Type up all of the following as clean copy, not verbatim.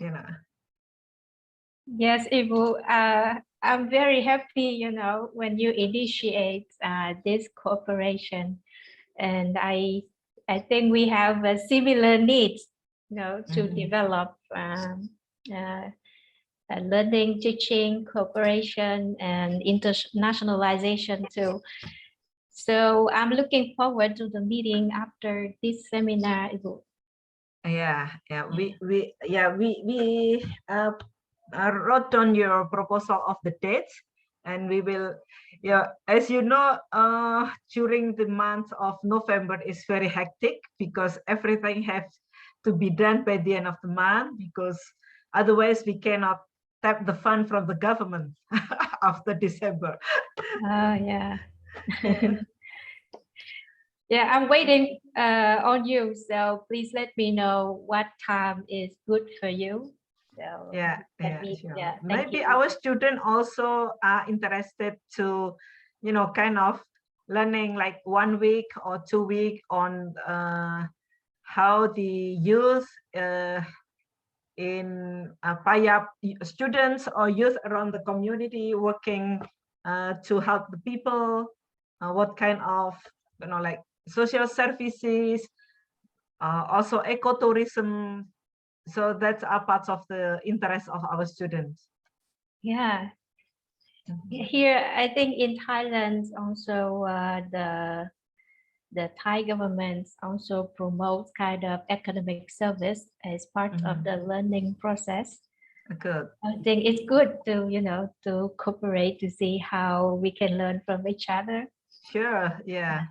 you know. Yes, Ibu, I'm very happy, when you initiate this cooperation, and I think we have a similar needs, to develop learning, teaching, cooperation, and internationalization too. So I'm looking forward to the meeting after this seminar, Ibu. We wrote down your proposal of the dates, and we will, as you know, during the month of November is very hectic because everything has to be done by the end of the month, because otherwise we cannot tap the fund from the government after December. Yeah. Yeah, I'm waiting on you. So please let me know what time is good for you. So Sure. Maybe our students also are interested to, kind of learning like 1 week or 2 weeks on how the youth in Payap students or youth around the community working to help the people, what kind of, like social services, also ecotourism. So that's a part of the interest of our students. Yeah. Here, I think in Thailand also the Thai government also promotes kind of academic service as part of the learning process. Good. I think it's good to, to cooperate to see how we can learn from each other. Sure. Yeah.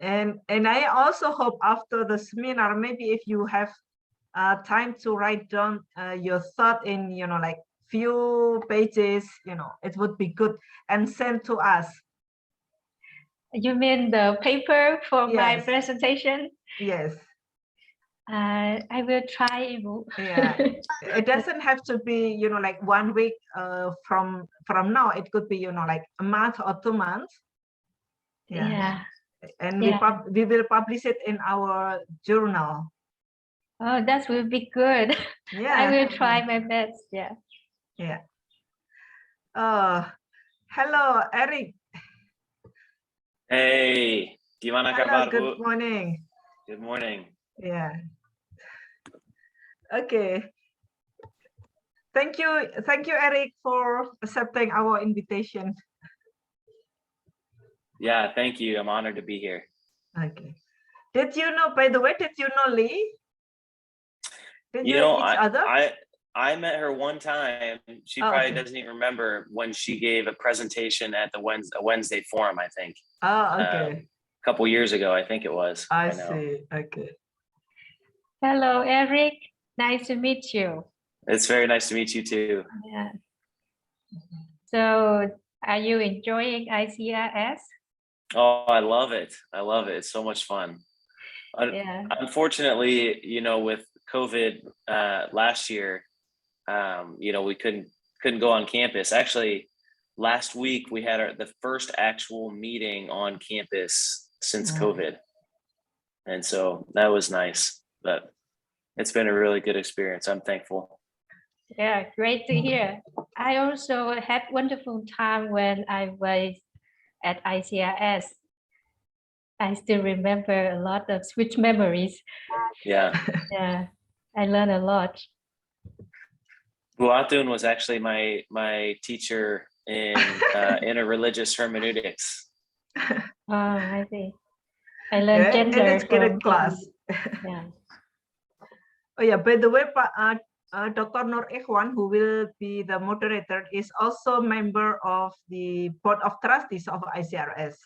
And I also hope after the seminar, maybe if you have time to write down your thought in, like few pages, it would be good, and send to us. You mean the paper for my presentation? Yes. I will try. Yeah, it doesn't have to be, like 1 week from now. It could be, like a month or 2 months. Yeah. And we will publish it in our journal. Oh, that will be good. Yeah. I will try my best. Yeah. Hello, Eric. Hey, gimana kabar, Bu? Good morning. Good morning. Yeah. Okay. Thank you, Eric, for accepting our invitation. Yeah, thank you. I'm honored to be here. Okay. Did you know, by the way, Lee? Did you know each other? I met her one time. She probably doesn't even remember when she gave a presentation at the Wednesday forum, I think. Oh, okay. A couple years ago, I think it was. I see. Okay. Hello, Eric. Nice to meet you. It's very nice to meet you too. Yeah. So, are you enjoying ICRS? Oh, I love it. It's so much fun. Yeah. Unfortunately, with COVID last year, we couldn't go on campus. Actually, last week we had the first actual meeting on campus since COVID, and so that was nice. But it's been a really good experience. I'm thankful. Yeah, great to hear. I also had wonderful time when I was at ICRS. I still remember a lot of sweet memories. Yeah. Yeah, I learned a lot. Buatun was actually my teacher in interreligious hermeneutics. Oh, I see. I learned gender and it's from class. Yeah. Oh yeah, by the way, Dr. Nur Ichwan, who will be the moderator, is also member of the Board of Trustees of ICRS.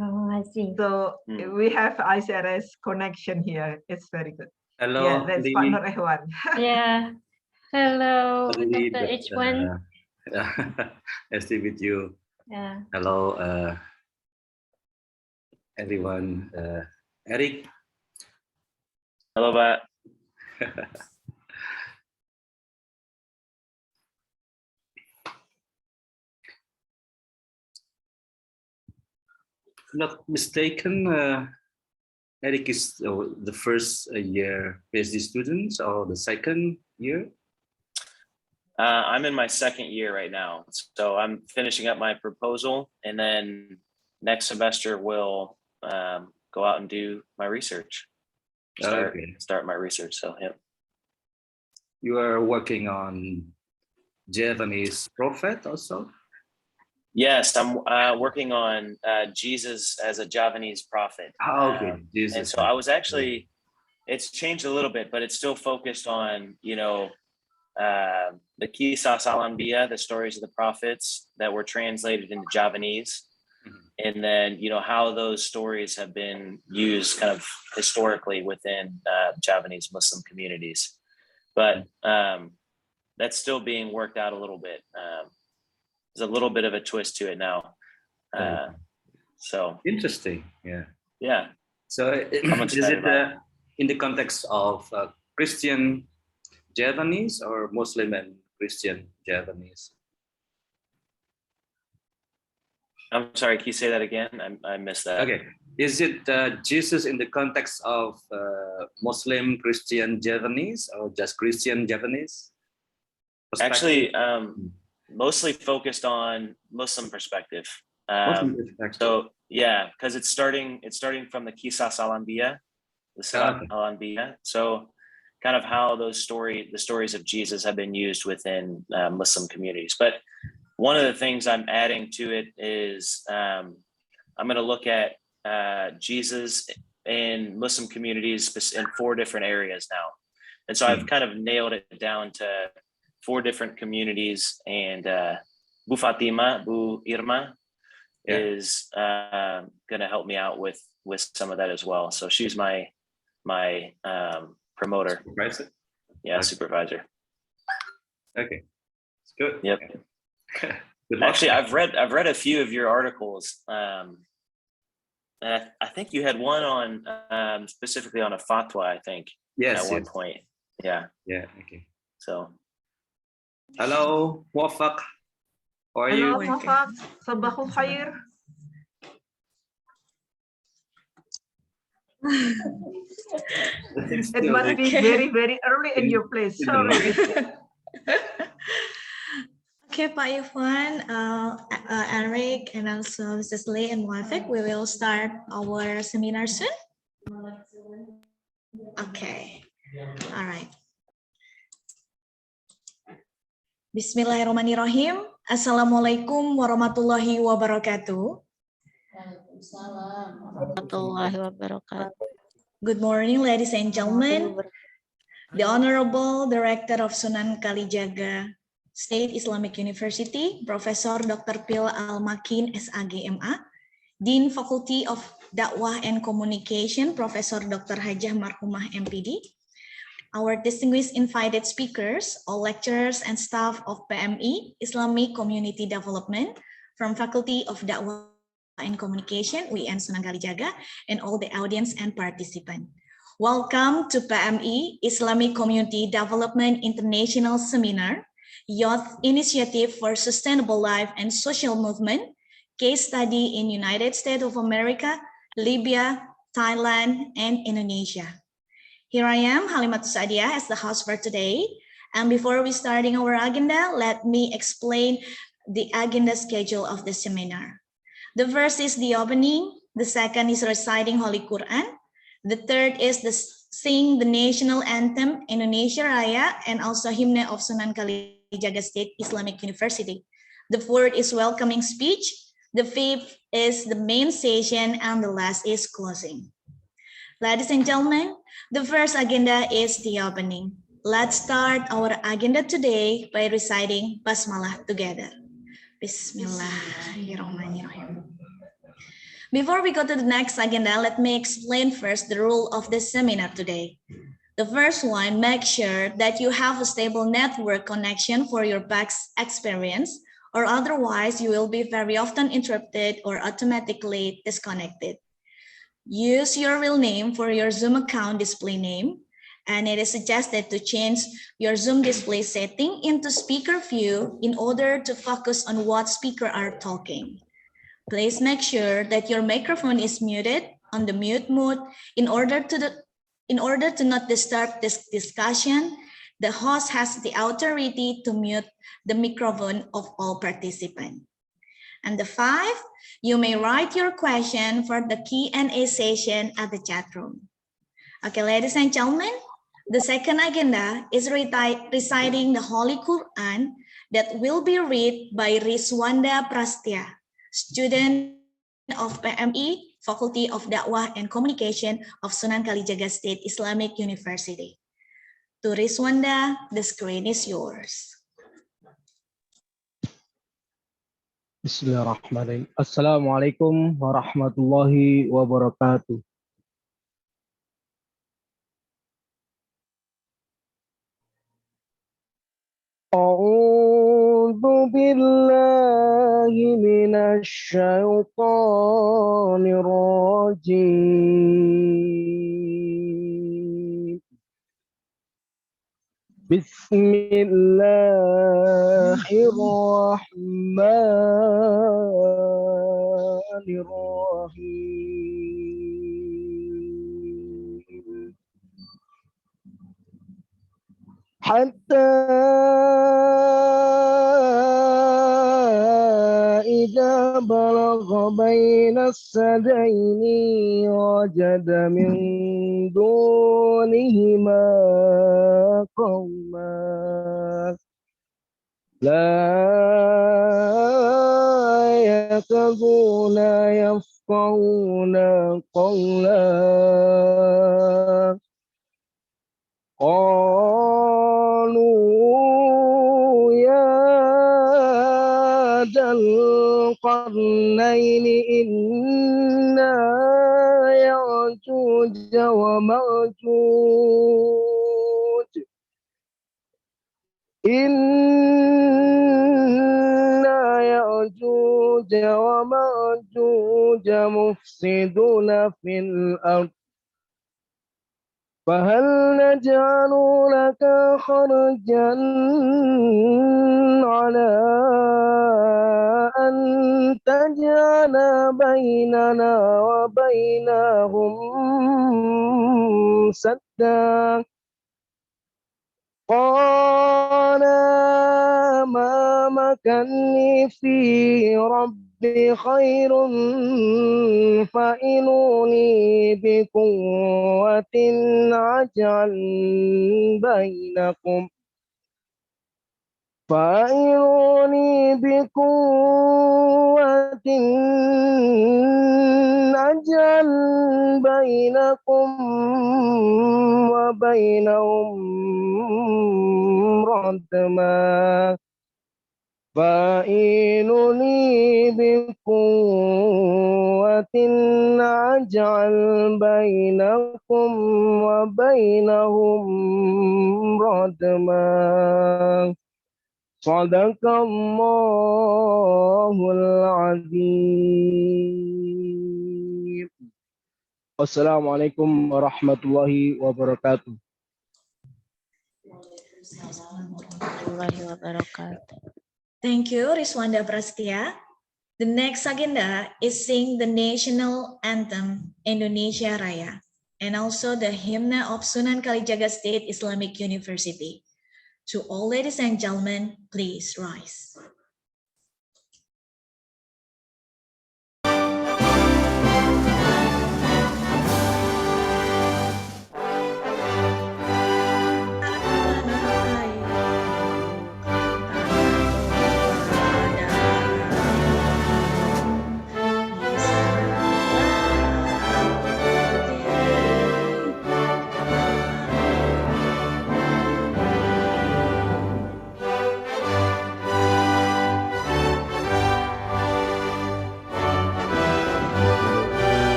Oh, I see. So we have ICRS connection here. It's very good. Hello. Yeah, that's Pak Nur Ichwan. Yeah. Hello, Dr. Ichwan. Nice to meet you. Yeah. Hello, everyone. Eric. Hello, Pak. Not mistaken, Eric is the first year PhD student or the second year? I'm in my second year right now. So I'm finishing up my proposal, and then next semester we'll go out and do my research. Start my research. So yeah. You are working on Javanese prophet also? Yes, I'm working on Jesus as a Javanese prophet. Oh, okay. Jesus. And so I was actually, it's changed a little bit, but it's still focused on, you know, the Kisah Al-Anbiya, the stories of the prophets that were translated into Javanese. And then, you know, how those stories have been used kind of historically within Javanese Muslim communities. But that's still being worked out a little bit. There's a little bit of a twist to it now. So interesting. Yeah. Yeah. So is it in the context of Christian Javanese or Muslim and Christian Javanese? I'm sorry, can you say that again? I missed that. Okay. Is it Jesus in the context of Muslim Christian Javanese or just Christian Javanese? Actually, mostly focused on Muslim perspective. So yeah, because it's starting from the Kisah Al-Anbiya, the Salat Al-Anbiya. So kind of how the stories of Jesus have been used within Muslim communities. But one of the things I'm adding to it is I'm going to look at Jesus in Muslim communities in 4 different areas now. And so I've kind of nailed it down to 4 different communities, and Bu Fatima, Bu Irma is going to help me out with some of that as well. So she's my promoter. Supervisor? Yeah, supervisor. Okay, it's good. Yep. Okay. Actually, I've read a few of your articles. I think you had one on specifically on a fatwa, I think. Yes. At one point. Yeah. Yeah. Okay. So. Hello, Mowafg. How are you? Hello, Mowafg. Sabahul khair. It must be very, very early in your place. Sorry. Okay, Pak Ichwan, Eric, and also Mrs. Lee and Mowafg, we will start our seminar soon. Okay, all right. Bismillahirrahmanirrahim. Assalamualaikum warahmatullahi wabarakatuh. Good morning, ladies and gentlemen. The Honorable Director of Sunan Kalijaga State Islamic University, Professor Dr. Pil Al-Makin, SAG, MA, Dean Faculty of Dakwah and Communication, Professor Dr. Hajah Marhumah, MPD, our distinguished invited speakers, all lecturers and staff of PMI, Islamic Community Development, from Faculty of Dakwah and Communication, UIN Sunan Kalijaga, and all the audience and participants. Welcome to PMI, Islamic Community Development International Seminar, Youth Initiative for Sustainable Life and Social Movement, Case Study in United States of America, Libya, Thailand, and Indonesia. Here I am, Halimatus Sa'diyah, as the host for today. And before we starting our agenda, let me explain the agenda schedule of the seminar. The first is the opening. The second is reciting Holy Quran. The third is the sing the national anthem, Indonesia Raya, and also hymn of Sunan Kalijaga State Islamic University. The fourth is welcoming speech. The fifth is the main session, and the last is closing. Ladies and gentlemen, the first agenda is the opening. Let's start our agenda today by reciting Basmalah together. Bismillahirrahmanirrahim. Before we go to the next agenda, let me explain first the rule of this seminar today. The first one, make sure that you have a stable network connection for your best experience, or otherwise you will be very often interrupted or automatically disconnected. Use your real name for your Zoom account display name, and it is suggested to change your Zoom display setting into speaker view in order to focus on what speaker are talking. Please make sure that your microphone is muted on the mute mode in order to not disturb this discussion. The host has the authority to mute the microphone of all participants. And the 5, you may write your question for the Q&A session at the chat room. Okay, ladies and gentlemen, the second agenda is reciting the Holy Quran that will be read by Riswanda Prastia, student of PMI, Faculty of Dakwah and Communication of Sunan Kalijaga State Islamic University. To Riswanda, the screen is yours. Bismillahirrahmanirrahim. Assalamualaikum warahmatullahi wabarakatuh. A'udzu billahi minasy syaithanir rajim. Bismillahirrahmanirrahim. Hatta idza balagha baina as-sadaini wajada min dunihima qawman la yakaduna yafqahuna qawlan qalu ya dal qarnaini inna ya'juj wa ma'juj inna ya'juj wa ma'juj mufsiduna fil ard فهل نجعل لك خرجا على أن تجعل بيننا وبينهم سدا قال ما مكني في ربي خير فإنوني بقوة أجعل بينكم وبينهم ردما فإنوني بقوة أجعل بينكم وبينهم ردما صدق الله العظيم. Wassalamualaikum warahmatullahi wabarakatuh. Thank you, Riswanda Prastia. The next agenda is sing the national anthem, Indonesia Raya, and also the hymn of Sunan Kalijaga State Islamic University. To all ladies and gentlemen, please rise.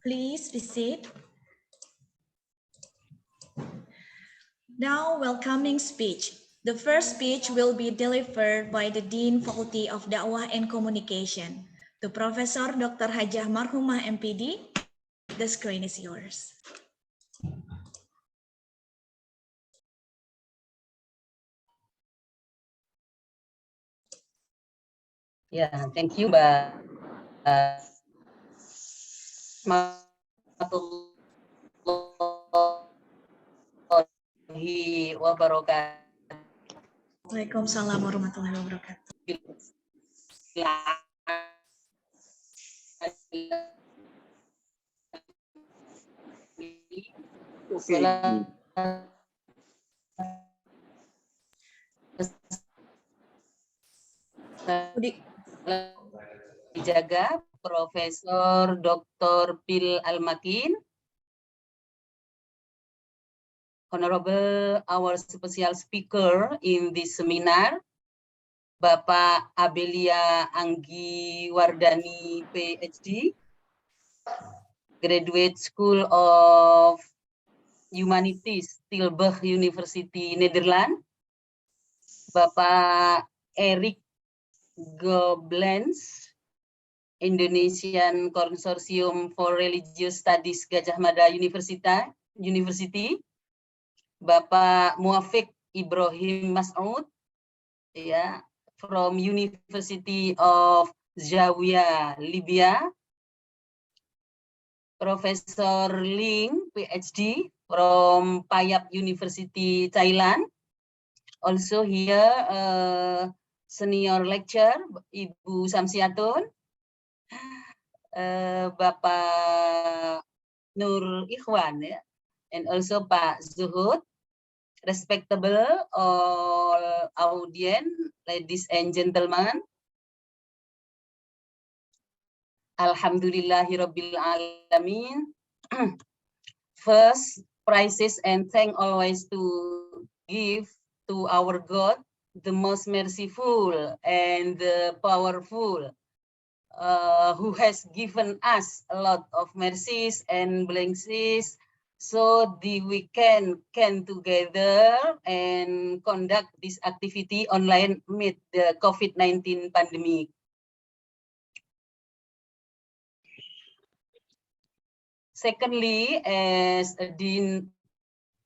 Please be seated. Now, welcoming speech. The first speech will be delivered by the Dean Faculty of Dakwah and Communication, to Professor Dr. Hajah Marhumah MPD. The screen is yours. Yeah, thank you, Mbak. Warahmatullahi wabarakatuh. Waalaikumsalam warahmatullahi wabarakatuh. Dijaga Profesor Dr. Pil Almakin, Honorable our special speaker in this seminar, Bapak Abellia Anggi Wardani, Ph.D, Graduate School of Humanities, Tilburg University Netherlands, Bapak Erik Goblens, Indonesian Consortium for Religious Studies Gajah Mada University, Bapak Mowafg Abrahem Masuwd, ya, from University of Zawia Libya, Professor Ling, Ph.D. from Payap University Thailand. Also here, senior lecturer Ibu Samsiatun, Bapak Nur Ichwan, ya, and also Pak Zuhud. Respectable all audience, ladies and gentlemen. Alhamdulillahirabbil alamin. First, praises and thank always to give to our God, the most merciful and the powerful, who has given us a lot of mercies and blessings, so we can together and conduct this activity online amid the COVID-19 pandemic. Secondly, as a Dean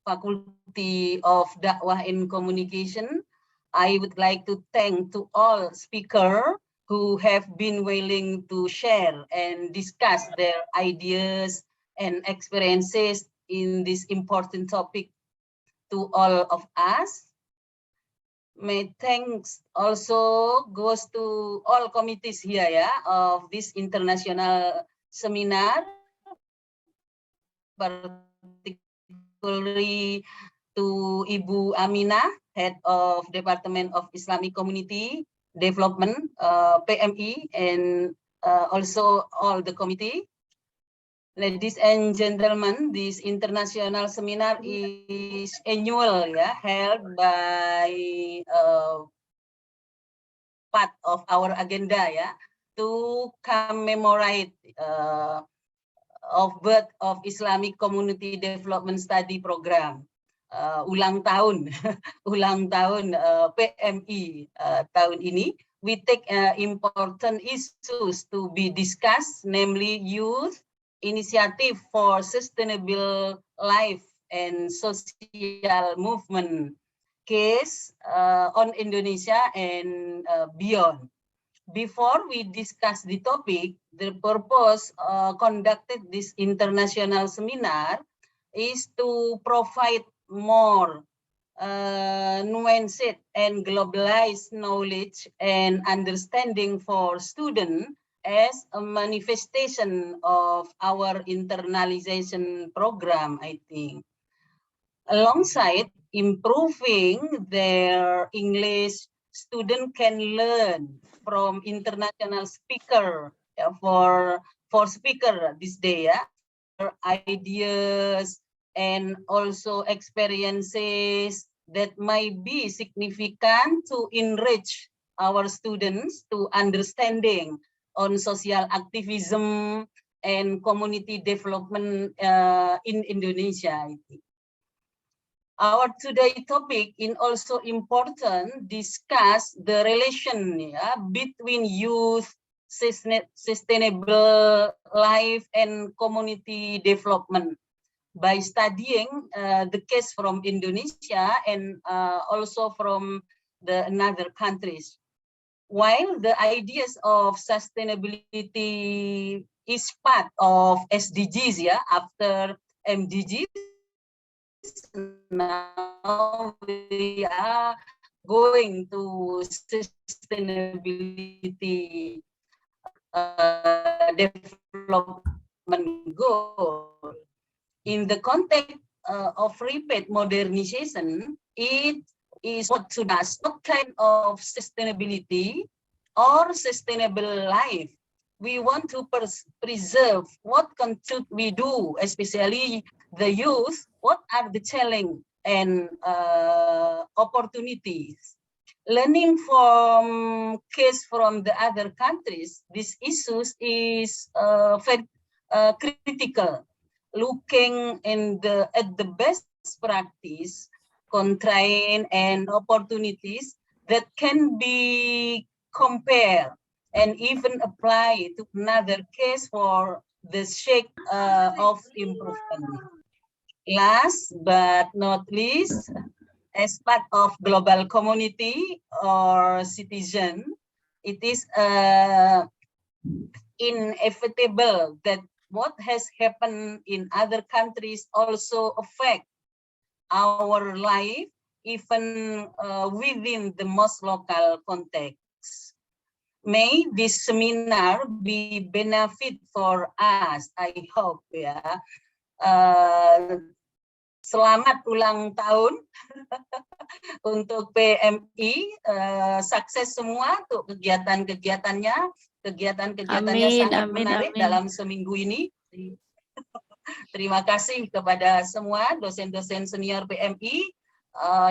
Faculty of Dakwah and Communication, I would like to thank to all speakers who have been willing to share and discuss their ideas and experiences in this important topic to all of us. My thanks also goes to all committees here, yeah, of this international seminar, particularly to Ibu Aminah, Head of Department of Islamic Community Development, PMI, and also all the committee. Ladies and gentlemen, this international seminar is annual, yeah, held by part of our agenda, yeah, to commemorate of birth of Islamic Community Development Study Program, ulang tahun, ulang tahun PMI tahun ini. We take important issues to be discussed, namely youth, initiative for sustainable life and social movement, case on Indonesia and beyond. Before we discuss the topic, the purpose conducted this international seminar is to provide more nuanced and globalized knowledge and understanding for students as a manifestation of our internalization program, I think. Alongside improving their English, students can learn from international speaker, yeah, for speaker this day, yeah, ideas and also experiences that might be significant to enrich our students to understanding on social activism and community development in Indonesia, I think. Our today topic is also important, discuss the relation between youth, sustainable life and community development by studying the case from Indonesia and also from the another countries. While the ideas of sustainability is part of SDGs, after MDGs, now we are going to sustainability development goal. In the context of rapid modernization, it is what to us, what kind of sustainability or sustainable life we want to preserve. What should we do, especially the youth? What are the challenges and opportunities? Learning from case from the other countries, these issues is very critical. Looking at the best practice, constraints and opportunities that can be compared and even apply to another case for the sake of improvement. Last but not least, as part of global community or citizen, it is inevitable that what has happened in other countries also affect our life, even within the most local context. May this seminar be benefit for us, I hope selamat ulang tahun untuk PMI, sukses semua untuk kegiatan-kegiatannya sangat menarik dalam seminggu ini. Terima kasih kepada semua dosen-dosen senior PMI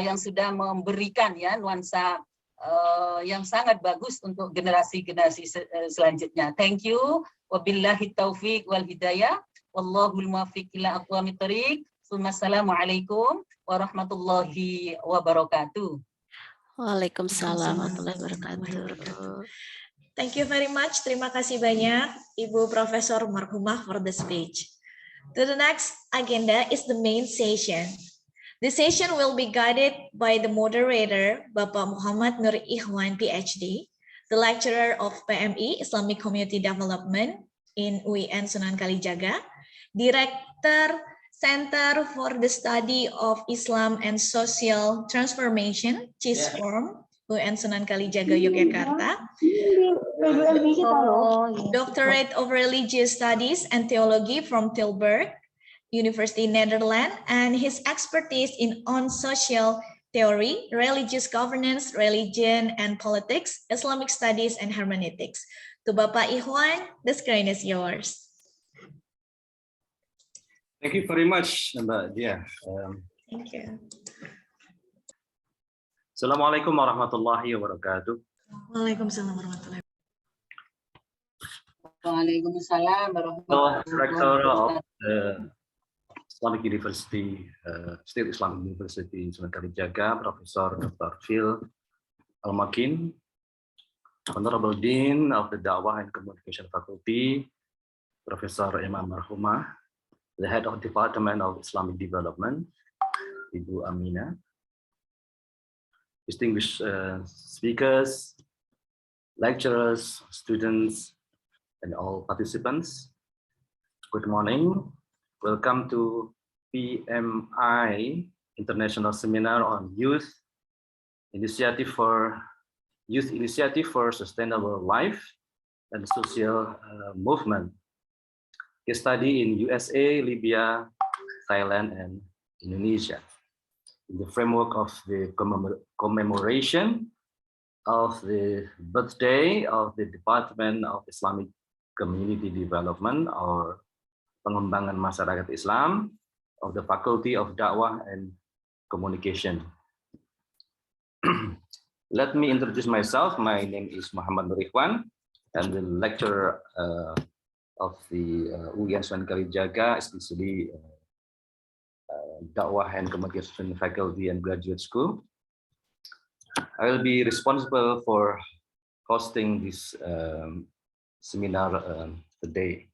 yang sudah memberikan nuansa yang sangat bagus untuk generasi-generasi selanjutnya. Thank you. Wabillahi taufiq wal hidayah. Wallahul muwaffiq ila aqwamit thoriq. Assalamualaikum warahmatullahi wabarakatuh. Waalaikumsalam warahmatullahi wabarakatuh. Thank you very much. Terima kasih banyak Ibu Profesor Marhumah for the speech. The next agenda is the main session. The session will be guided by the moderator, Bapak Muhammad Nur Ichwan, Ph.D., the lecturer of PMI, Islamic Community Development in UIN Sunan Kalijaga, Director Center for the Study of Islam and Social Transformation, CISFORM, UIN Sunan Kalijaga, Yogyakarta, Doctorate of Religious Studies and Theology from Tilburg University Netherlands, and his expertise on social theory, religious governance, religion and politics, Islamic studies, and hermeneutics. To Bapak Ichwan, the screen is yours. Thank you very much, Mbak Dia. Thank you. Assalamualaikum warahmatullahi wabarakatuh. Waalaikumsalam warahmatullahi wabarakatuh. Waalaikumsalam warahmatullahi Rector of wabarakatuh. the Islamic University, State Islamic University Sunan Kalijaga, Professor Dr. Phil Al-Makin, Honorable Dean of the Dakwah and Communication Faculty, Professor Imam Marhumah, the Head of Department of Islamic Development, Ibu Amina, distinguished speakers, lecturers, students, and all participants. Good morning. Welcome to PMI International Seminar on Youth Initiative for Sustainable Life and Social Movement. Case study in USA, Libya, Thailand, and Indonesia. In the framework of the commemoration of the birthday of the Department of Islamic Community Development, or Pengembangan Masyarakat Islam of the Faculty of Dakwah and Communication. Let me introduce myself. My name is Muhammad Nur Ichwan. I'm the lecturer of the UIN Sunan Kalijaga, especially Dakwah and Komunikasi faculty and graduate school. I will be responsible for hosting this seminar today.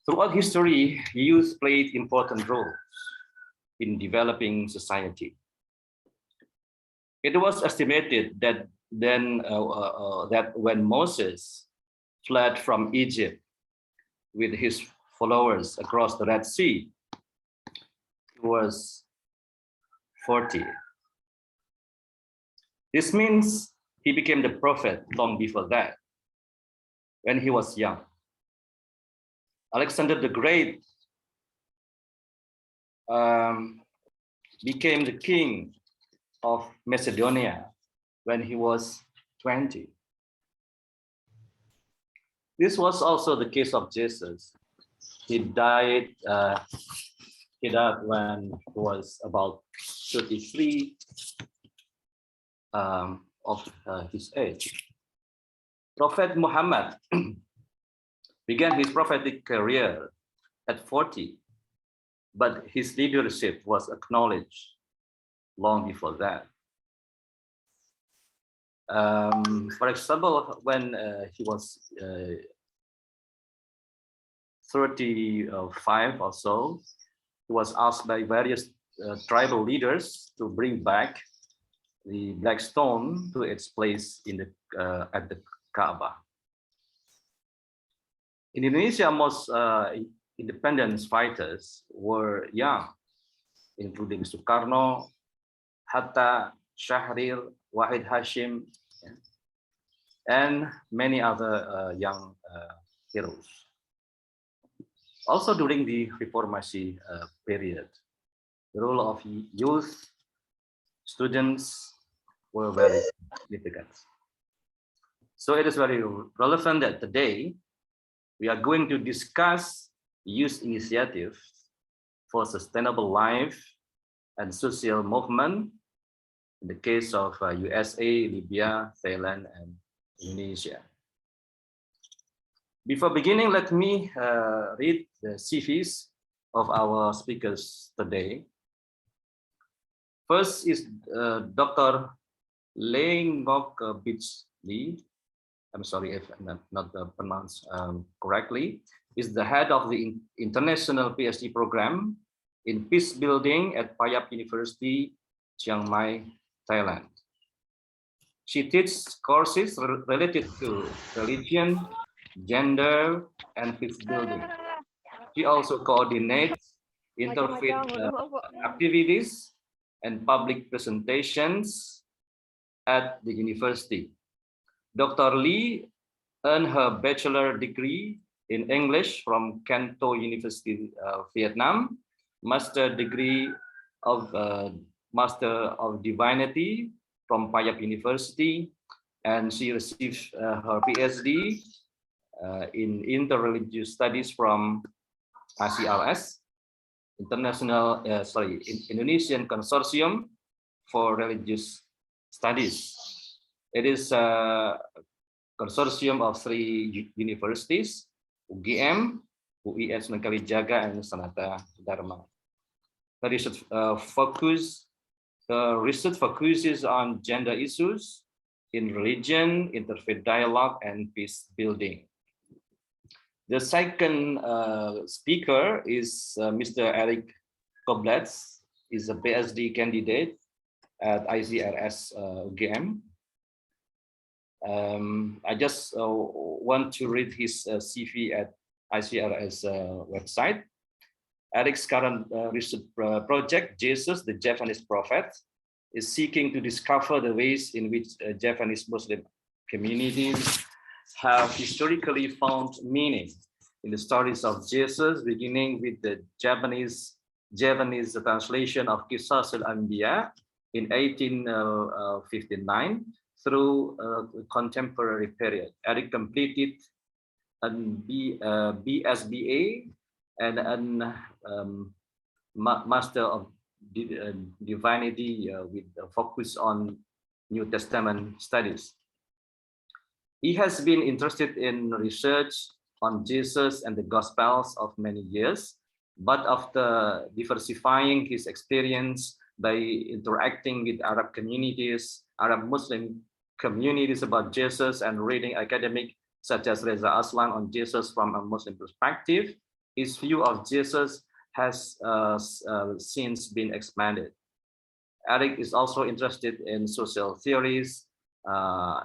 Throughout history, youth played important roles in developing society. It was estimated that that when Moses fled from Egypt with his followers across the Red Sea, he was 40. This means he became the prophet long before that, when he was young. Alexander the Great became the king of Macedonia when he was 20. This was also the case of Jesus. He died when he was about 33 of his age. Prophet Muhammad began his prophetic career at 40, but his leadership was acknowledged long before that. For example, when he was 35 or so, he was asked by various tribal leaders to bring back the black stone to its place in the at the Kaaba. In Indonesia, most independence fighters were young, including Sukarno, Hatta, Syahrir, Wahid Hashim, and many other young heroes. Also during the Reformasi period, the role of youth, students were very significant. So it is very relevant that today we are going to discuss youth initiatives for sustainable life and social movement in the case of USA, Libya, Thailand, and Indonesia. Before beginning, let me read the CVs of our speakers today. First is Dr. Moch Bich Ly. I'm sorry if I'm not pronounced correctly. Is the head of the international Ph.D. program in peace building at Payap University, Chiang Mai, Thailand. She teaches courses related to religion, gender, and peace building. She also coordinates interfaith activities and public presentations at the university. Dr. Ly earned her bachelor degree in English from Canto University, Vietnam, master degree of Master of Divinity from Payap University, and she received her Ph.D. In Religious Studies from ICRS, Indonesian Consortium for Religious Studies. It is a consortium of 3 universities, UGM, UIN Sunan Kalijaga, and Sanata Dharma. The research focuses on gender issues in religion, interfaith dialogue, and peace building. The second speaker is Mr. Eric Kobletz. He's a PhD candidate at ICRS UGM. I just want to read his CV at ICRS website. Eric's current research project, Jesus, the Japanese Prophet, is seeking to discover the ways in which Japanese Muslim communities have historically found meaning in the stories of Jesus, beginning with the Japanese translation of Qisas al-Anbiya in 1859 through the contemporary period. Eric completed a BSBA and a Master of Divinity with a focus on New Testament studies. He has been interested in research on Jesus and the Gospels of many years, but after diversifying his experience by interacting with Arab communities, Arab Muslim communities about Jesus, and reading academic such as Reza Aslan on Jesus from a Muslim perspective, his view of Jesus has since been expanded. Eric is also interested in social theories,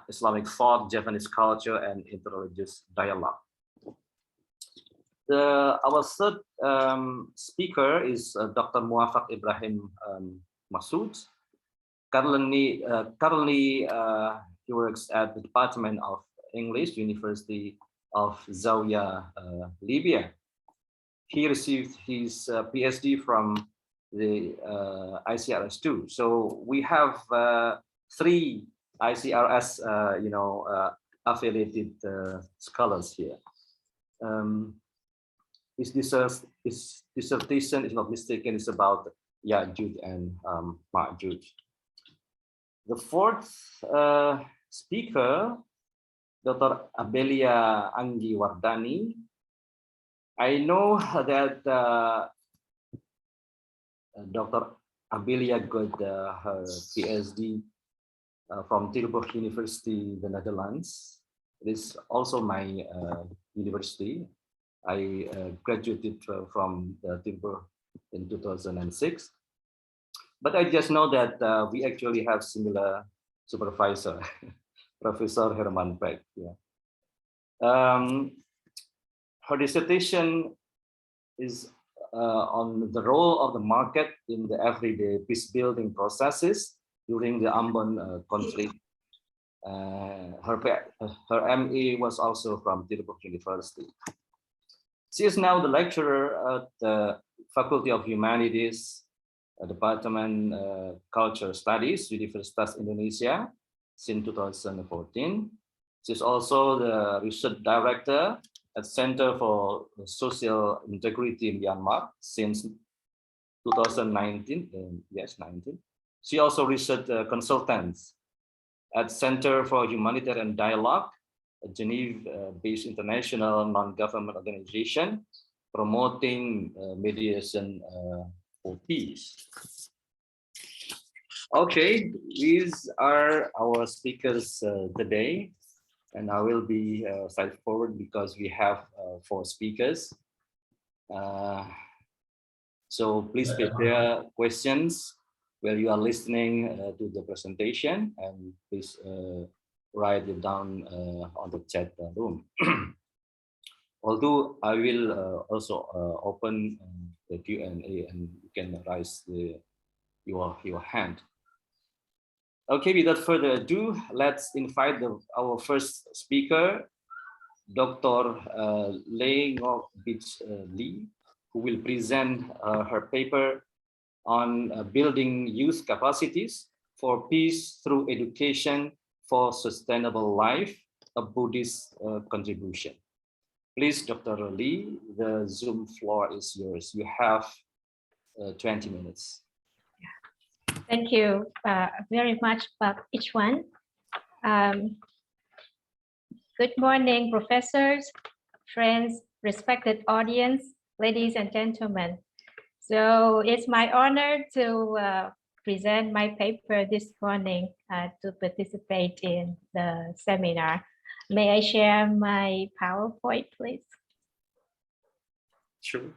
Islamic thought, Japanese culture, and interreligious dialogue. Our third speaker is Dr. Mowafg Abrahem Masuwd. Currently, he works at the Department of English, University of Zawia, Libya. He received his Ph.D. from the ICRS too. So we have 3 ICRS, affiliated scholars here. His dissertation, if not mistaken, is about Ya'juj and Ma'juj. The fourth speaker, Dr. Abellia Anggi Wardani. I know that Dr. Abellia got her Ph.D. From Tilburg University, the Netherlands. It is also my university. I graduated from Tilburg in 2006. But I just know that we actually have similar supervisor, Professor Herman Peck. Yeah. Her dissertation is on the role of the market in the everyday peace-building processes during the Ambon conflict. Her MA was also from Tilburg University. She is now the lecturer at the Faculty of Humanities, Department Culture Studies, Universitas Indonesia, since 2014. She's also the research director at Center for Social Integrity in Myanmar since 2019. Yes, 19. She also research consultants at Center for Humanitarian Dialogue, a Geneva-based international non-government organization promoting mediation for peace. Okay, these are our speakers today, and I will be straightforward because we have 4 speakers. So please prepare questions where you are listening to the presentation, and please write it down on the chat room. Although I will also open the Q&A, and you can raise your hand. Okay, without further ado, let's invite our first speaker, Dr. Bich Ly, who will present her paper on building youth capacities for peace through education for sustainable life, a Buddhist contribution. Please, Dr. Ly, the Zoom floor is yours. You have 20 minutes. Thank you very much, Pak Ichwan. Good morning, professors, friends, respected audience, ladies and gentlemen. So it's my honor to present my paper this morning to participate in the seminar. May I share my PowerPoint, please? Sure.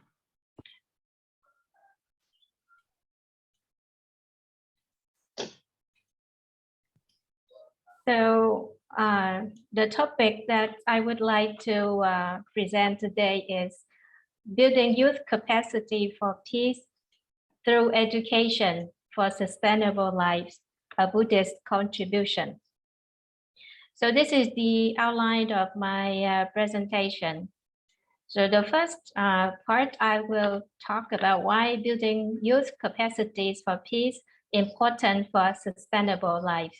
So the topic that I would like to present today is building youth capacity for peace through education for sustainable lives, a Buddhist contribution. So this is the outline of my presentation. So the first part, I will talk about why building youth capacities for peace important for sustainable life.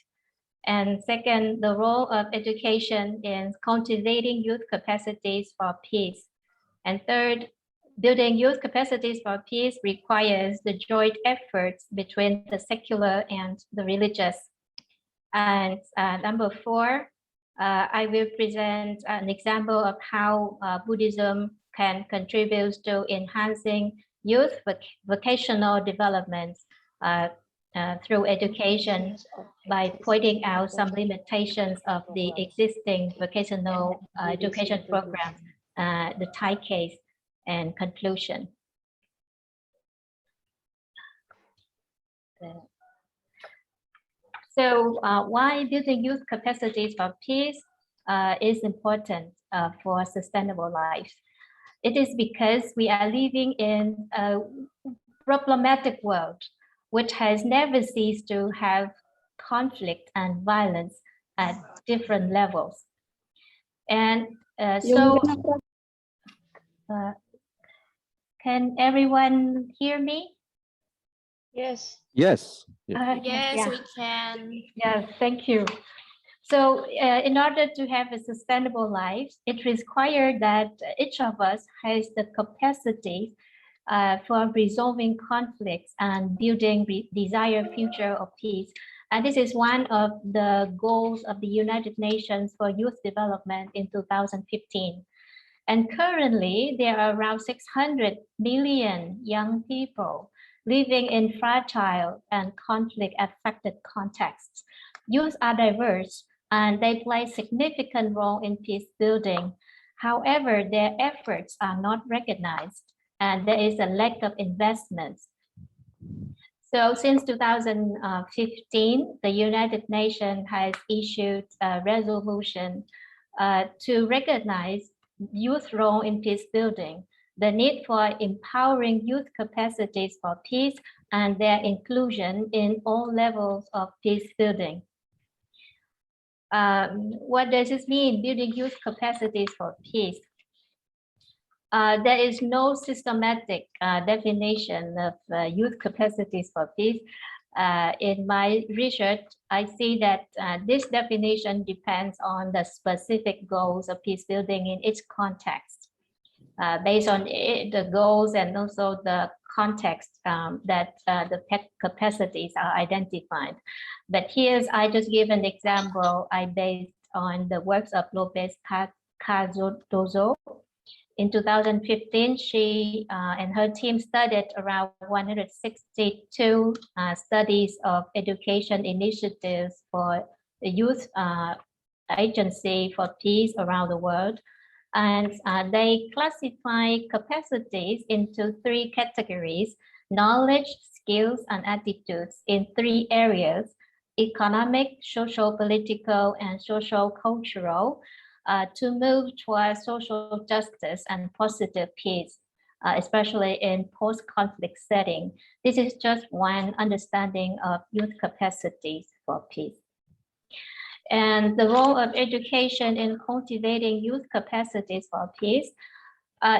And second, the role of education in cultivating youth capacities for peace. And third, building youth capacities for peace requires the joint efforts between the secular and the religious. And number 4, I will present an example of how Buddhism can contribute to enhancing youth vocational development through education by pointing out some limitations of the existing vocational education programs, the Thai case, and conclusion. So why building youth capacities for peace is important for sustainable life? It is because we are living in a problematic world which has never ceased to have conflict and violence at different levels. And can everyone hear me? Yes. Yes. Yes, we can. Yeah, thank you. So in order to have a sustainable life, it requires that each of us has the capacity for resolving conflicts and building desired future of peace. And this is one of the goals of the United Nations for Youth Development in 2015. And currently, there are around 600 million young people living in fragile and conflict-affected contexts. Youth are diverse, and they play a significant role in peace building. However, their efforts are not recognized, and there is a lack of investments. So since 2015, the United Nations has issued a resolution to recognize youth role in peace building, the need for empowering youth capacities for peace and their inclusion in all levels of peace building. What does this mean, building youth capacities for peace? There is no systematic definition of youth capacities for peace. In my research, I see that this definition depends on the specific goals of peace building in each context. Based on the goals and also the context that the capacities are identified. But here's, I just give an example I based on the works of Lopez Cardozo. In 2015, she and her team studied around 162 studies of education initiatives for the youth agency for peace around the world. And they classify capacities into 3 categories: knowledge, skills, and attitudes in 3 areas: economic, social, political, and social cultural, to move towards social justice and positive peace, especially in post-conflict setting. This is just one understanding of youth capacities for peace. And the role of education in cultivating youth capacities for peace.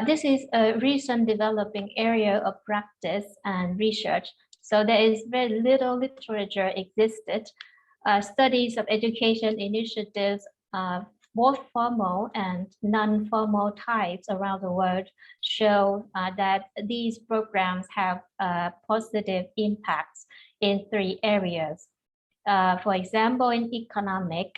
This is a recent developing area of practice and research. So there is very little literature existed. Studies of education initiatives, both formal and non-formal types around the world, show that these programs have positive impacts in 3 areas. For example, in economic,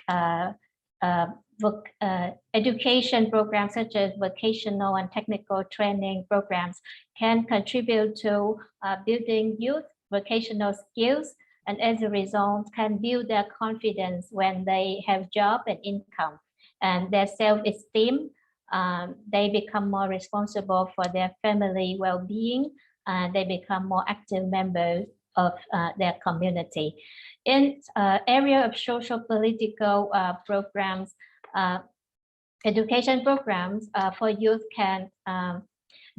education programs such as vocational and technical training programs can contribute to building youth vocational skills, and as a result can build their confidence when they have job and income, and their self-esteem. They become more responsible for their family well-being, and they become more active members of their community. In area of social political programs, education programs for youth can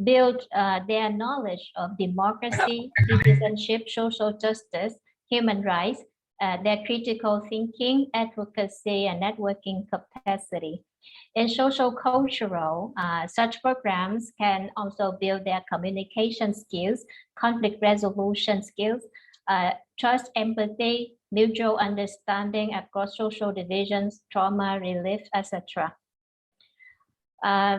build their knowledge of democracy, citizenship, social justice, human rights, their critical thinking, advocacy, and networking capacity. In social cultural, such programs can also build their communication skills, conflict resolution skills, trust, empathy, mutual understanding across social divisions, trauma relief, etc.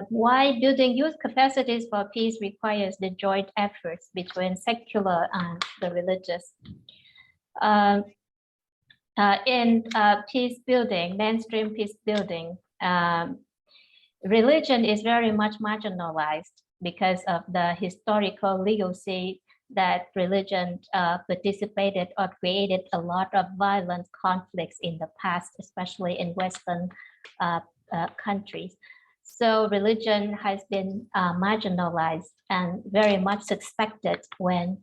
Why building youth capacities for peace requires the joint efforts between secular and the religious. in peace building, mainstream peace building, religion is very much marginalized because of the historical legacy that religion participated or created a lot of violent conflicts in the past, especially in Western countries. So religion has been marginalized and very much suspected when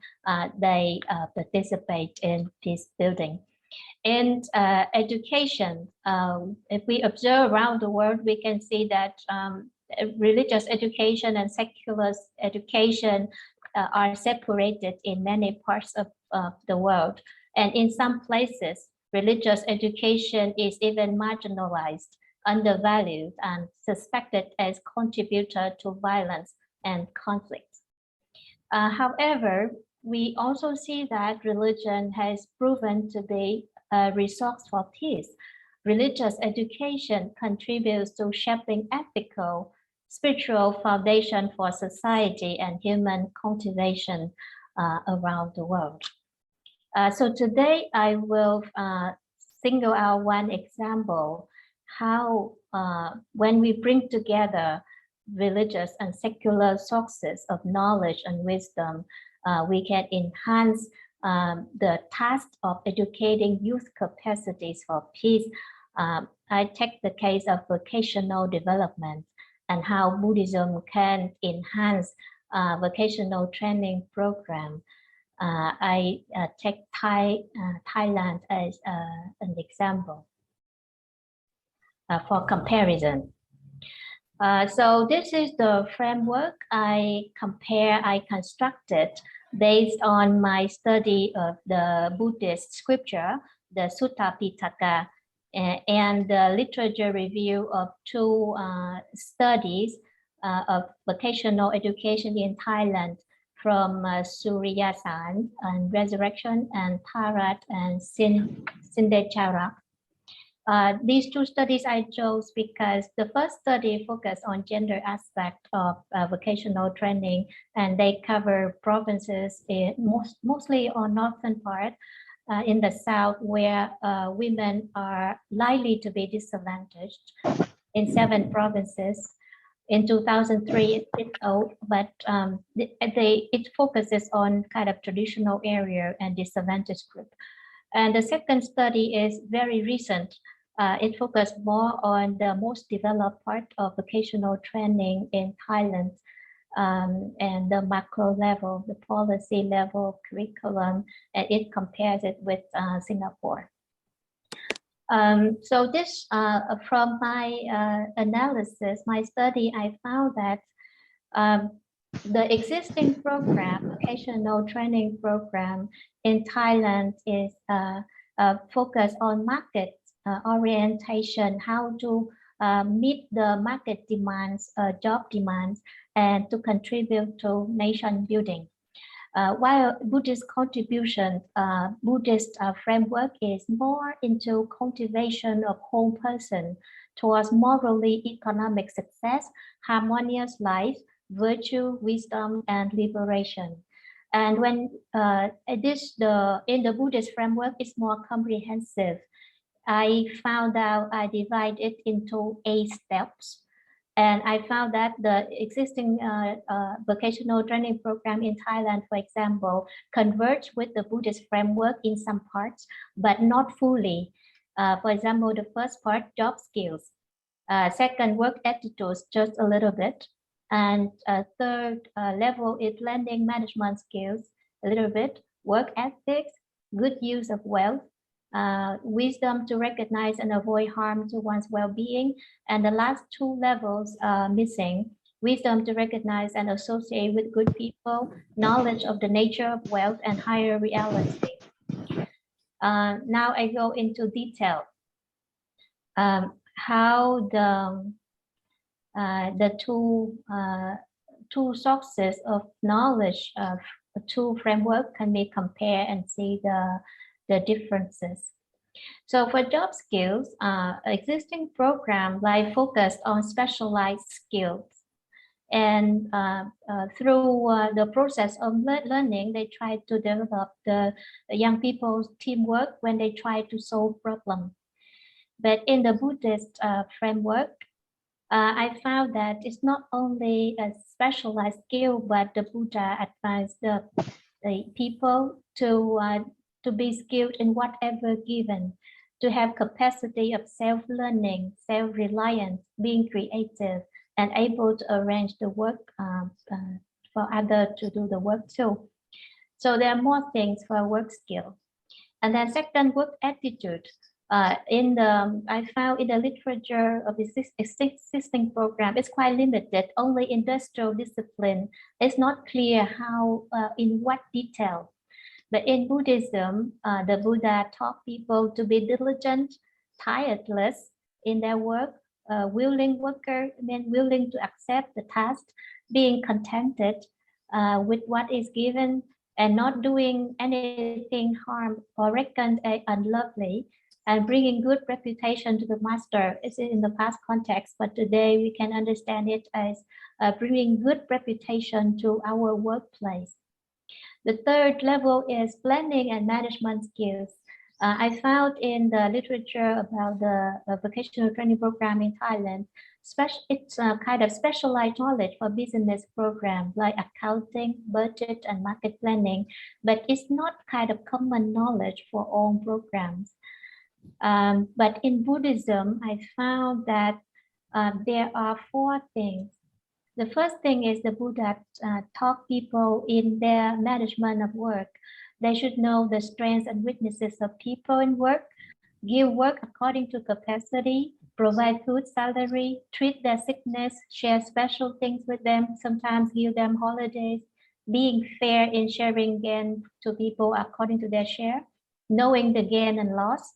they participate in peace building. In education, if we observe around the world, we can see that religious education and secular education are separated in many parts of the world. And in some places, religious education is even marginalized, undervalued, and suspected as contributor to violence and conflict. However, we also see that religion has proven to be a resource for peace. Religious education contributes to shaping ethical, spiritual foundation for society and human cultivation around the world. So today I will single out one example how when we bring together religious and secular sources of knowledge and wisdom, we can enhance the task of educating youth capacities for peace. I take the case of vocational development and how Buddhism can enhance vocational training program. I take Thailand as an example for comparison. So this is the framework I constructed based on my study of the Buddhist scripture, the Sutta Pitaka, and the literature review of two studies of vocational education in Thailand from Suryasan and Resurrection and Parade and Sindechara. These two studies I chose because the first study focused on gender aspect of vocational training, and they cover provinces in mostly on northern part in the south where women are likely to be disadvantaged in 7 provinces. In 2003, it's old, but it focuses on kind of traditional area and disadvantaged group. And the second study is very recent. It focused more on the most developed part of vocational training in Thailand and the macro level, the policy level, curriculum, and it compares it with Singapore. So this, from my analysis, my study, I found that the existing program, vocational training program in Thailand is focused on market orientation, how to meet the market demands, job demands, and to contribute to nation building. While Buddhist contribution, Buddhist framework is more into cultivation of whole person towards morally economic success, harmonious life, virtue, wisdom, and liberation. And when in the Buddhist framework is more comprehensive, I found out I divide it into 8 steps. And I found that the existing vocational training program in Thailand, for example, converge with the Buddhist framework in some parts, but not fully. For example, the first part, job skills. Second, work attitudes, just a little bit. And third level is lending management skills, a little bit. Work ethics, good use of wealth. Wisdom to recognize and avoid harm to one's well-being, and the last 2 levels are missing: wisdom to recognize and associate with good people, knowledge of the nature of wealth, and higher reality. Now I go into detail how the two sources of knowledge of the 2 framework can be compared and see the differences. So for job skills, existing program like focused on specialized skills. And through the process of learning, they try to develop the young people's teamwork when they try to solve problems. But in the Buddhist framework, I found that it's not only a specialized skill, but the Buddha advised the people to be skilled in whatever given, to have capacity of self-learning, self-reliance, being creative, and able to arrange the work for others to do the work too. So there are more things for work skill. And then second, work attitude. I found in the literature of the existing program, it's quite limited. Only industrial discipline. It's not clear how, in what detail. But in Buddhism, the Buddha taught people to be diligent, tireless in their work, willing worker, willing to accept the task, being contented with what is given, and not doing anything harm or reckoned unlovely, and bringing good reputation to the master. It's in the past context, but today we can understand it as bringing good reputation to our workplace. The third level is planning and management skills. I found in the literature about the vocational training program in Thailand, it's a kind of specialized knowledge for business programs like accounting, budget, and market planning, but it's not kind of common knowledge for all programs. But in Buddhism, I found that there are 4 things. The first thing is the Buddha taught people in their management of work. They should know the strengths and weaknesses of people in work, give work according to capacity, provide food, salary, treat their sickness, share special things with them, sometimes give them holidays, being fair in sharing gain to people according to their share, knowing the gain and loss,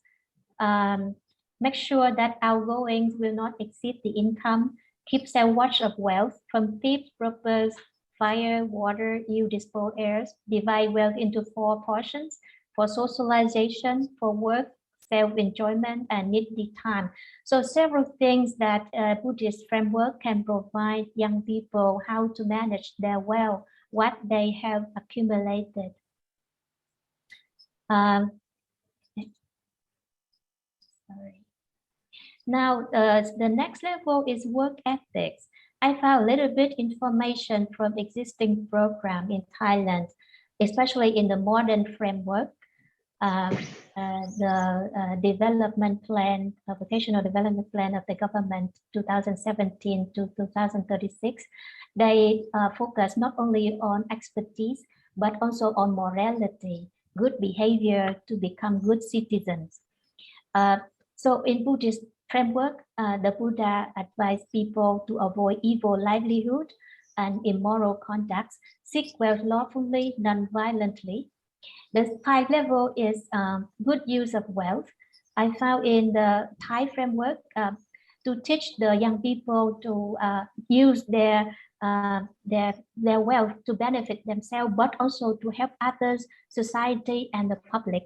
make sure that outgoings will not exceed the income, keeps a watch of wealth from thieves, robbers, fire, water, ill disposed heirs, divide wealth into 4 portions for socialization, for work, self-enjoyment, and needy time. So several things that Buddhist framework can provide young people how to manage their wealth, what they have accumulated. Now, the next level is work ethics. I found a little bit information from existing program in Thailand, especially in the modern framework, the development plan, vocational development plan of the government 2017 to 2036. They focus not only on expertise, but also on morality, good behavior to become good citizens. So in Buddhist framework, the Buddha advised people to avoid evil livelihood and immoral conduct, seek wealth lawfully, non-violently. The Thai level is good use of wealth. I found in the Thai framework to teach the young people to use their wealth to benefit themselves, but also to help others, society, and the public.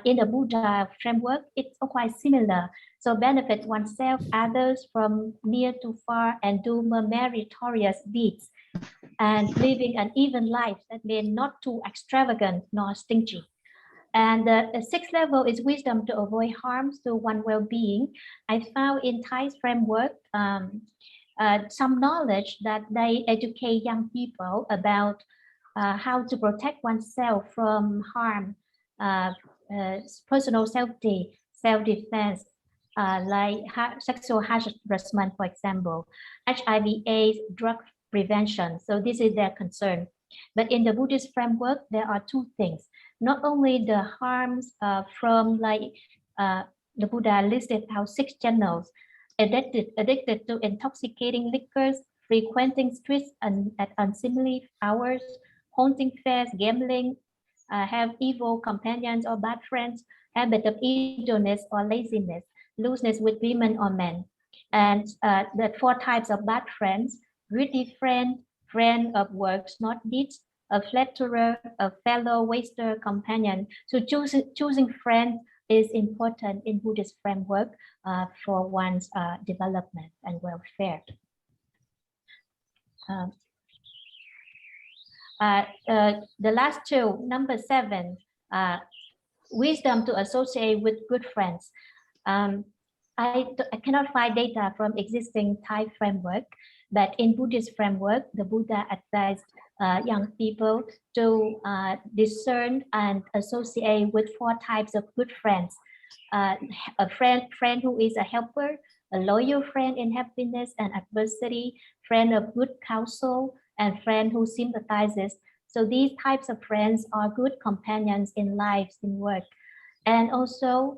In the Buddha framework, it's quite similar. So benefit oneself, others from near to far, and do meritorious deeds, and living an even life that means not too extravagant nor stingy. And the 6th level is wisdom to avoid harms to one's well-being. I found in Thai framework some knowledge that they educate young people about how to protect oneself from harm, personal safety, self-defense, like sexual harassment, for example, HIV/AIDS, drug prevention. So this is their concern. But in the Buddhist framework, there are 2 things. Not only the harms from the Buddha listed out 6 channels, addicted to intoxicating liquors, frequenting streets at unseemly hours, haunting fairs, gambling, have evil companions or bad friends, habit of idleness or laziness, looseness with women or men. And the 4 types of bad friends: greedy friend, friend of works not deeds, a flatterer, a fellow waster companion. So choosing friends is important in Buddhist framework for one's development and welfare. The last two, number 7, wisdom to associate with good friends. I cannot find data from existing Thai framework, but in Buddhist framework, the Buddha advised young people to discern and associate with 4 types of good friends. A friend who is a helper, a loyal friend in happiness and adversity, friend of good counsel, and friend who sympathizes. So these types of friends are good companions in life, in work. And also,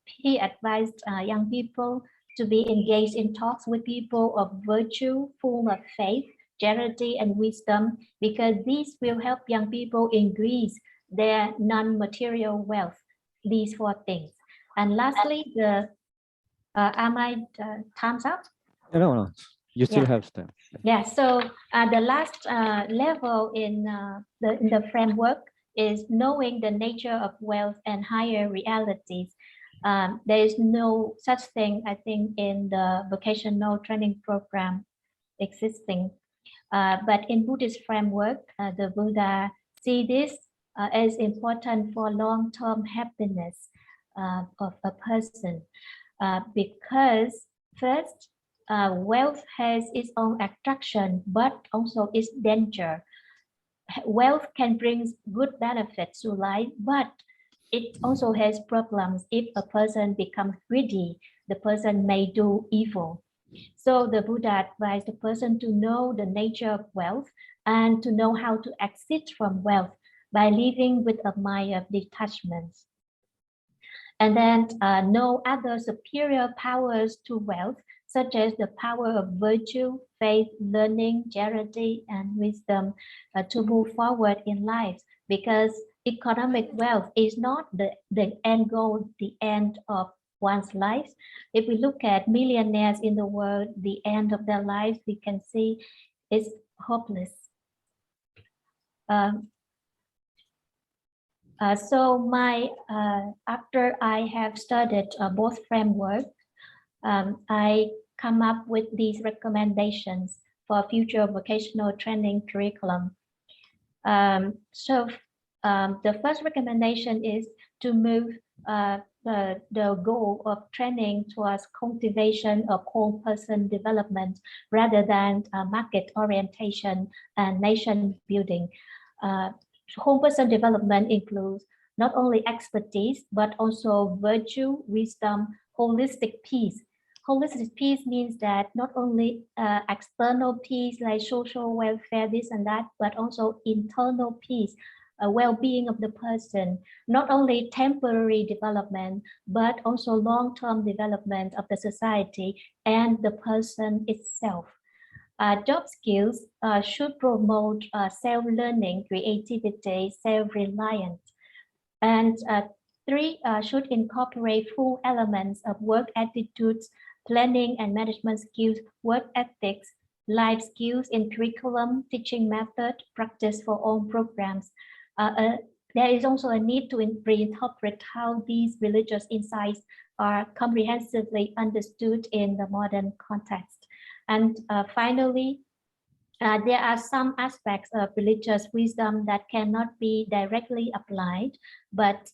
he advised young people to be engaged in talks with people of virtue, full of faith, charity, and wisdom, because these will help young people increase their non-material wealth, these 4 things. And lastly, am I time's up? No, you still have time. Yeah, so the last level in the framework is knowing the nature of wealth and higher realities. There is no such thing, I think, in the vocational training program existing. But in Buddhist framework, the Buddha see this as important for long-term happiness of a person, because first, wealth has its own attraction, but also its danger. Wealth can bring good benefits to life, but it also has problems. If a person becomes greedy, the person may do evil. So the Buddha advised the person to know the nature of wealth and to know how to exit from wealth by living with a mind of detachment. And then know other superior powers to wealth, such as the power of virtue, faith, learning, charity, and wisdom to move forward in life, because economic wealth is not the end goal, the end of one's life. If we look at millionaires in the world, the end of their lives, we can see it's hopeless. So after I have studied both frameworks, I come up with these recommendations for future vocational training curriculum. So the first recommendation is to move the goal of training towards cultivation of whole person development rather than market orientation and nation building. Whole person development includes not only expertise, but also virtue, wisdom, holistic peace. Holistic peace means that not only external peace like social welfare, this and that, but also internal peace, well-being of the person, not only temporary development, but also long-term development of the society and the person itself. Job skills should promote self-learning, creativity, self-reliance. And 3, should incorporate full elements of work attitudes, planning and management skills, work ethics, life skills in curriculum, teaching method, practice for all programs. There is also a need to reinterpret how these religious insights are comprehensively understood in the modern context. And finally, there are some aspects of religious wisdom that cannot be directly applied, but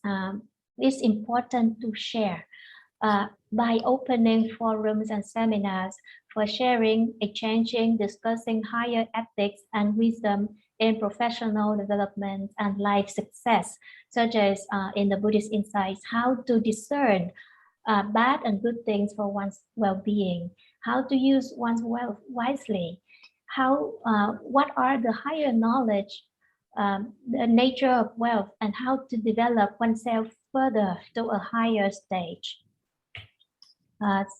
it's important to share by opening forums and seminars for sharing, exchanging, discussing higher ethics and wisdom in professional development and life success, such as in the Buddhist insights, how to discern bad and good things for one's well-being, how to use one's wealth wisely, what are the higher knowledge, the nature of wealth, and how to develop oneself further to a higher stage.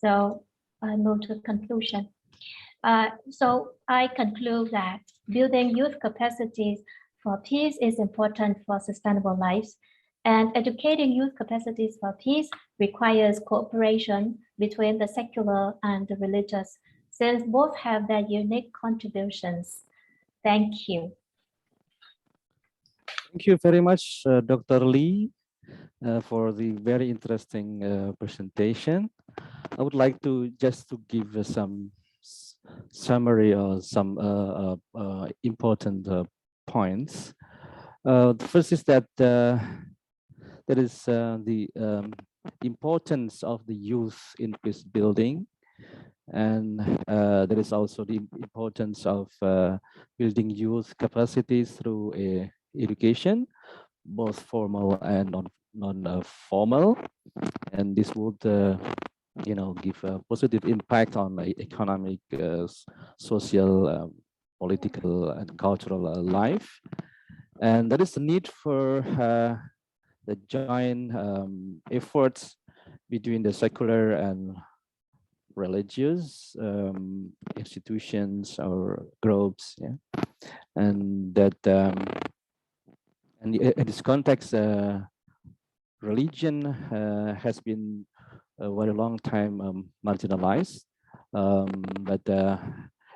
So I move to conclusion. So I conclude that building youth capacities for peace is important for sustainable lives, and educating youth capacities for peace requires cooperation between the secular and the religious, since both have their unique contributions. Thank you. Thank you very much, Dr. Lee, for the very interesting presentation. I would like to just to give some summary or some important points. The first is that there is the importance of the youth in peace building, and there is also the importance of building youth capacities through education, both formal and non-formal, and this would give a positive impact on economic, social, political, and cultural life. And there is a need for the joint efforts between the secular and religious institutions or groups, yeah, and that and in this context, religion has been a very long time marginalized, but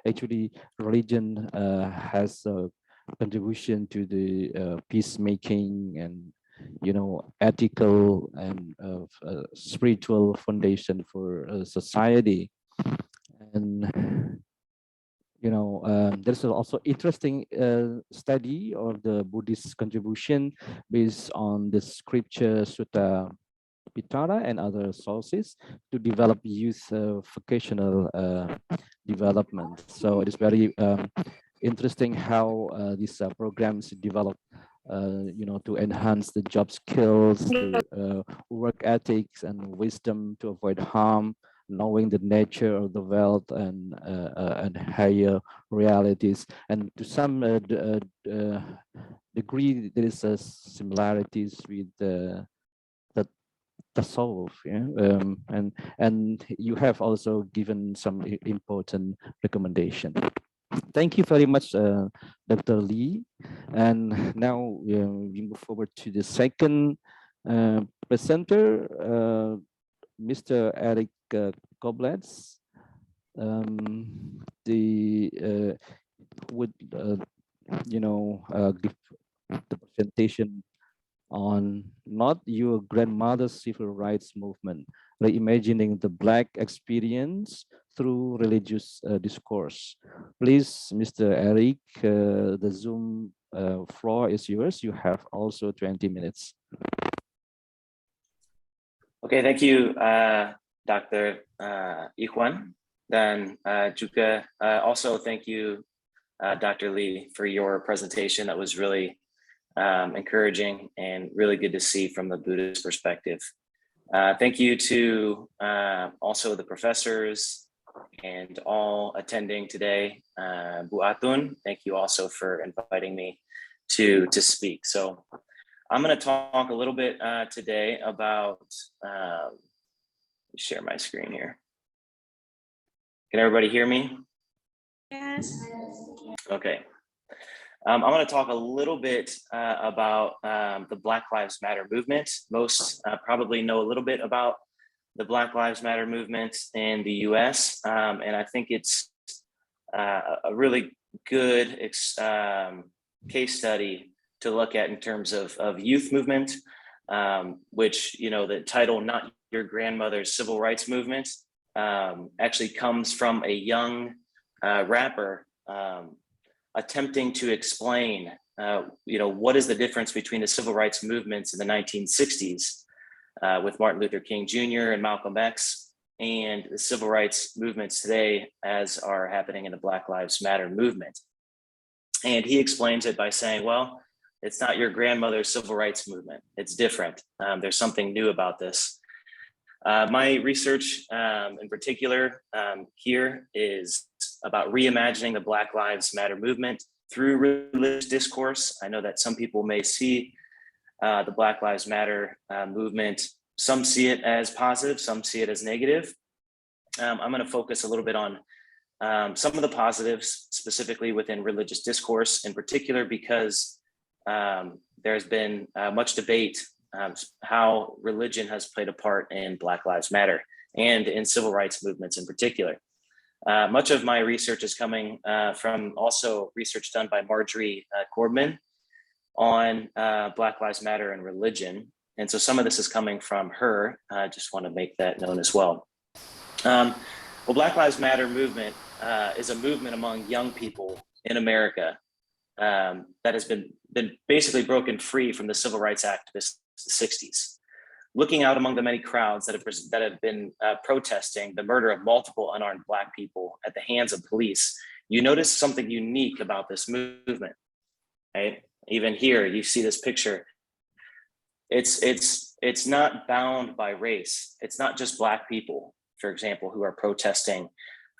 actually religion has a contribution to the peacemaking and ethical and spiritual foundation for society. And there's also interesting study of the Buddhist contribution based on the scripture Sutta Pitara and other sources to develop youth vocational development. So it is very interesting how these programs develop to enhance the job skills, work ethics, and wisdom to avoid harm, knowing the nature of the wealth and higher realities. And to some degree, there is similarities with the tasawwuf, yeah? And you have also given some important recommendation. Thank you very much, Dr. Lee. And now we move forward to the second presenter, Mr. Eric Koblenz. Would give the presentation on Not Your Grandmother's Civil Rights Movement, Reimagining the Black Experience Through Religious Discourse. Please, Mr. Eric, the Zoom floor is yours. You have also 20 minutes. Okay, thank you, Dr. Ichwan. Dan juga also thank you, Dr. Lee, for your presentation. That was really encouraging and really good to see from the Buddhist perspective. Thank you to also the professors and all attending today. Bu Atun, thank you also for inviting me to speak. So I'm going to talk a little bit today about, share my screen here. Can everybody hear me? Yes. Okay. I'm going to talk a little bit about the Black Lives Matter movement. Most probably know a little bit about the Black Lives Matter movement in the US. And I think it's a really good case study to look at in terms of youth movement, which, the title, Not Your Grandmother's Civil Rights Movement, actually comes from a young rapper attempting to explain, what is the difference between the civil rights movements in the 1960s with Martin Luther King Jr. and Malcolm X, and the civil rights movements today as are happening in the Black Lives Matter movement. And he explains it by saying, well, it's not your grandmother's civil rights movement. It's different. There's something new about this. My research in particular here is about reimagining the Black Lives Matter movement through religious discourse. I know that some people may see the Black Lives Matter movement, some see it as positive, some see it as negative. I'm going to focus a little bit on some of the positives, specifically within religious discourse in particular, because there's been much debate how religion has played a part in Black Lives Matter and in civil rights movements in particular. Much of my research is coming from also research done by Marjorie Cordman on Black Lives Matter and religion. And so some of this is coming from her. I just want to make that known as well. Well, Black Lives Matter movement is a movement among young people in America that has been basically broken free from the Civil Rights activists of the 60s. Looking out among the many crowds that have been protesting the murder of multiple unarmed Black people at the hands of police, you notice something unique about this movement, right? Even here, you see this picture. It's not bound by race. It's not just Black people, for example, who are protesting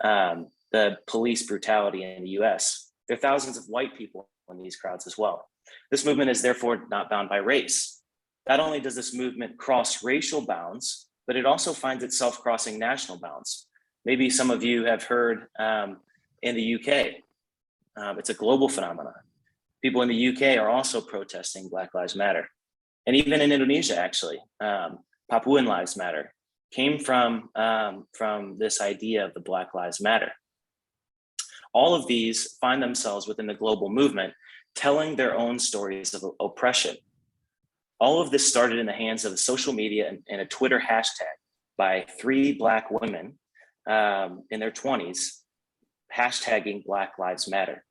the police brutality in the US. There are thousands of white people in these crowds as well. This movement is therefore not bound by race. Not only does this movement cross racial bounds, but it also finds itself crossing national bounds. Maybe some of you have heard in the UK, it's a global phenomenon. People in the UK are also protesting Black Lives Matter. And even in Indonesia, actually, Papuan Lives Matter came from this idea of the Black Lives Matter. All of these find themselves within the global movement, telling their own stories of oppression. All of this started in the hands of social media and a Twitter hashtag by 3 Black women in their 20s, hashtagging Black Lives Matter.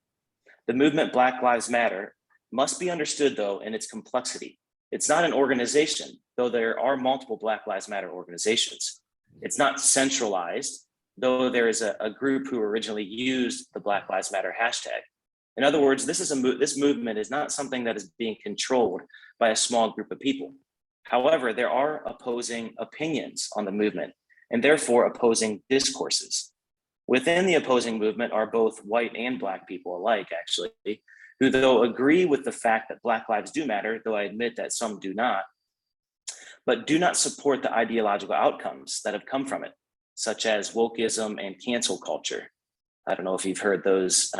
The movement Black Lives Matter must be understood, though, in its complexity. It's not an organization, though there are multiple Black Lives Matter organizations. It's not centralized, though there is a group who originally used the Black Lives Matter hashtag. In other words, this movement is not something that is being controlled by a small group of people. However, there are opposing opinions on the movement and therefore opposing discourses. Within the opposing movement are both white and Black people alike, actually, who though agree with the fact that Black lives do matter, though I admit that some do not, but do not support the ideological outcomes that have come from it, such as wokeism and cancel culture. I don't know if you've heard those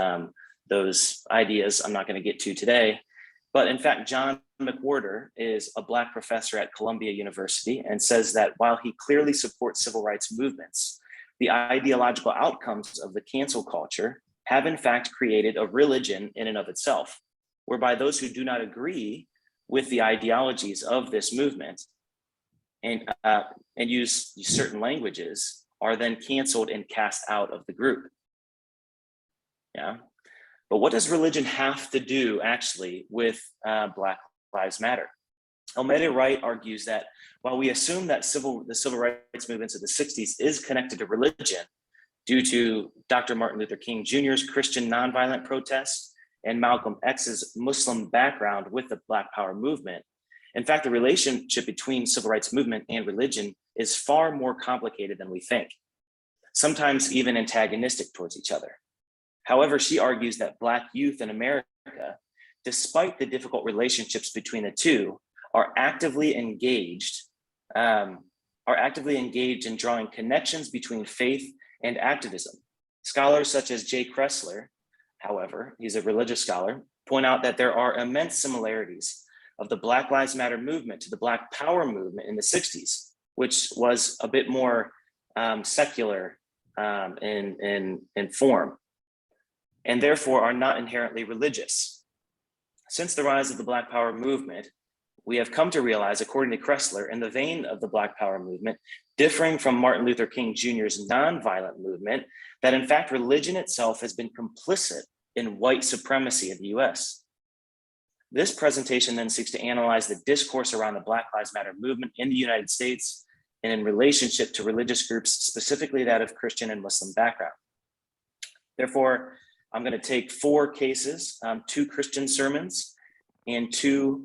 ideas. I'm not going to get to today, but in fact, John McWhorter is a Black professor at Columbia University and says that while he clearly supports civil rights movements, the ideological outcomes of the cancel culture have in fact created a religion in and of itself, whereby those who do not agree with the ideologies of this movement and use certain languages are then canceled and cast out of the group. Yeah. But what does religion have to do actually with Black Lives Matter? Elmeda Wright argues that while we assume that the civil rights movements of the 60s is connected to religion due to Dr. Martin Luther King Jr.'s Christian nonviolent protests and Malcolm X's Muslim background with the Black Power movement, in fact, the relationship between civil rights movement and religion is far more complicated than we think, sometimes even antagonistic towards each other. However, she argues that Black youth in America, despite the difficult relationships between the two, are actively engaged in drawing connections between faith and activism. Scholars such as Jay Kressler, however, he's a religious scholar, point out that there are immense similarities of the Black Lives Matter movement to the Black Power movement in the 60s, which was a bit more secular in form, and therefore are not inherently religious. Since the rise of the Black Power movement, we have come to realize, according to Kressler, in the vein of the Black Power movement, differing from Martin Luther King Jr.'s nonviolent movement, that in fact religion itself has been complicit in white supremacy in the US. This presentation then seeks to analyze the discourse around the Black Lives Matter movement in the United States and in relationship to religious groups, specifically that of Christian and Muslim background. Therefore, I'm going to take 4 cases, 2 Christian sermons and 2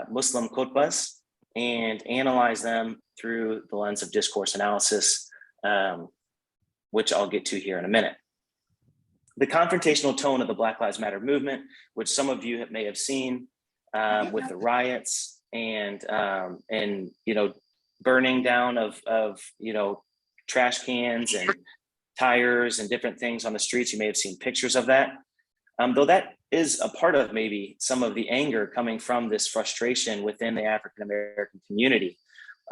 Muslim khutbahs, and analyze them through the lens of discourse analysis, which I'll get to here in a minute. The confrontational tone of the Black Lives Matter movement, which some of you may have seen with the riots and burning down of trash cans and tires and different things on the streets. You may have seen pictures of that. Though that is a part of maybe some of the anger coming from this frustration within the African-American community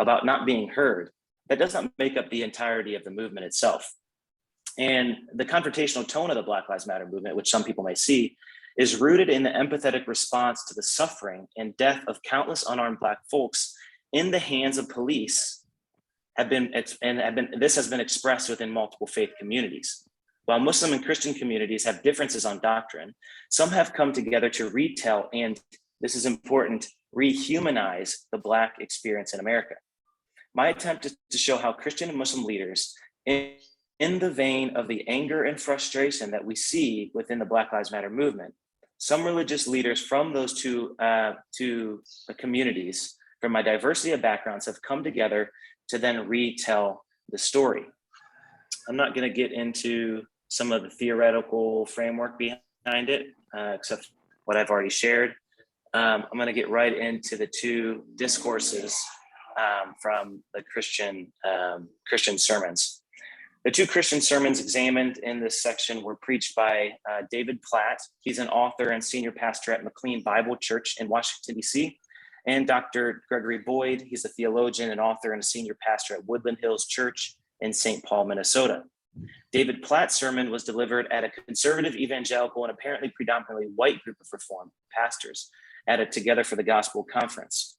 about not being heard, that does not make up the entirety of the movement itself. And the confrontational tone of the Black Lives Matter movement, which some people may see, is rooted in the empathetic response to the suffering and death of countless unarmed Black folks in the hands of police this has been expressed within multiple faith communities. While Muslim and Christian communities have differences on doctrine, some have come together to retell and, this is important, rehumanize the Black experience in America. My attempt is to show how Christian and Muslim leaders, in the vein of the anger and frustration that we see within the Black Lives Matter movement, some religious leaders from those two communities, from my diversity of backgrounds, have come together to then retell the story. I'm not going to get into some of the theoretical framework behind it, except what I've already shared. I'm going to get right into the two discourses from the Christian sermons. The two Christian sermons examined in this section were preached by David Platt. He's an author and senior pastor at McLean Bible Church in Washington, D.C., and Dr. Gregory Boyd. He's a theologian and author and a senior pastor at Woodland Hills Church in St. Paul, Minnesota. David Platt's sermon was delivered at a conservative, evangelical, and apparently predominantly white group of Reformed pastors at a Together for the Gospel conference.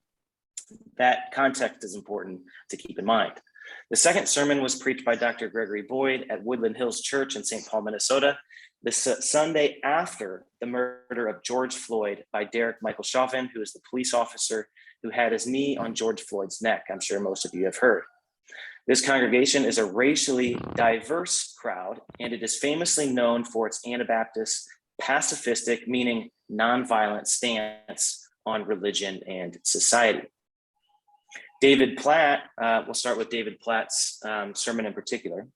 That context is important to keep in mind. The second sermon was preached by Dr. Gregory Boyd at Woodland Hills Church in St. Paul, Minnesota, the Sunday after the murder of George Floyd by Derek Michael Chauvin, who is the police officer who had his knee on George Floyd's neck. I'm sure most of you have heard. This congregation is a racially diverse crowd, and it is famously known for its Anabaptist, pacifistic, meaning nonviolent stance on religion and society. David Platt, we'll start with David Platt's sermon in particular.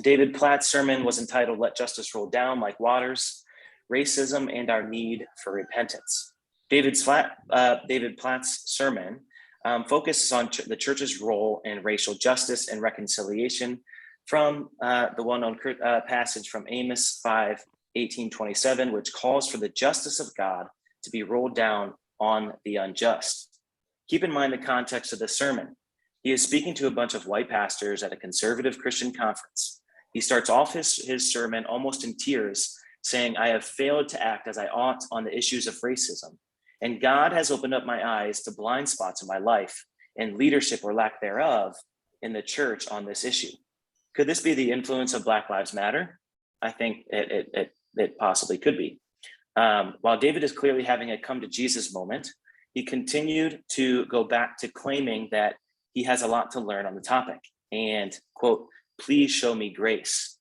David Platt's sermon was entitled, "Let Justice Roll Down Like Waters, Racism and Our Need for Repentance." David Platt's sermon focuses on the church's role in racial justice and reconciliation from the well-known passage from Amos 5:18-27, which calls for the justice of God to be rolled down on the unjust. Keep in mind the context of the sermon. He is speaking to a bunch of white pastors at a conservative Christian conference. He starts off his sermon almost in tears, saying, "I have failed to act as I ought on the issues of racism. And God has opened up my eyes to blind spots in my life and leadership or lack thereof in the church on this issue." Could this be the influence of Black Lives Matter? I think it possibly could be. While David is clearly having a come to Jesus moment, he continued to go back to claiming that he has a lot to learn on the topic and, quote, "Please show me grace."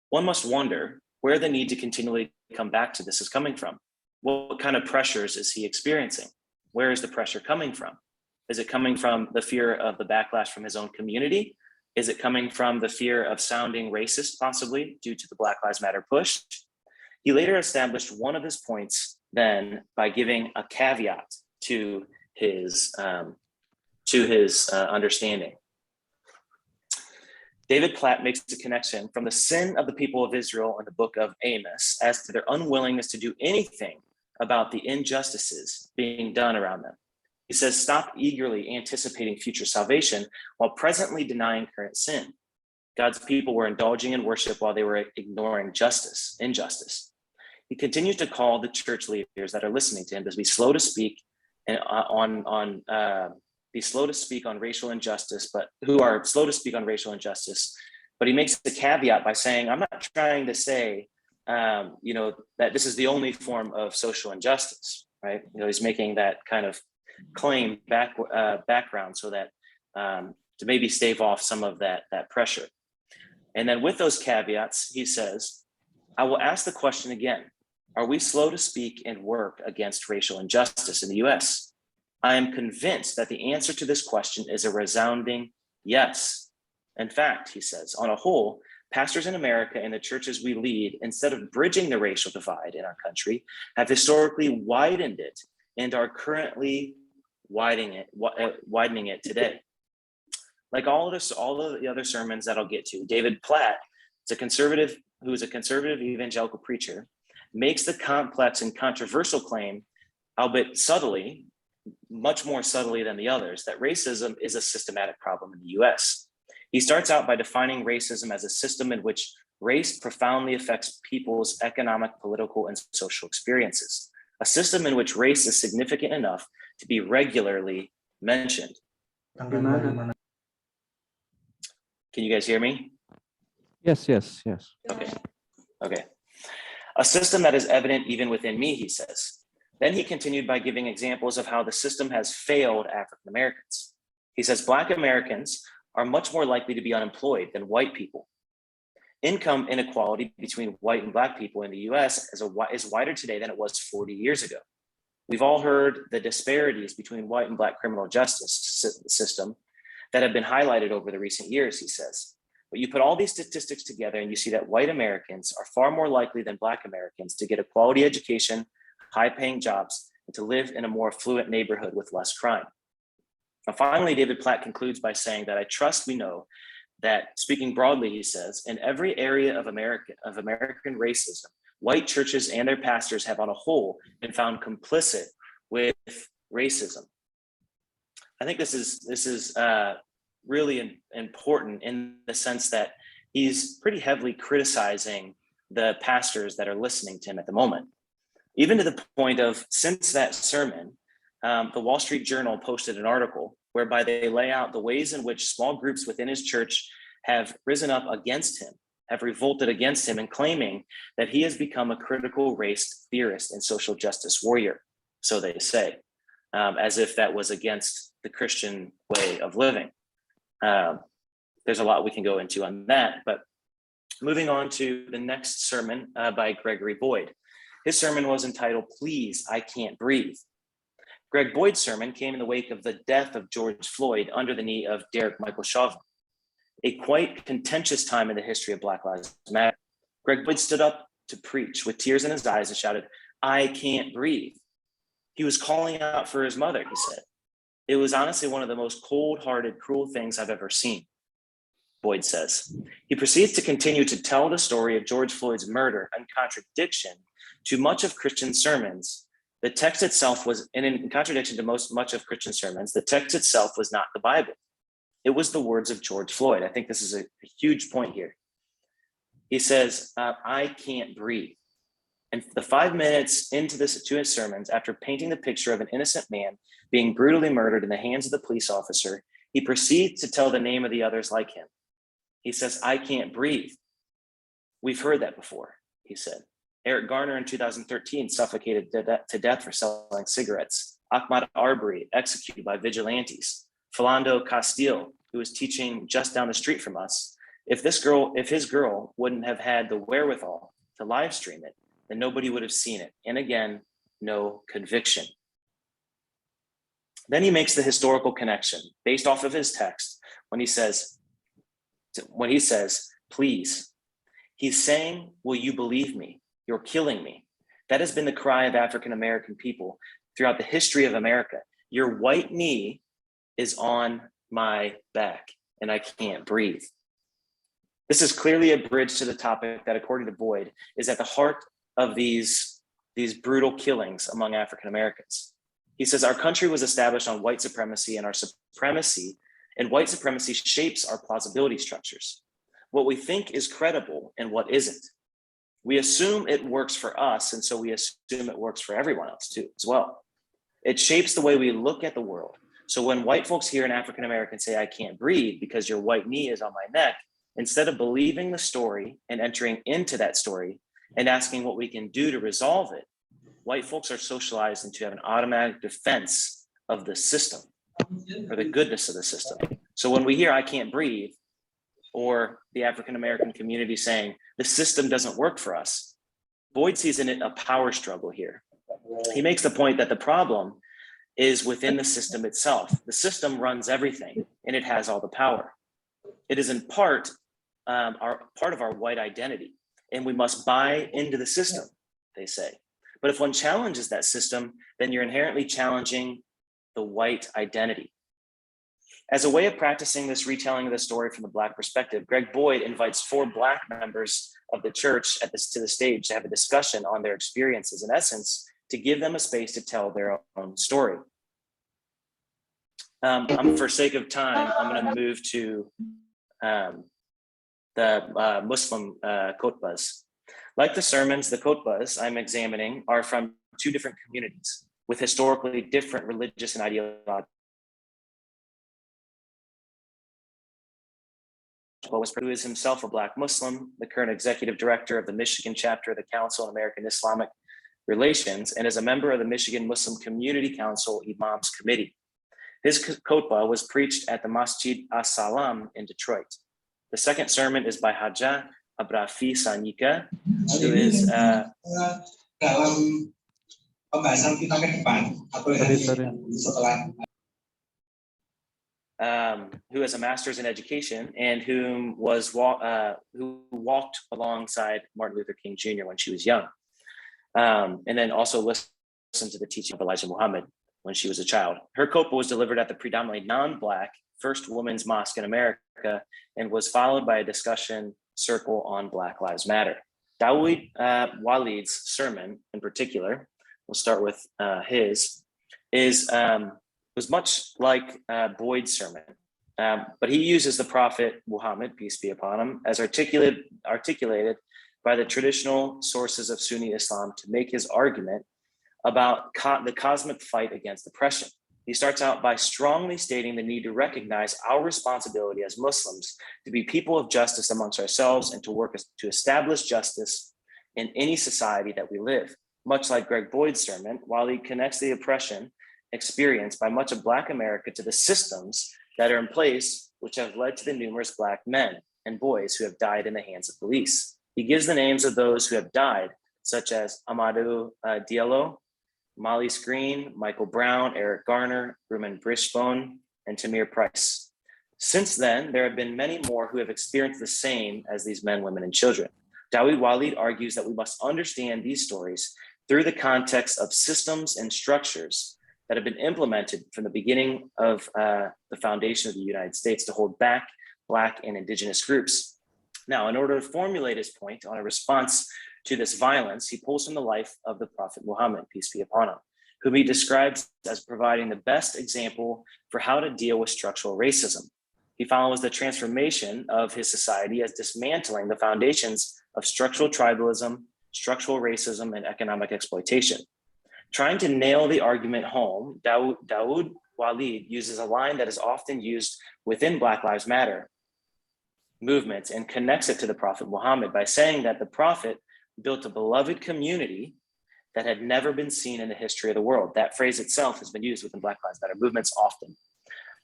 One must wonder where the need to continually come back to this is coming from. What kind of pressures is he experiencing? Where is the pressure coming from? Is it coming from the fear of the backlash from his own community? Is it coming from the fear of sounding racist, possibly due to the Black Lives Matter push? He later established one of his points then by giving a caveat to his understanding. David Platt makes a connection from the sin of the people of Israel in the book of Amos as to their unwillingness to do anything about the injustices being done around them. He says, "Stop eagerly anticipating future salvation while presently denying current sin." God's people were indulging in worship while they were ignoring injustice. He continues to call the church leaders that are listening to him to be slow to speak and on racial injustice, but he makes the caveat by saying, "I'm not trying to say, that this is the only form of social injustice," right? He's making that kind of claim background so that to maybe stave off some of that pressure. And then with those caveats, he says, "I will ask the question again. Are we slow to speak and work against racial injustice in the US? I am convinced that the answer to this question is a resounding yes. In fact," he says, "on a whole, pastors in America and the churches we lead, instead of bridging the racial divide in our country, have historically widened it and are currently widening it today." Like all of the other sermons that I'll get to, David Platt, who's a conservative evangelical preacher, makes the complex and controversial claim, albeit subtly, much more subtly than the others, that racism is a systematic problem in the US. He starts out by defining racism as a system in which race profoundly affects people's economic, political, and social experiences, a system in which race is significant enough to be regularly mentioned. Can you guys hear me? Yes, yes, yes. Okay. A system that is evident even within me, he says. Then he continued by giving examples of how the system has failed African Americans. He says Black Americans are much more likely to be unemployed than white people. Income inequality between white and Black people in the US is wider today than it was 40 years ago. We've all heard the disparities between white and Black criminal justice system that have been highlighted over the recent years, he says. But you put all these statistics together and you see that white Americans are far more likely than Black Americans to get a quality education, high-paying jobs, and to live in a more affluent neighborhood with less crime. Now, finally, David Platt concludes by saying that I trust we know that, speaking broadly, he says, in every area of American racism, white churches and their pastors have on a whole been found complicit with racism. I think this is really important in the sense that he's pretty heavily criticizing the pastors that are listening to him at the moment. Even to the point of, since that sermon, the Wall Street Journal posted an article whereby they lay out the ways in which small groups within his church have risen up against him, have revolted against him, and claiming that he has become a critical race theorist and social justice warrior, so they say, as if that was against the Christian way of living. There's a lot we can go into on that, but moving on to the next sermon by Gregory Boyd. His sermon was entitled, "Please, I Can't Breathe." Greg Boyd's sermon came in the wake of the death of George Floyd under the knee of Derek Michael Chauvin, a quite contentious time in the history of Black Lives Matter. Greg Boyd stood up to preach with tears in his eyes and shouted, "I can't breathe." He was calling out for his mother, he said. It was honestly one of the most cold-hearted, cruel things I've ever seen, Boyd says. He proceeds to continue to tell the story of George Floyd's murder in contradiction to much of Christian sermons. The text itself was, and in contradiction to much of Christian sermons, the text itself was not the Bible. It was the words of George Floyd. I think this is a huge point here. He says, "I can't breathe." And the 5 minutes into his sermons, after painting the picture of an innocent man being brutally murdered in the hands of the police officer, he proceeds to tell the name of the others like him. He says, "I can't breathe." We've heard that before, he said. Eric Garner in 2013 suffocated to death for selling cigarettes. Ahmaud Arbery executed by vigilantes. Philando Castile, who was teaching just down the street from us. If his girl wouldn't have had the wherewithal to live stream it, then nobody would have seen it. And again, no conviction. Then he makes the historical connection based off of his text when he says, "Please." He's saying, "Will you believe me? You're killing me." That has been the cry of African American people throughout the history of America. Your white knee is on my back and I can't breathe. This is clearly a bridge to the topic that, according to Boyd, is at the heart of these brutal killings among African Americans. He says, our country was established on white supremacy, and white supremacy shapes our plausibility structures. What we think is credible and what isn't. We assume it works for us, and so we assume it works for everyone else too, as well. It shapes the way we look at the world. So when white folks hear an African American say, "I can't breathe because your white knee is on my neck," instead of believing the story and entering into that story and asking what we can do to resolve it, white folks are socialized into have an automatic defense of the system or the goodness of the system. So when we hear "I can't breathe," or the African American community saying the system doesn't work for us, Boyd sees in it a power struggle here. He makes the point that the problem is within the system itself. The system runs everything and it has all the power. It is in part part of our white identity, and we must buy into the system, they say. But if one challenges that system, then you're inherently challenging the white identity. As a way of practicing this retelling of the story from the Black perspective, Greg Boyd invites 4 Black members of the church to the stage to have a discussion on their experiences, in essence, to give them a space to tell their own story. For sake of time, I'm going to move to the Muslim khutbahs. Like the sermons, the khutbahs I'm examining are from 2 different communities with historically different religious and ideological who is himself a Black Muslim, the current executive director of the Michigan chapter of the Council on American Islamic Relations, and is a member of the Michigan Muslim Community Council Imams Committee. His khutbah was preached at the Masjid As-Salam in Detroit. The second sermon is by Haja Abrafi Sanyika, who is who has a master's in education and who walked alongside Martin Luther King Jr. when she was young, and then also listened to the teaching of Elijah Muhammad when she was a child. Her khutbah was delivered at the predominantly non-Black First Women's Mosque in America and was followed by a discussion circle on Black Lives Matter. Dawud Walid's sermon in particular, we'll start with his, was much like Boyd's sermon, but he uses the Prophet Muhammad, peace be upon him, as articulated by the traditional sources of Sunni Islam to make his argument about the cosmic fight against oppression. He starts out by strongly stating the need to recognize our responsibility as Muslims to be people of justice amongst ourselves and to work to establish justice in any society that we live. Much like Greg Boyd's sermon, while he connects the oppression experienced by much of Black America to the systems that are in place, which have led to the numerous Black men and boys who have died in the hands of police. He gives the names of those who have died, such as Amadou Diallo, Molly Screen, Michael Brown, Eric Garner, Ruben Brishbone, and Tamir Price. Since then, there have been many more who have experienced the same as these men, women, and children. Dawud Walid argues that we must understand these stories through the context of systems and structures that have been implemented from the beginning of the foundation of the United States to hold back Black and Indigenous groups. Now, in order to formulate his point on a response to this violence, he pulls from the life of the Prophet Muhammad, peace be upon him, whom he describes as providing the best example for how to deal with structural racism. He follows the transformation of his society as dismantling the foundations of structural tribalism, structural racism, and economic exploitation. Trying to nail the argument home, Dawud Walid uses a line that is often used within Black Lives Matter movements and connects it to the Prophet Muhammad by saying that the Prophet built a beloved community that had never been seen in the history of the world. That phrase itself has been used within Black Lives Matter movements often.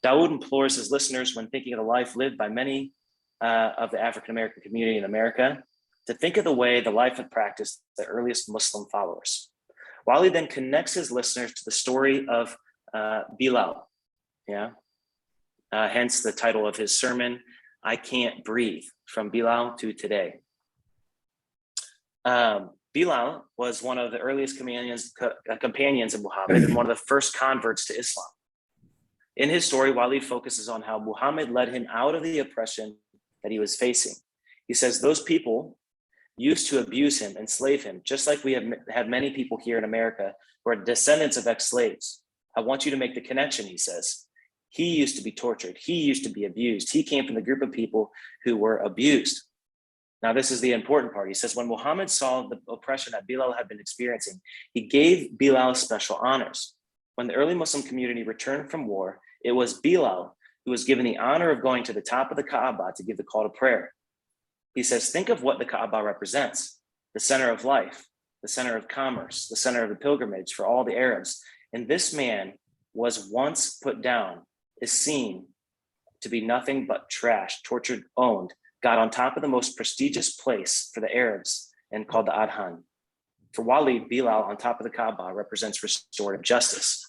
Dawud implores his listeners, when thinking of the life lived by many of the African-American community in America, to think of the way the life and practice the earliest Muslim followers. Wali then connects his listeners to the story of Bilal, hence the title of his sermon, I Can't Breathe, From Bilal to Today. Bilal was one of the earliest companions of Muhammad and one of the first converts to Islam. In his story, Walid focuses on how Muhammad led him out of the oppression that he was facing. He says those people used to abuse him, enslave him, just like we have many people here in America who are descendants of ex-slaves. I want you to make the connection, he says. He used to be tortured. He used to be abused. He came from the group of people who were abused. Now, this is the important part. He says, when Muhammad saw the oppression that Bilal had been experiencing, he gave Bilal special honors. When the early Muslim community returned from war, it was Bilal who was given the honor of going to the top of the Kaaba to give the call to prayer. He says, think of what the Kaaba represents, the center of life, the center of commerce, the center of the pilgrimage for all the Arabs. And this man was once put down, is seen to be nothing but trash, tortured, owned, got on top of the most prestigious place for the Arabs and called the Adhan. For Wali, Bilal on top of the Kaaba represents restorative justice.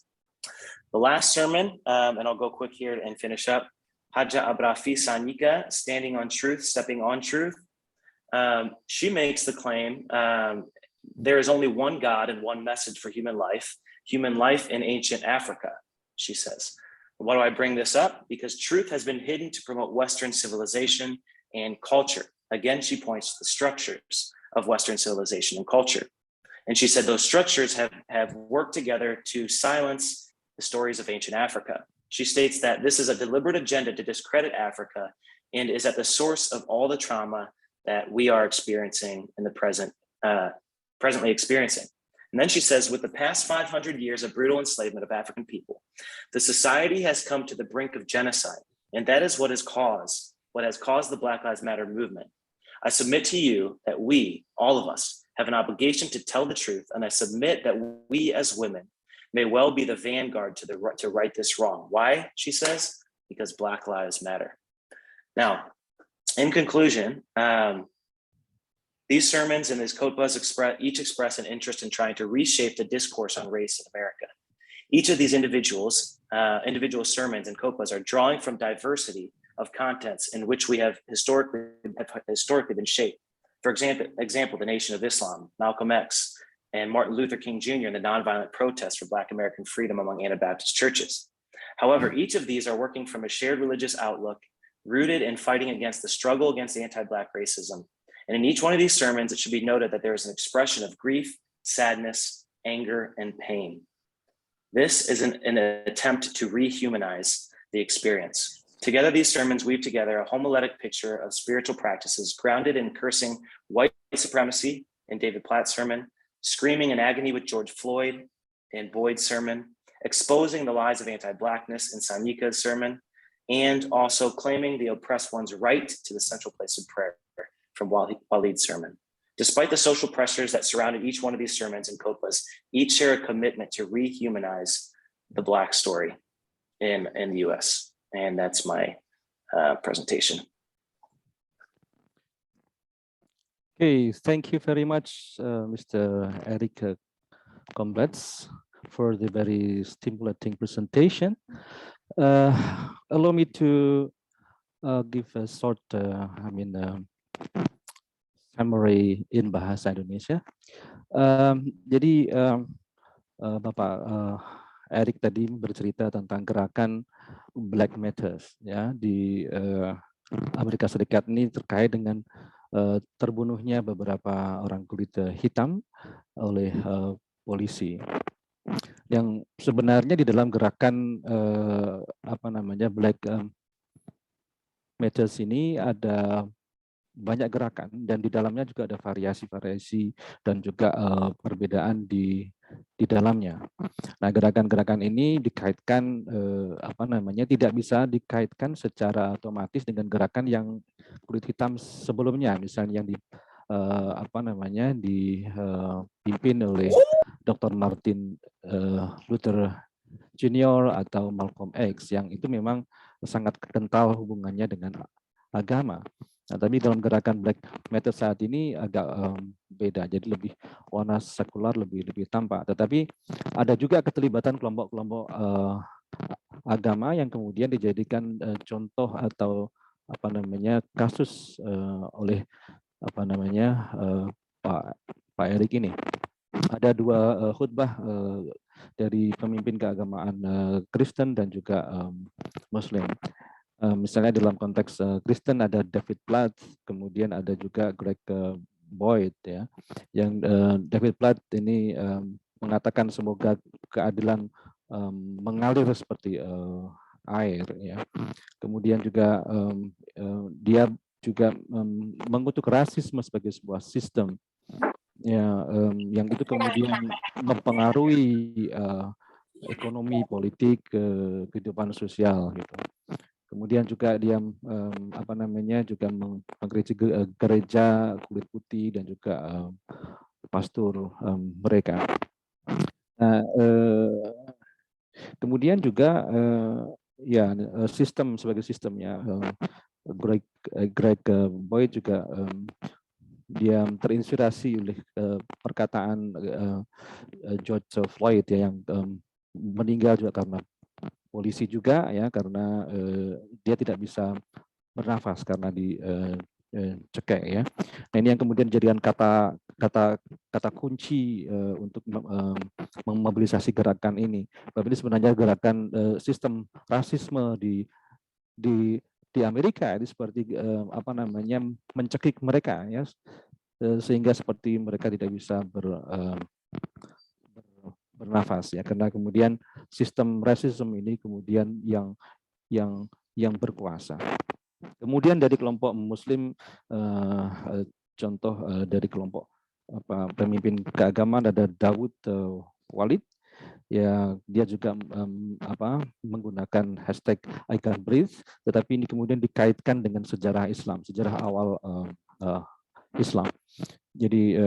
The last sermon, and I'll go quick here and finish up, Haja Abrafi Sanyika, Standing on Truth, Stepping on Truth. She makes the claim, there is only one God and one message for human life in ancient Africa, she says. Why do I bring this up? Because truth has been hidden to promote Western civilization and culture. Again, she points to the structures of Western civilization and culture. And she said those structures have worked together to silence the stories of ancient Africa. She states that this is a deliberate agenda to discredit Africa and is at the source of all the trauma that we are experiencing in the presently experiencing. And then she says, with the past 500 years of brutal enslavement of African people, the society has come to the brink of genocide. And that is what has caused what has caused the Black Lives Matter movement. I submit to you that we, all of us, have an obligation to tell the truth, and I submit that we as women may well be the vanguard to right this wrong. Why, she says? Because Black Lives Matter. Now, in conclusion, these sermons and these khutbahs each express an interest in trying to reshape the discourse on race in America. Each of these individual sermons and khutbahs are drawing from diversity of contents in which we have historically been shaped. For example, the Nation of Islam, Malcolm X, and Martin Luther King Jr. in the nonviolent protests for Black American freedom among Anabaptist churches. However, each of these are working from a shared religious outlook rooted in fighting against the struggle against anti-Black racism. And in each one of these sermons, it should be noted that there is an expression of grief, sadness, anger, and pain. This is an attempt to rehumanize the experience. Together, these sermons weave together a homiletic picture of spiritual practices grounded in cursing white supremacy in David Platt's sermon, screaming in agony with George Floyd in Boyd's sermon, exposing the lies of anti-Blackness in Sanika's sermon, and also claiming the oppressed one's right to the central place of prayer from Walid's sermon. Despite the social pressures that surrounded each one of these sermons and khutbahs, each share a commitment to rehumanize the Black story in the US. And that's my presentation. Okay, thank you very much, Mr. Eric Combrats, for the very stimulating presentation. Allow me to give a short, summary in bahasa Indonesia. Jadi Bapak Eric tadi bercerita tentang gerakan Black Matters ya di Amerika Serikat ini terkait dengan terbunuhnya beberapa orang kulit hitam oleh polisi. Yang sebenarnya di dalam gerakan Black Matters ini ada banyak gerakan dan di dalamnya juga ada variasi-variasi dan juga perbedaan di dalamnya. Nah, gerakan-gerakan ini dikaitkan tidak bisa dikaitkan secara otomatis dengan gerakan yang kulit hitam sebelumnya, misalnya yang dipimpin oleh Dr. Martin Luther Jr. atau Malcolm X, yang itu memang sangat kental hubungannya dengan agama. Nah, tapi dalam gerakan Black Matter saat ini agak beda, jadi lebih warna sekular, lebih tampak. Tetapi ada juga keterlibatan kelompok-kelompok agama yang kemudian dijadikan contoh atau kasus oleh Pak Erick ini. Ada dua khutbah dari pemimpin keagamaan Kristen dan juga Muslim. Misalnya dalam konteks Kristen ada David Platt, kemudian ada juga Greg Boyd ya. Yang David Platt ini mengatakan semoga keadilan mengalir seperti air ya. Kemudian juga dia juga mengutuk rasisme sebagai sebuah sistem ya, yang itu kemudian mempengaruhi ekonomi, politik, kehidupan sosial gitu. Kemudian juga dia juga mengkritik gereja kulit putih dan juga pastor mereka. Nah, kemudian juga sistem sebagai sistemnya, Greg Boyd juga dia terinspirasi oleh perkataan George Floyd ya, yang meninggal juga karena polisi juga ya, karena dia tidak bisa bernafas karena dicekek ya. Nah, ini yang kemudian jadikan kata kunci untuk memobilisasi gerakan ini. Tapi ini sebenarnya gerakan sistem rasisme di Amerika ini seperti mencekik mereka ya, sehingga seperti mereka tidak bisa bernafas ya, karena kemudian sistem rasisme ini kemudian yang berkuasa. Kemudian dari kelompok Muslim, contoh dari kelompok pemimpin keagamaan ada Daud Walid Ya, dia juga menggunakan hashtag I Can Breathe, tetapi ini kemudian dikaitkan dengan sejarah Islam, sejarah awal Islam. Jadi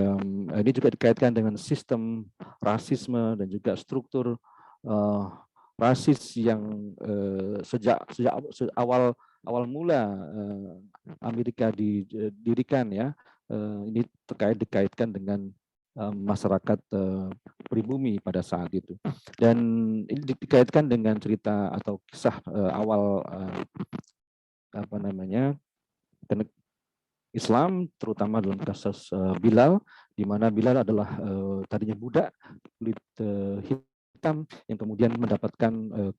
ini juga dikaitkan dengan sistem rasisme dan juga struktur rasis yang sejak awal mula Amerika didirikan, ya. Ini dikaitkan dengan masyarakat pribumi pada saat itu, dan ini dikaitkan dengan cerita atau kisah awal Islam, terutama dalam kasus Bilal, di mana Bilal adalah tadinya budak kulit hitam yang kemudian mendapatkan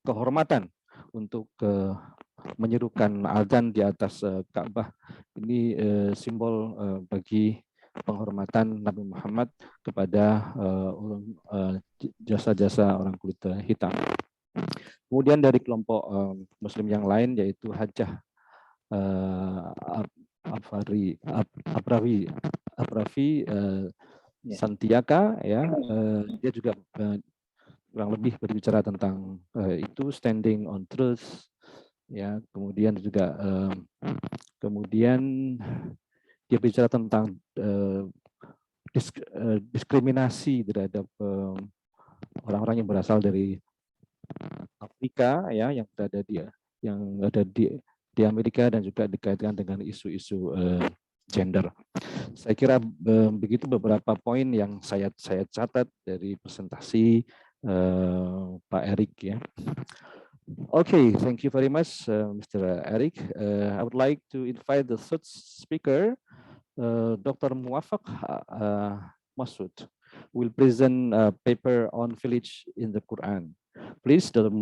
kehormatan untuk menyerukan azan di atas Ka'bah. Ini simbol bagi penghormatan Nabi Muhammad kepada jasa-jasa orang kulit hitam. Kemudian dari kelompok Muslim yang lain, yaitu Hajjah Abrafi Santiaga, ya, dia juga kurang lebih berbicara tentang itu, standing on truth, ya. Kemudian juga dia bicara tentang diskriminasi terhadap orang-orang yang berasal dari Afrika, ya, yang ada di Amerika, dan juga dikaitkan dengan isu-isu gender. Saya kira begitu beberapa poin yang saya catat dari presentasi Pak Erick, ya. Okay, thank you very much, Mr. Erick. I would like to invite the third speaker, Dr. Muafa Masuwd, will present a paper on village in the Quran. Please, Dr.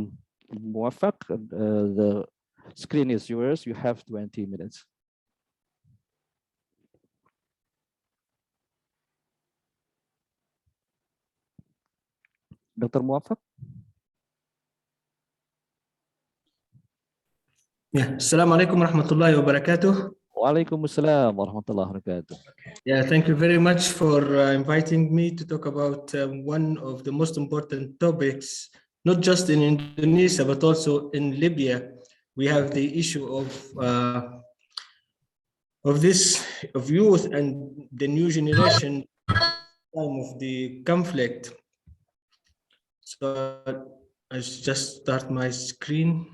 Muafa, the screen is yours. You have 20 minutes. Dr. Muafa? Yeah, Assalamualaikum warahmatullahi wabarakatuh. Waalaikumsalam warahmatullahi wabarakatuh. Yeah, thank you very much for inviting me to talk about one of the most important topics, not just in Indonesia, but also in Libya. We have the issue of youth and the new generation time of the conflict. So I just start my screen.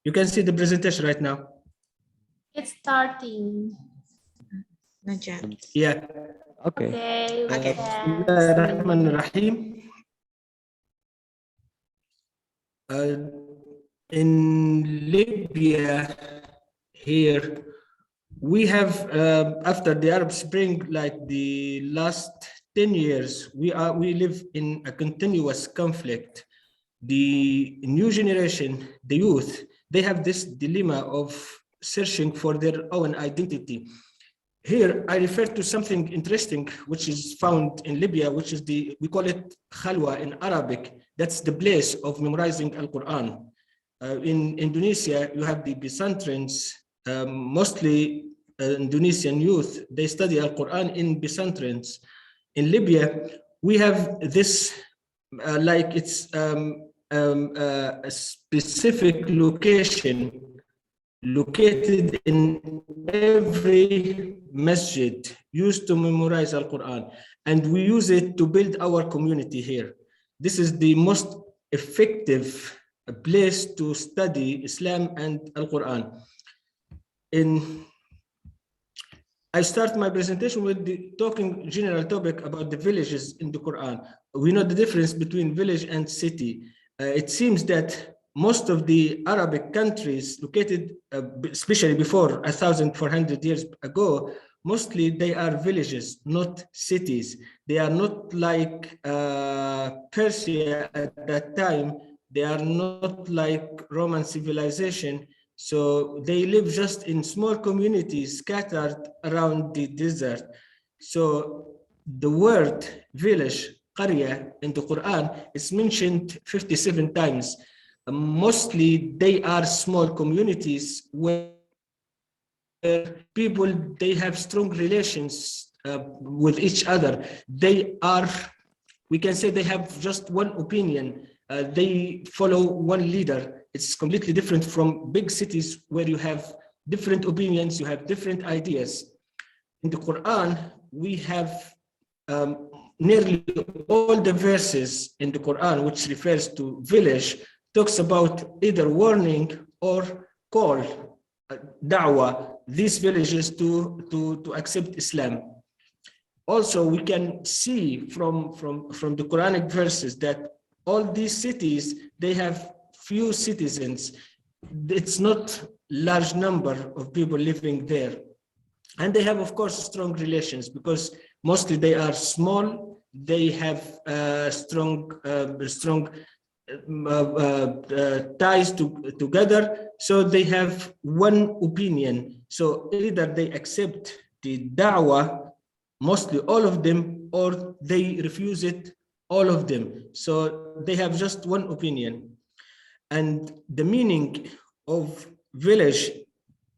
You can see the presentation right now. It's starting. Yeah. Okay. Okay. Bismillahirrahmanirrahim. In Libya, here we have after the Arab Spring, like the last 10 years, we live in a continuous conflict. The new generation, the youth, they have this dilemma of searching for their own identity. Here, I refer to something interesting, which is found in Libya, which is we call it khalwa in Arabic. That's the place of memorizing Al-Quran. In Indonesia, you have the Byzantines, mostly Indonesian youth, they study Al-Quran in Byzantines. In Libya, we have this, like it's a specific location located in every masjid used to memorize Al-Quran, and we use it to build our community here. This is the most effective place to study Islam and Al-Quran. I start my presentation with the talking general topic about the villages in the Quran. We know the difference between village and city. It seems that most of the Arabic countries located, especially before 1,400 years ago, mostly they are villages, not cities. They are not like Persia at that time. They are not like Roman civilization. So they live just in small communities scattered around the desert. So the word village, qarya, in the Quran is mentioned 57 times. mostly they are small communities where people, they have strong relations with each other. They are, we can say they have just one opinion. They follow one leader. It's completely different from big cities where you have different opinions, you have different ideas. In the Quran, we have nearly all the verses in the Quran which refers to village talks about either warning or call, da'wah, these villages to accept Islam. Also, we can see from the Quranic verses that all these cities, they have few citizens. It's not large number of people living there. And they have, of course, strong relations because mostly they are small. They have strong ties together. So they have one opinion. So either they accept the da'wah, mostly all of them, or they refuse it, all of them. So they have just one opinion. And the meaning of village,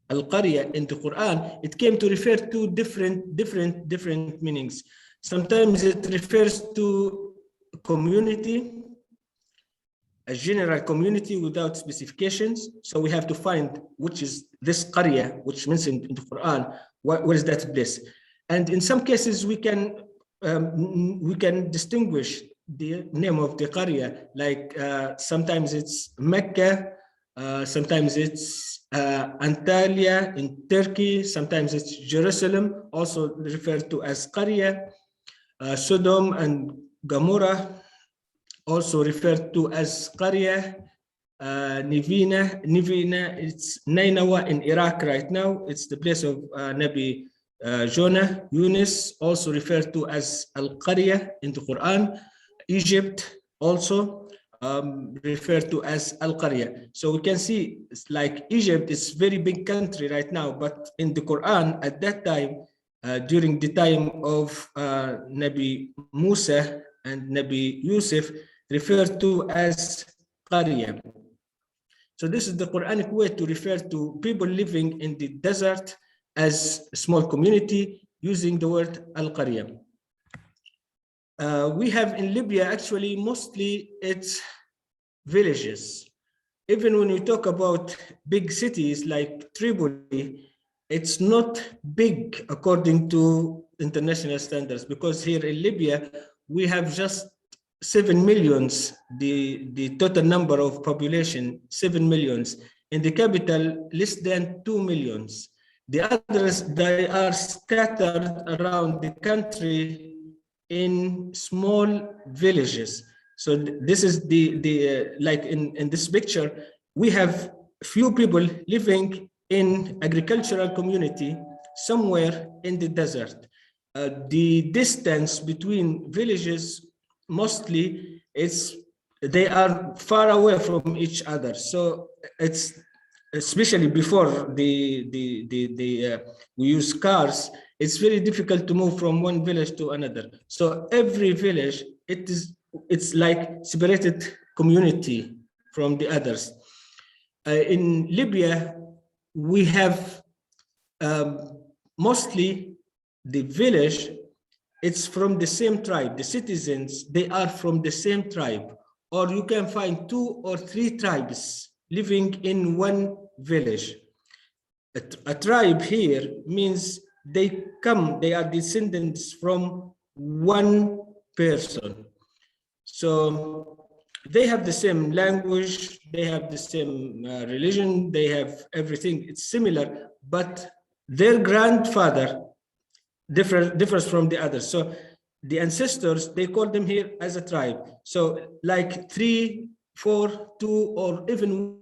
al-qarya, in the Quran, it came to refer to different meanings. Sometimes it refers to community, a general community without specifications. So we have to find which is this qarya, which mentioned in the Quran, where is that place? And in some cases, we can distinguish the name of the qarya, like sometimes it's Mecca, sometimes it's Antalya in Turkey, sometimes it's Jerusalem, also referred to as qarya. Sodom and Gomorrah, also referred to as qarya. Nivina, it's Nainawa in Iraq right now. It's the place of Nabi Jonah. Yunus, also referred to as Al-Qarya in the Quran. Egypt, also referred to as Al-Qarya. So we can see, it's like Egypt is a very big country right now, but in the Quran at that time, during the time of Nabi Musa and Nabi Yusuf, referred to as Qarya. So this is the Quranic way to refer to people living in the desert as a small community, using the word Al-Qarya. We have in Libya, actually, mostly it's villages. Even when we talk about big cities like Tripoli, it's not big according to international standards, because here in Libya, we have just 7 millions, the total number of population, 7 millions. In the capital, less than 2 millions. The others, they are scattered around the country in small villages. So this is like in this picture, we have few people living in agricultural community somewhere in the desert. The distance between villages, mostly they are far away from each other. So it's, especially before we use cars, it's very difficult to move from one village to another. So every village, it's like separated community from the others. In Libya, we have mostly the village, it's from the same tribe. The citizens, they are from the same tribe, or you can find 2 or 3 tribes living in one village. A tribe here means they are descendants from one person. So they have the same language, they have the same religion, they have everything, it's similar, but their grandfather differs from the others. So the ancestors, they call them here as a tribe. So like 3, 4, 2, or even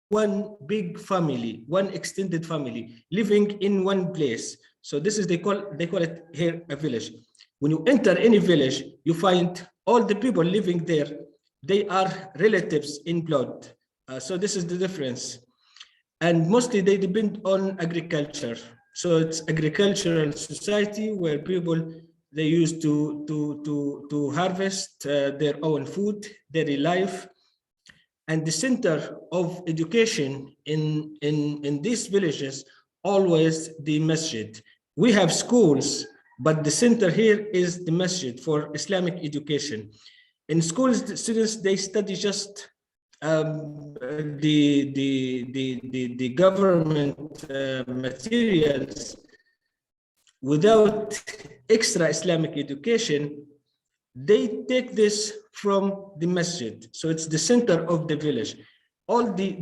one big family, one extended family living in one place. So this is, they call it here a village. When you enter any village, you find all the people living there, they are relatives in blood. So this is the difference. And mostly they depend on agriculture. So it's agricultural society where people, they used to harvest their own food, daily life. And the center of education in these villages, always the masjid. We have schools, but the center here is the masjid for Islamic education. In schools, the students, they study just the government materials without extra Islamic education. They take this from the masjid. So it's the center of the village. All the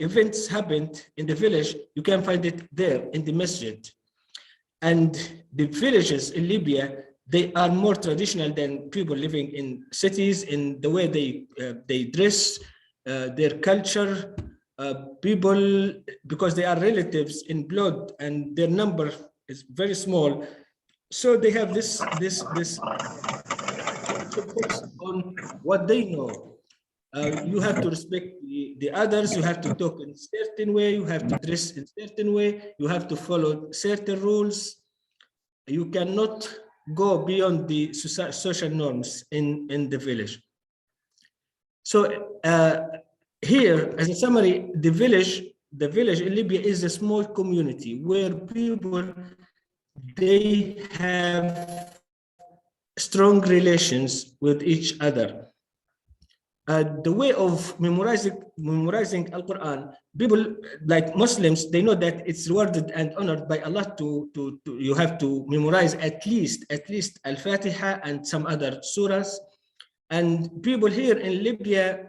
events happened in the village, you can find it there in the masjid. And the villages in Libya, they are more traditional than people living in cities in the way they dress, their culture, people, because they are relatives in blood and their number is very small. So they have this on what they know. You have to respect the others, you have to talk in a certain way, you have to dress in a certain way, you have to follow certain rules. You cannot go beyond the social norms in the village. So here, as a summary, the village in Libya is a small community where people, they have strong relations with each other. The way of memorizing Al-Quran, people like Muslims, they know that it's rewarded and honored by Allah you have to memorize at least Al-Fatiha and some other surahs. And people here in Libya,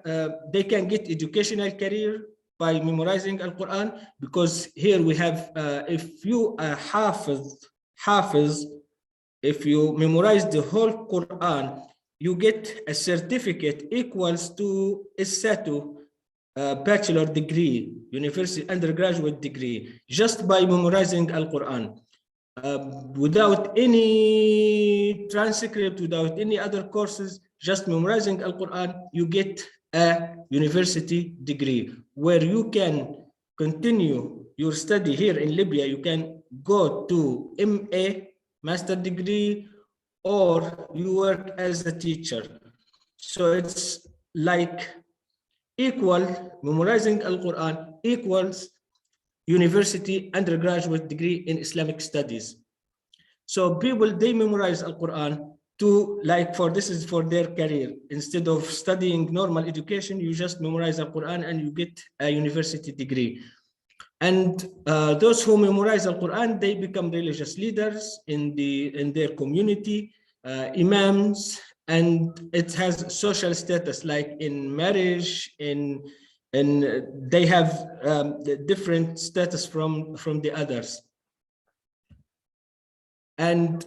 they can get educational career by memorizing Al-Quran, because here we have, if you are Hafiz, if you memorize the whole Quran, you get a certificate equals to ISATU, bachelor degree, university undergraduate degree, just by memorizing Al-Quran. Without any transcript, without any other courses, just memorizing Al-Quran, you get a university degree where you can continue your study here in Libya. You can go to MA, master degree, or you work as a teacher. So it's like equal, memorizing Al-Quran equals university undergraduate degree in Islamic studies. So people, they memorize Al-Quran to, like, this is for their career. Instead of studying normal education, you just memorize Al-Quran and you get a university degree. And those who memorize Al-Quran, they become religious leaders in their community, imams, and it has social status, like in marriage, and they have different status from the others. And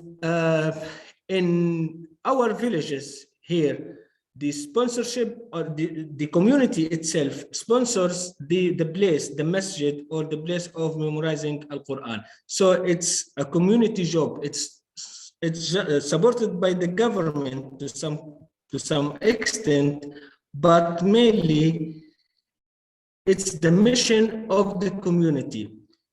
in our villages here, the sponsorship, or the community itself sponsors the place, the masjid, or the place of memorizing Al-Quran. So it's a community job. It's supported by the government to some extent, but mainly it's the mission of the community.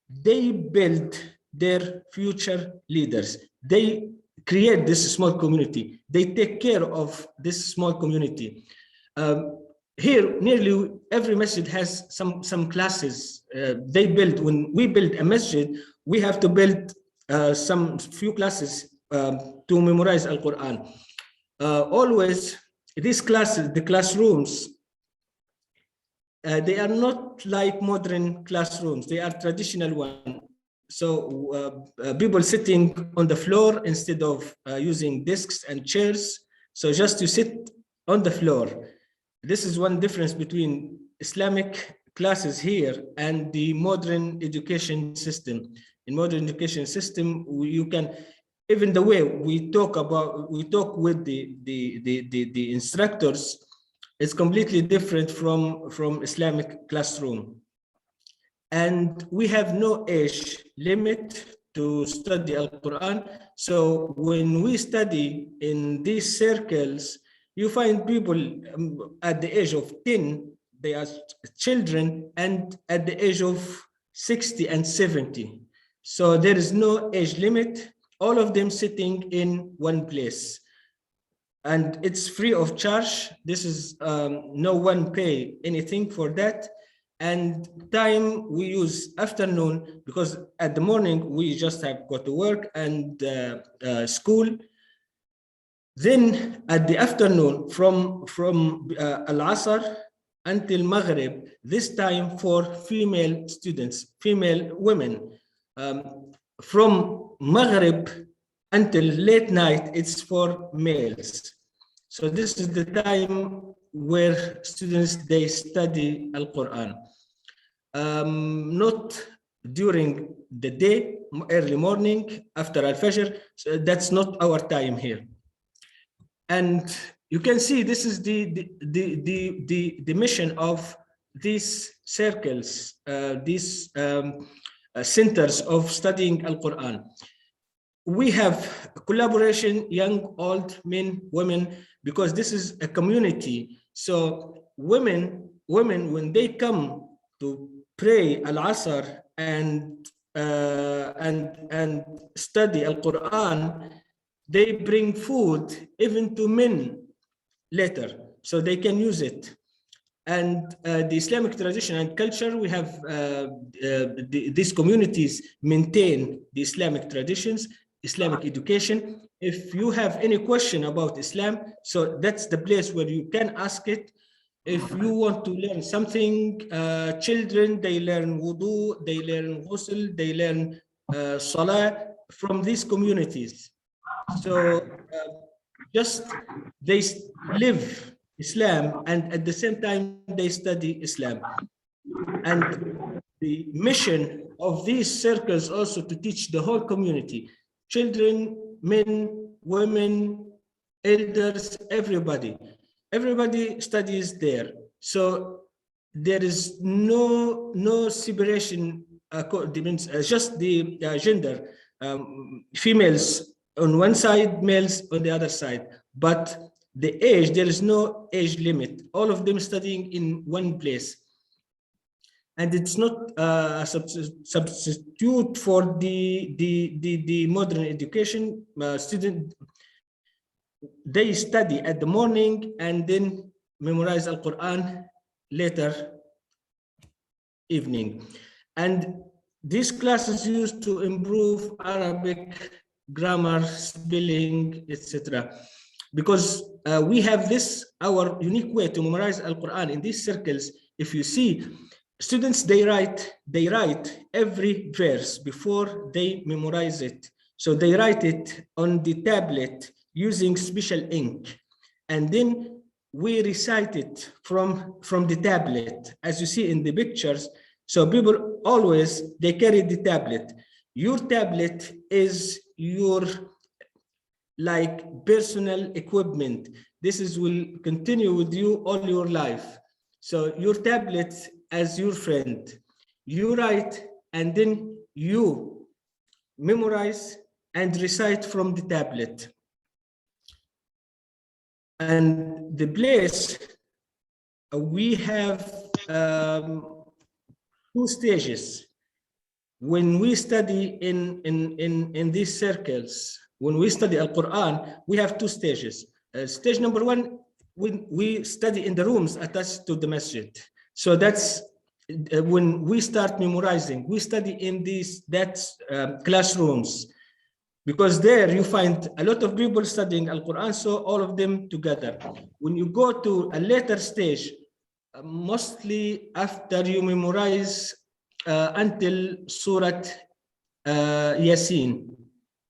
They build their future leaders. They create this small community. They take care of this small community. Here, nearly every masjid has some classes. When we build a masjid, we have to build some few classes to memorize Al-Quran. Always, these classes, the classrooms, they are not like modern classrooms. They are traditional ones. So people sitting on the floor instead of using desks and chairs. So just to sit on the floor. This is one difference between Islamic classes here and the modern education system. In modern education system, you can, even the way we talk with the instructors, is completely different from Islamic classroom. And we have no age limit to study Al-Quran. So when we study in these circles, you find people at the age of 10, they are children, and at the age of 60 and 70. So there is no age limit, all of them sitting in one place. and it's free of charge. This is no one pay anything for that. And time we use afternoon, because at the morning we just have got to work and school. Then at the afternoon from Al-Asr until Maghrib, this time for female students, female women. From Maghrib until late night, it's for males. So this is the time where students, they study Al-Quran. Not during the day, early morning, after Al-Fajr, so that's not our time here. And you can see this is the mission of these circles, these centers of studying Al-Quran. We have collaboration, young, old, men, women, because this is a community. So women, when they come to pray Al-Asr and study Al-Quran, they bring food even to men later, so they can use it. And the Islamic tradition and culture, we have these communities maintain the Islamic traditions, Islamic education. If you have any question about Islam, so that's the place where you can ask it. If you want to learn something, children, they learn wudu, they learn ghusl, they learn salah from these communities. So just they live Islam and at the same time they study Islam. And the mission of these circles also to teach the whole community, children, men, women, elders, everybody studies there. So there is no separation, just the gender, females on one side, males on the other side, but the age, there is no age limit. All of them studying in one place. And it's not a substitute for the modern education. Student, they study at the morning and then memorize Al-Quran later evening. And these classes used to improve Arabic grammar, spelling, etc. Because we have this, our unique way to memorize Al-Quran in these circles. If you see, students, they write every verse before they memorize it. So they write it on the tablet using special ink. And then we recite it from the tablet, as you see in the pictures. So people always, they carry the tablet. Your tablet is your like personal equipment. This will continue with you all your life. So your tablet as your friend. You write and then you memorize and recite from the tablet. And the place, we have 2 stages. When we study in these circles, when we study Al-Quran, we have 2 stages. Stage number 1, when we study in the rooms attached to the masjid. So that's when we start memorizing. We study in classrooms, because there you find a lot of people studying Al-Quran, so all of them together. When you go to a later stage, mostly after you memorize until Surah Yasin,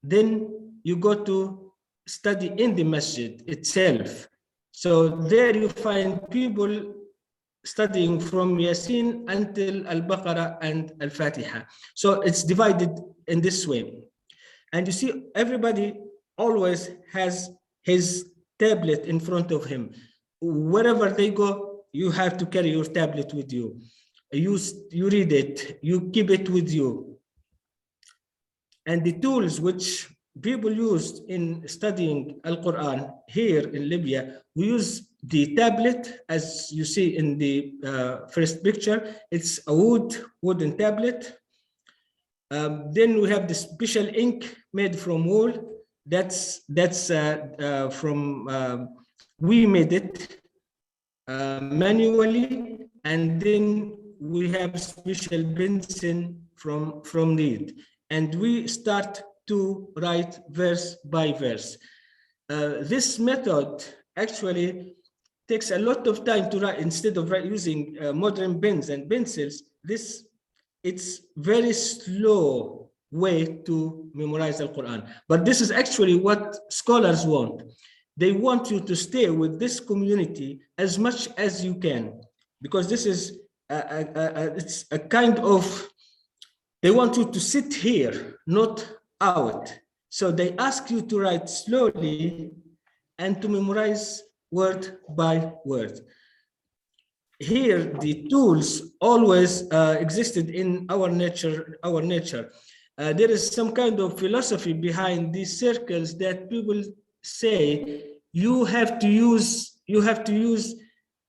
then you go to study in the masjid itself. So there you find people studying from Yasin until Al-Baqarah and Al-Fatiha. So it's divided in this way. And you see, everybody always has his tablet in front of him. Wherever they go, you have to carry your tablet with you. You read it, you keep it with you. And the tools which people used in studying Al-Quran here in Libya, we use the tablet, as you see in the first picture. It's a wooden tablet. Then we have the special ink made from wool. we made it manually, and then we have special Benson from need, and we start to write verse by verse. This method actually takes a lot of time to write. Instead of using modern pens and pencils, it's very slow way to memorize the Quran. But this is actually what scholars want. They want you to stay with this community as much as you can, because this is it's a kind of, they want you to sit here, not out. So they ask you to write slowly and to memorize word by word. Here, the tools always existed in our nature. There is some kind of philosophy behind these circles that people say you have to use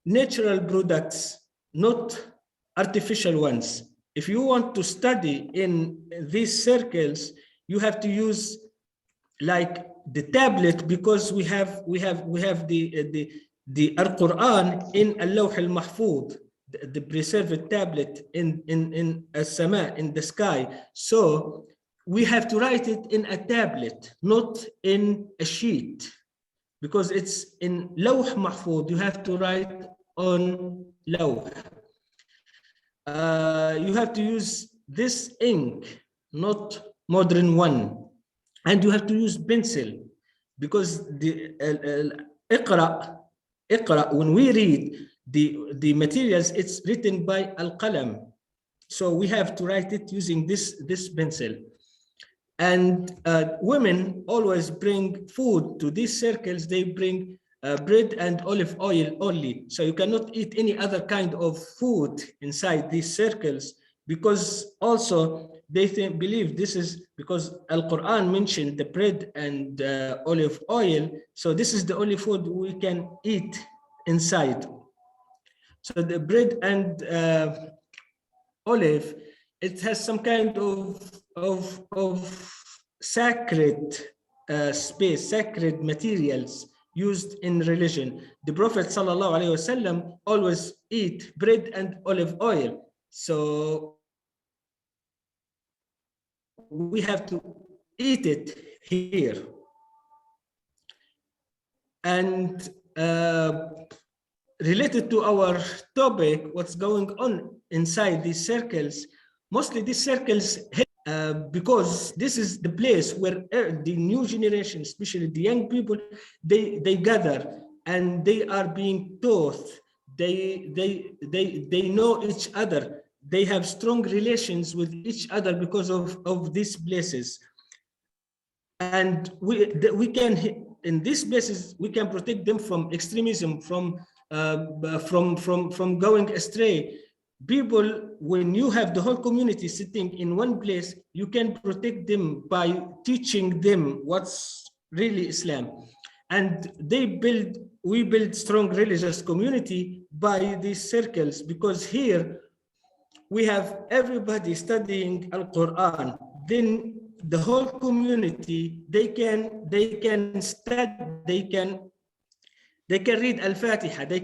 natural products, not artificial ones. If you want to study in these circles, you have to use like the tablet, because we have the Al-Quran in Al-Lawh al-Mahfud, the preserved tablet in As-Sama, in the sky. So we have to write it in a tablet, not in a sheet, because it's in Lawh Mahfud. You have to write on Lawh. You have to use this ink, not modern one. And you have to use pencil, because the Iqra, when we read the materials, it's written by Al-Qalam. So we have to write it using this pencil. And women always bring food to these circles. They bring bread and olive oil only. So you cannot eat any other kind of food inside these circles, because also they believe this is because Al-Quran mentioned the bread and olive oil. So this is the only food we can eat inside. So the bread and olive, it has some kind of sacred space, sacred materials used in religion. The Prophet ﷺ always eat bread and olive oil. So we have to eat it here. And related to our topic, what's going on inside these circles, mostly these circles, because this is the place where the new generation, especially the young people, they gather and they are being taught. They know each other. They have strong relations with each other because of these places. And we can, in these places, we can protect them from extremism, from going astray. People, when you have the whole community sitting in one place, you can protect them by teaching them what's really Islam. And we build strong religious community by these circles, because here we have everybody studying Al-Quran. Then the whole community, they can study, they can read Al-Fatiha, they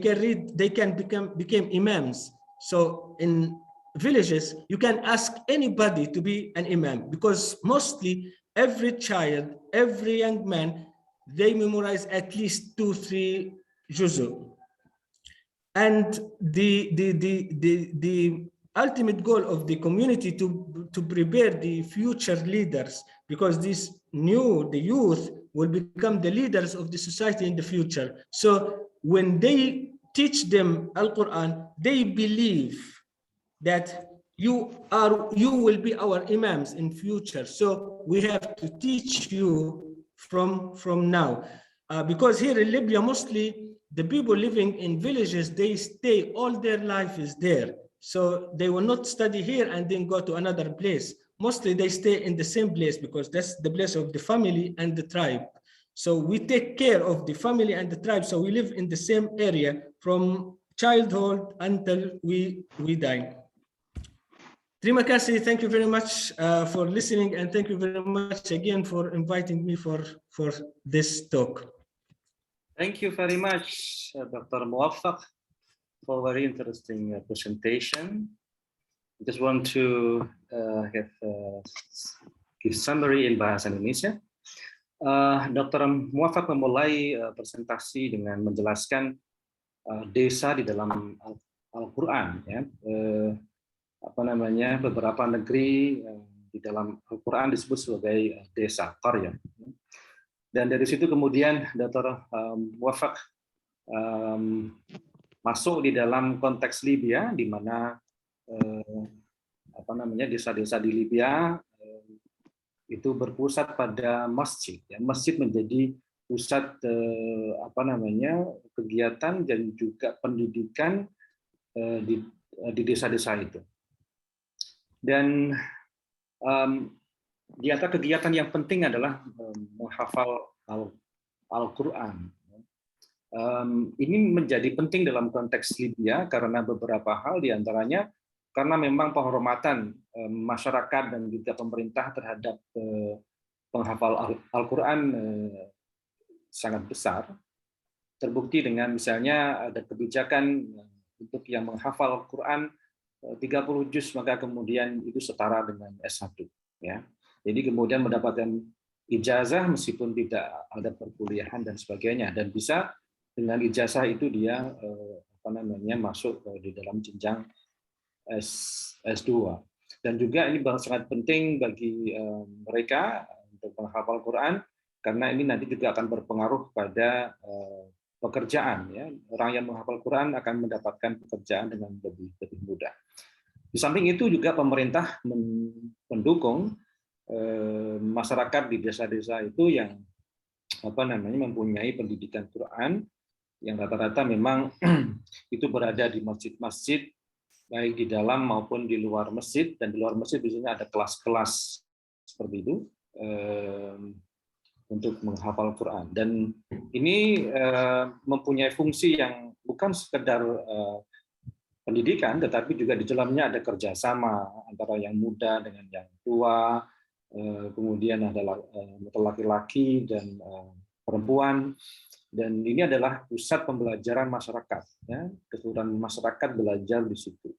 can become imams. So in villages, you can ask anybody to be an imam, because mostly every child, every young man, they memorize at least 2-3 juzu. And the ultimate goal of the community to prepare the future leaders, because the youth will become the leaders of the society in the future. So when they teach them Al-Quran, they believe that you will be our imams in future. So we have to teach you from now, because here in Libya, mostly the people living in villages, they stay all their life is there. So they will not study here and then go to another place. Mostly they stay in the same place, because that's the place of the family and the tribe. So we take care of the family and the tribe. So we live in the same area from childhood until we die. Terima kasih. Thank you very much for listening, and thank you very much again for inviting me for this talk. Thank you very much, Dr. Mowafg, for a very interesting presentation. I just want to give summary in bahasa Indonesia. Dr. Mowafg memulai presentasi dengan menjelaskan desa di dalam Al-Quran, ya. Beberapa negeri di dalam Al-Quran disebut sebagai desa, qarya. Dan dari situ kemudian Dr. Mowafg masuk di dalam konteks Libya, di mana desa-desa di Libya itu berpusat pada masjid. Ya. Masjid menjadi pusat kegiatan dan juga pendidikan di desa-desa itu. Dan di antara kegiatan yang penting adalah menghafal Al-Quran. Ini menjadi penting dalam konteks Libya karena beberapa hal, diantaranya karena memang penghormatan masyarakat dan juga pemerintah terhadap penghafal Al-Quran sangat besar. Terbukti dengan misalnya ada kebijakan untuk yang menghafal Al-Quran 30 juz, maka kemudian itu setara dengan S1, ya. Jadi kemudian mendapatkan ijazah meskipun tidak ada perkuliahan dan sebagainya, dan bisa dengan ijazah itu dia masuk di dalam jenjang S2. Dan juga ini sangat penting bagi mereka untuk menghafal Quran karena ini nanti juga akan berpengaruh pada pekerjaan, ya. Orang yang menghafal Quran akan mendapatkan pekerjaan dengan lebih mudah. Di samping itu juga pemerintah mendukung masyarakat di desa-desa itu yang mempunyai pendidikan Quran yang rata-rata memang itu berada di masjid-masjid baik di dalam maupun di luar masjid, dan di luar masjid biasanya ada kelas-kelas seperti itu untuk menghafal Quran. Dan ini mempunyai fungsi yang bukan sekedar pendidikan, tetapi juga di dalamnya ada kerjasama antara yang muda dengan yang tua, kemudian ada laki-laki dan perempuan, dan ini adalah pusat pembelajaran masyarakat, ya. Keseluruhan masyarakat belajar di situ.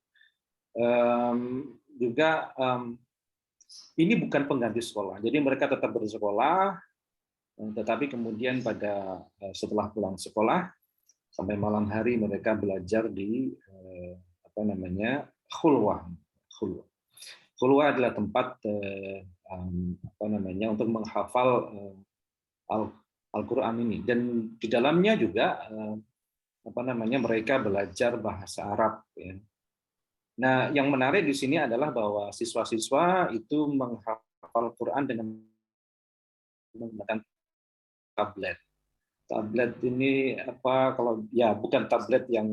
Ini bukan pengganti sekolah, jadi mereka tetap bersekolah, tetapi kemudian setelah pulang sekolah sampai malam hari mereka belajar di khulwah. Khulwah adalah tempat untuk menghafal Al-Quran ini, dan di dalamnya juga mereka belajar bahasa Arab, ya. Nah, yang menarik di sini adalah bahwa siswa-siswa itu menghafal Quran dengan menggunakan tablet. Tablet ini kalau ya bukan tablet yang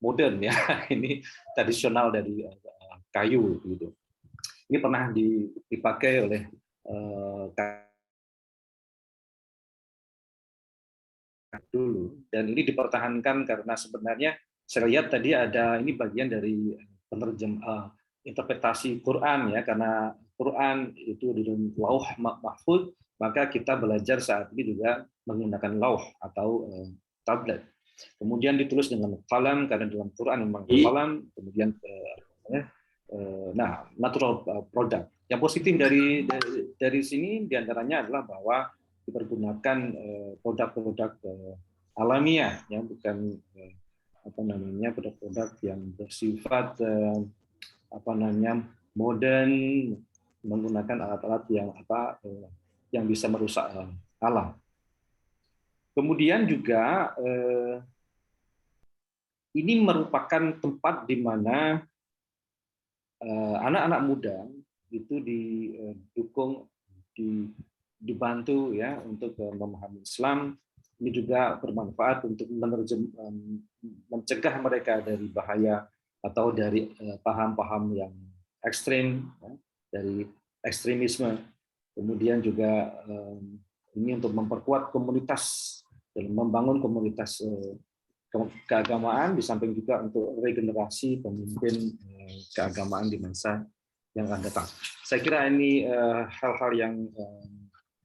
modern, ya. Ini tradisional dari kayu gitu. Ini pernah dipakai oleh dulu, dan ini dipertahankan karena sebenarnya saya lihat tadi ada ini bagian dari interpretasi Quran, ya, karena Quran itu di dalam lauh mahfuz, maka kita belajar saat ini juga menggunakan lauh atau tablet. Kemudian ditulis dengan qalam karena dalam Quran memang qalam. Kemudian natural product. Yang positif dari sini diantaranya adalah bahwa dipergunakan produk-produk alamiah, ya, bukan produk-produk yang bersifat modern, menggunakan alat-alat yang bisa merusak alam. Kemudian juga ini merupakan tempat di mana anak-anak muda itu didukung, dibantu, ya, untuk memahami Islam. Ini juga bermanfaat untuk mencegah mereka dari bahaya atau dari paham-paham yang ekstrim, ya, dari ekstremisme. Kemudian juga ini untuk memperkuat komunitas dan membangun komunitas keagamaan, di samping juga untuk regenerasi pemimpin keagamaan di masa yang akan datang. Saya kira ini hal-hal yang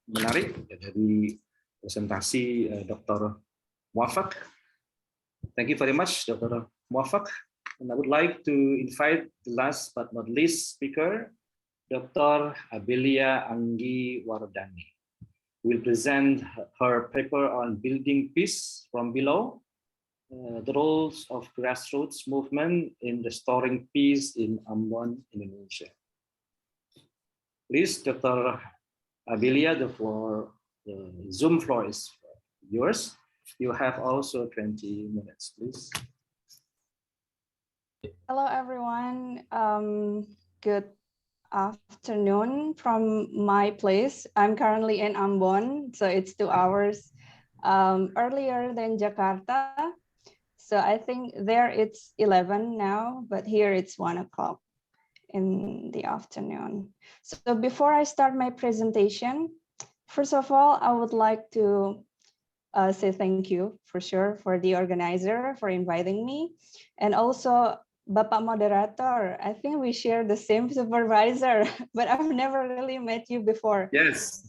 menarik dari presentasi Dr. Mowafg. Thank you very much, Dr. Mowafg. And I would like to invite the last but not least speaker, Dr. Abellia Anggi Wardani, who will present her paper on building peace from below, the roles of grassroots movement in restoring peace in Ambon, Indonesia. Please, Dr. Abellia, the Zoom floor is yours. You have also 20 minutes, please. Hello, everyone. Good afternoon from my place. I'm currently in Ambon, so it's 2 hours earlier than Jakarta. So I think there it's 11 now, but here it's 1 o'clock in the afternoon. So before I start my presentation, first of all, I would like to say thank you for sure for the organizer for inviting me, and also Bapak Moderator. I think we share the same supervisor, but I've never really met you before. Yes.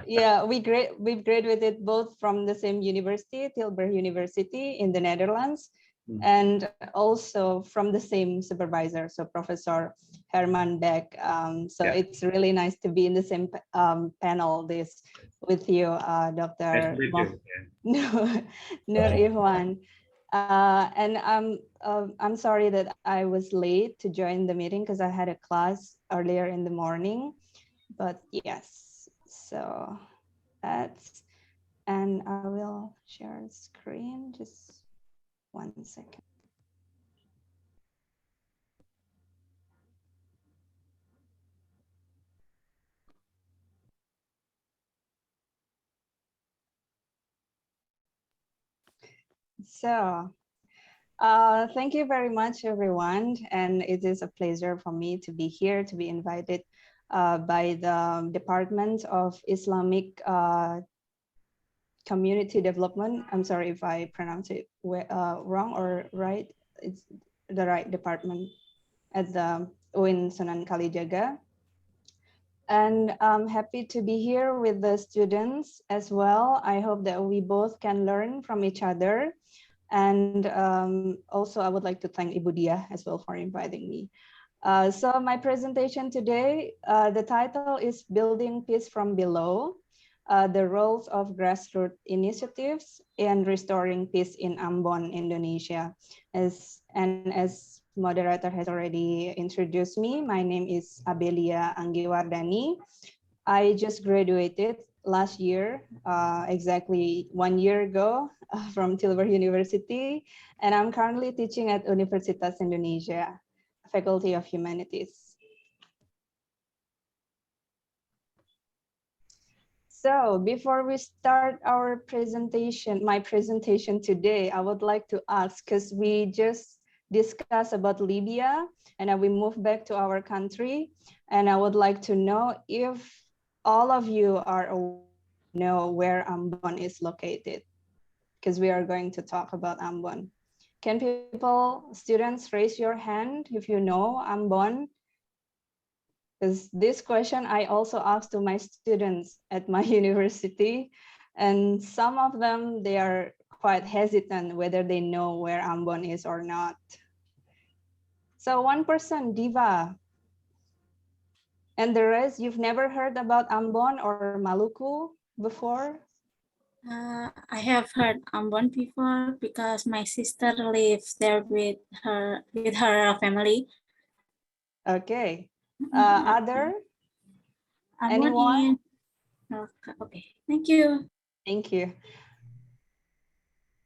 Yeah, we've graduated both from the same university, Tilburg University in the Netherlands, and also from the same supervisor, so Professor Herman Beck. So yeah, it's really nice to be in the same panel with you, Dr. Nur Ichwan. And I'm sorry that I was late to join the meeting because I had a class earlier in the morning, but yes. So that's, and I will share the screen, just 1 second. So thank you very much, everyone. And it is a pleasure for me to be here, to be invited by the Department of Islamic Community Development. I'm sorry if I pronounce it wrong or right. It's the right department at the UIN Sunan Kalijaga. And I'm happy to be here with the students as well. I hope that we both can learn from each other. And also I would like to thank Ibu Dia as well for inviting me. So my presentation today, the title is Building Peace from Below, the roles of grassroots initiatives in restoring peace in Ambon, Indonesia. As moderator has already introduced me, my name is Abellia Anggi Wardani. I just graduated last year, exactly 1 year ago from Tilburg University, and I'm currently teaching at Universitas Indonesia, Faculty of Humanities. So before we start our presentation, my presentation today, I would like to ask, because we just discussed about Libya and then we move back to our country, and I would like to know if all of you know where Ambon is located, because we are going to talk about Ambon. Can students raise your hand if you know Ambon? Because this question I also asked to my students at my university, and some of them, they are quite hesitant whether they know where Ambon is or not. So 1%, Diva. And the rest, you've never heard about Ambon or Maluku before? I have heard Ambon before because my sister lives there with her family. Okay. Other? Anyone? Okay, thank you. Thank you.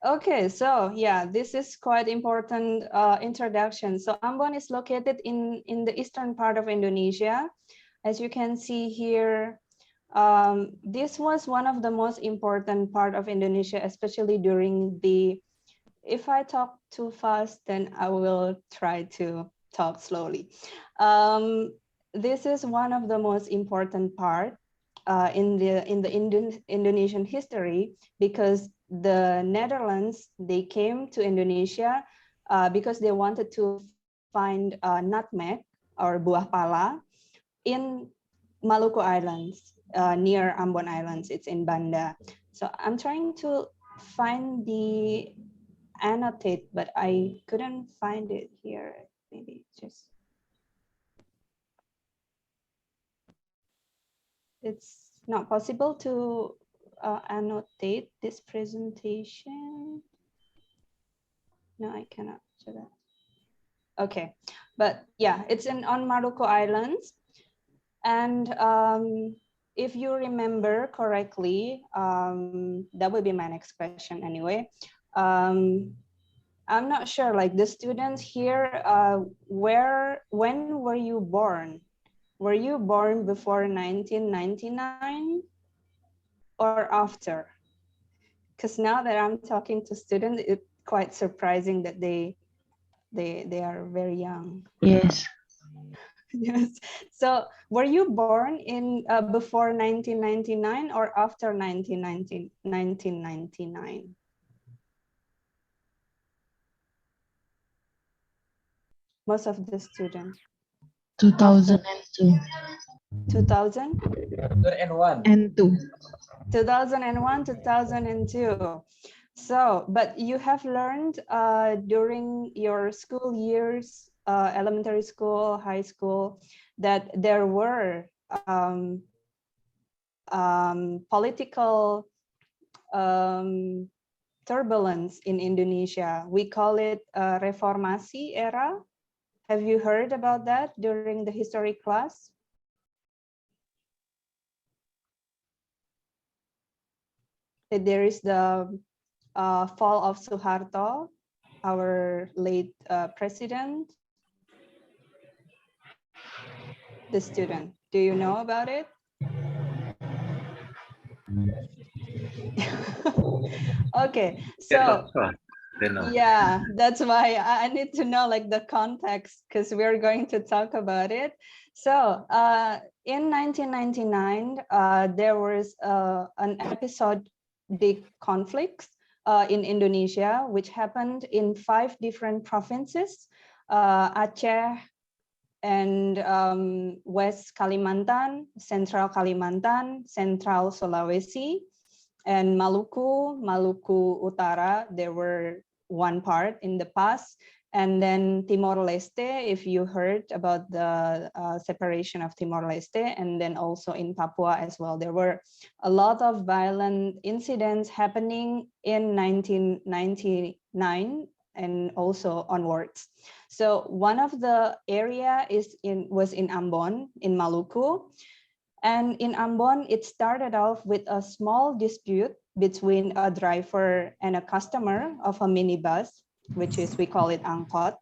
Okay, so yeah, this is quite important introduction. So Ambon is located in the eastern part of Indonesia. As you can see here, this was one of the most important part of Indonesia, especially during the, if I talk too fast, then I will try to talk slowly. This is one of the most important part in the Indonesian history, because the Netherlands, they came to Indonesia because they wanted to find nutmeg or buah pala in Maluku Islands, near Ambon Islands. It's in Banda. So I'm trying to find the annotate, but I couldn't find it here. Maybe just it's not possible to annotate this presentation. No, I cannot show that. Okay, but yeah, it's on Maluku Islands. And if you remember correctly, that will be my next question anyway. I'm not sure, like the students here, when were you born? Were you born before 1999 or after? Because now that I'm talking to students, it's quite surprising that they are very young. Yes. Yes. So were you born in before 1999 or after 1999? Most of the students. 2002. 2000? 2001. And 2. 2001, 2002. So, but you have learned during your school years, elementary school, high school, that there were political turbulence in Indonesia. We call it reformasi era. Have you heard about that during the history class? There is the fall of Suharto, our late president. The student, do you know about it? Okay, so yeah, that's why I need to know like the context, because we're going to talk about it. So in 1999, there was an episodic conflict in Indonesia, which happened in 5 different provinces, Aceh, and West Kalimantan, Central Kalimantan, Central Sulawesi, and Maluku, Maluku Utara. There were one part in the past, and then Timor-Leste, if you heard about the separation of Timor-Leste, and then also in Papua as well. There were a lot of violent incidents happening in 1999 and also onwards. So one of the area was in Ambon, in Maluku. And in Ambon, it started off with a small dispute between a driver and a customer of a minibus, which is, we call it angkot.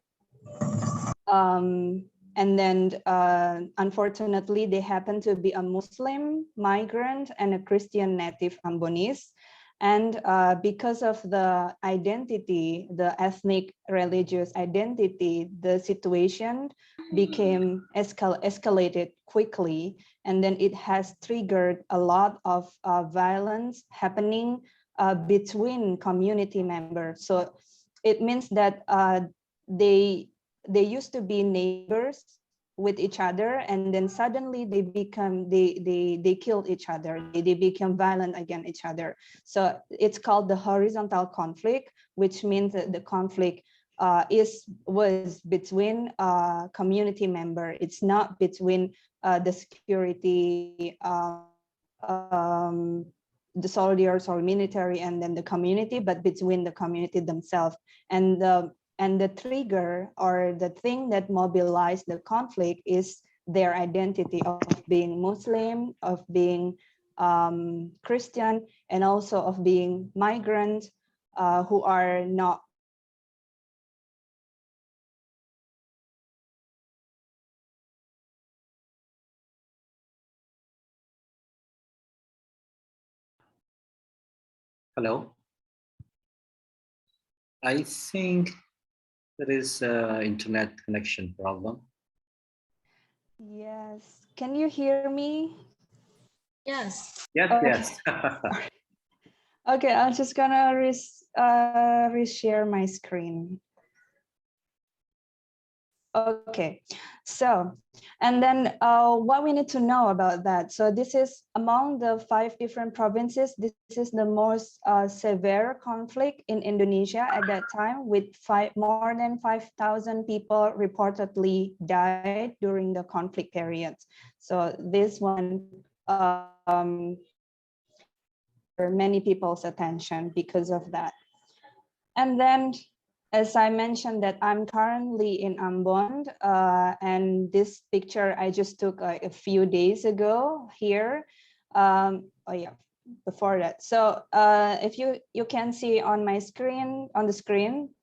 And then unfortunately, they happened to be a Muslim migrant and a Christian native Ambonese. And because of the identity, the ethnic religious identity, the situation became escalated quickly. And then it has triggered a lot of violence happening between community members. So it means that they used to be neighbors with each other, and then suddenly they killed each other. They become violent against each other. So it's called the horizontal conflict, which means that the conflict was between community member. It's not between the security, the soldiers or military, and then the community, but between the community themselves. And the trigger or the thing that mobilized the conflict is their identity of being Muslim, of being Christian, and also of being migrant who are not. Hello. I think there is an internet connection problem. Yes. Can you hear me? Yes. Yes, Okay. yes. Okay, I'm just gonna reshare my screen. Okay, so, and then what we need to know about that. So this is among the 5 different provinces. This is the most severe conflict in Indonesia at that time, with more than 5,000 people reportedly died during the conflict periods. So this one many people's attention because of that. And then, as I mentioned, that I'm currently in Ambon, and this picture I just took a few days ago here. Oh yeah, before that. So if you can see on my screen,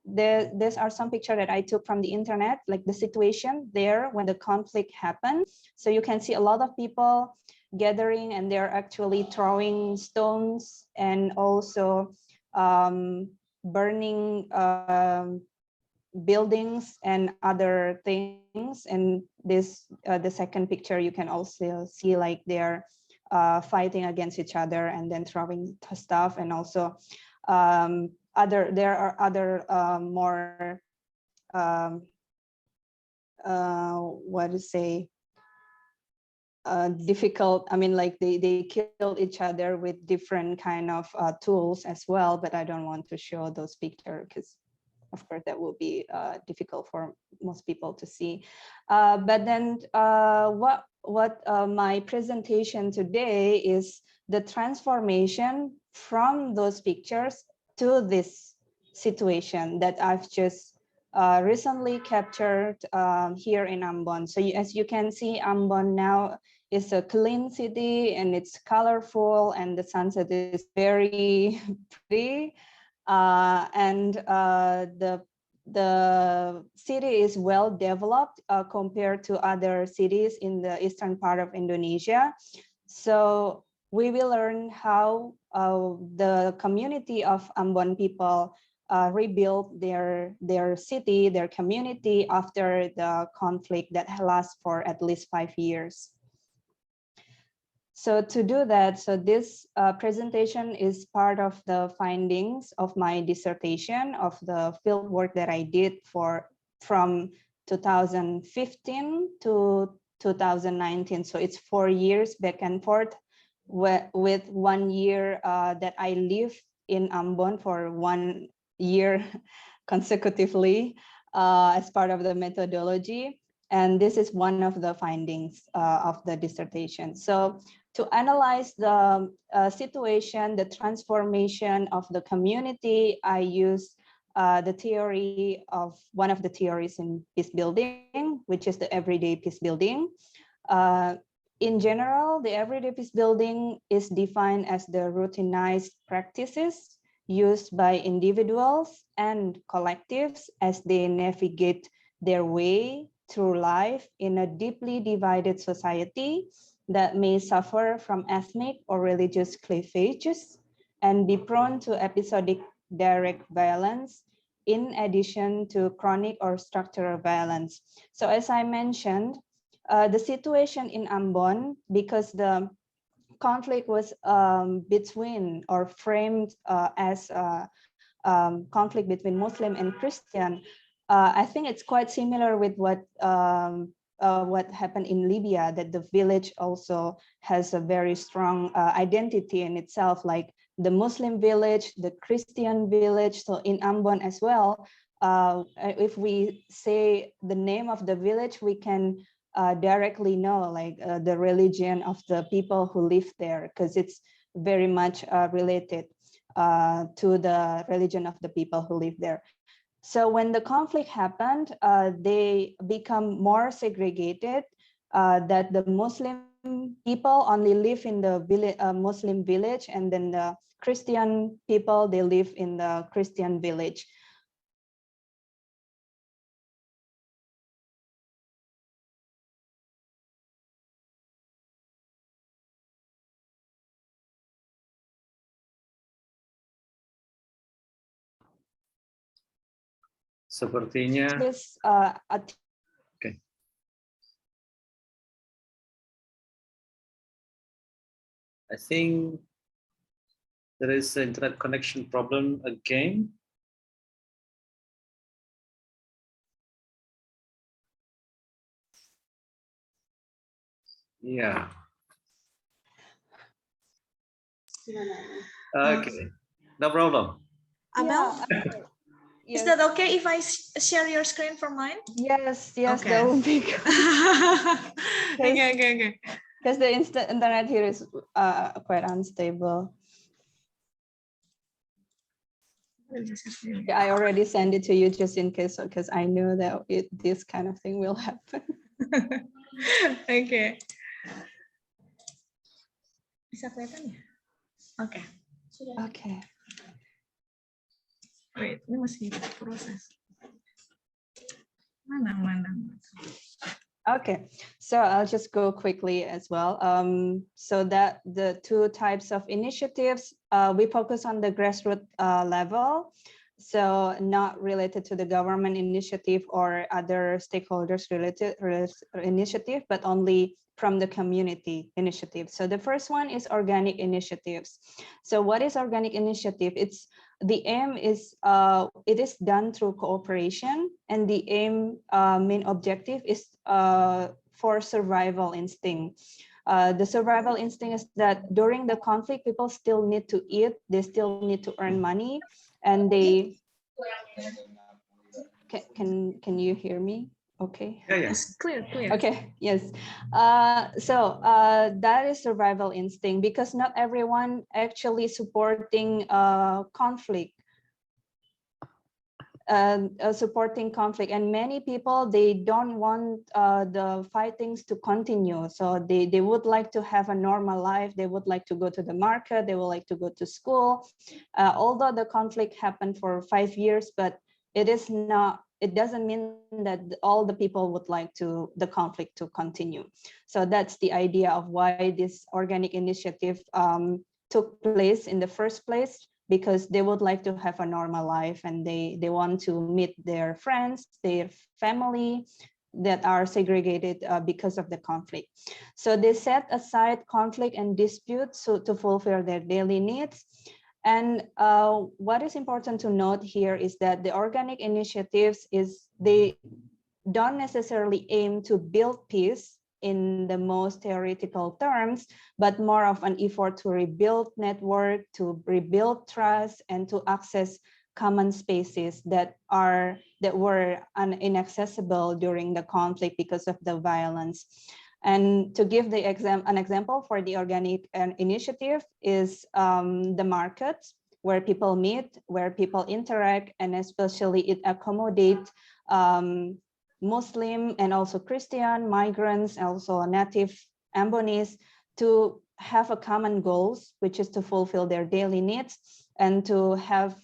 these are some pictures that I took from the internet, like the situation there when the conflict happened. So you can see a lot of people gathering, and they're actually throwing stones and also burning buildings and other things. And this the second picture, you can also see like they're fighting against each other and then throwing stuff. And also there are other more what to say, difficult. I mean, like they killed each other with different kind of tools as well, but I don't want to show those pictures because of course that will be difficult for most people to see. But then what my presentation today is the transformation from those pictures to this situation that I've just recently captured here in Ambon. So as you can see, Ambon now is a clean city and it's colorful, and the sunset is very pretty. And the city is well developed compared to other cities in the eastern part of Indonesia. So we will learn how the community of Ambon people rebuild their city, their community after the conflict that lasts for at least 5 years. So to do that, so this presentation is part of the findings of my dissertation of the field work that I did from 2015 to 2019. So it's 4 years back and forth, with 1 year that I lived in Ambon for 1 year consecutively as part of the methodology. And this is one of the findings of the dissertation. So to analyze the situation, the transformation of the community, I used the theory of one of the theories in peace building, which is the everyday peace building. In general, the everyday peace building is defined as the routinized practices used by individuals and collectives as they navigate their way through life in a deeply divided society that may suffer from ethnic or religious cleavages and be prone to episodic direct violence in addition to chronic or structural violence. So as I mentioned, the situation in Ambon, because the conflict was between or framed as conflict between Muslim and Christian, I think it's quite similar with what happened in Libya, that the village also has a very strong identity in itself, like the Muslim village, the Christian village. So in Ambon as well, if we say the name of the village, we can directly know like the religion of the people who live there, because it's very much related to the religion of the people who live there. So when the conflict happened, they become more segregated, that the Muslim people only live in the Muslim village, and then the Christian people, they live in the Christian village. Sepertinya. Okay. I think There is an internet connection problem again. Yeah. Okay. No problem. Abel, Yes. is that okay if I share your screen for mine? Yes, yes, Okay. that would be good. Okay. Because the internet here is quite unstable. Yeah, I already sent it to you just in case, because I know that this kind of thing will happen. Okay. Bisa kelihatan ya? Oke. Okay. Wait, ini masih proses. Mana? Okay, so I'll just go quickly as well. So that the two types of initiatives, we focus on the grassroots level. So not related to the government initiative or other stakeholders related initiative, but only from the community initiative. So the first one is organic initiatives. So what is organic initiative? It's the aim is it is done through cooperation, and the aim main objective is for survival instinct. The survival instinct is that during the conflict, people still need to eat, they still need to earn money, and they can you hear me? Okay. Yeah. It's clear. Okay. Yes. So that is survival instinct, because not everyone actually supporting conflict. Supporting conflict, and many people, they don't want the fightings to continue, so they would like to have a normal life, they would like to go to the market, they would like to go to school, although the conflict happened for 5 years, but it doesn't mean that all the people would like the conflict to continue. So that's the idea of why this organic initiative took place in the first place, because they would like to have a normal life, and they want to meet their friends, their family that are segregated because of the conflict. So they set aside conflict and disputes to fulfill their daily needs. And what is important to note here is that the organic initiatives they don't necessarily aim to build peace in the most theoretical terms, but more of an effort to rebuild network, to rebuild trust, and to access common spaces that were inaccessible during the conflict because of the violence. And to give an example for the organic initiative is the markets, where people meet, where people interact, and especially it accommodates Muslim and also Christian, migrants, also native Ambonese, to have a common goals, which is to fulfill their daily needs and to have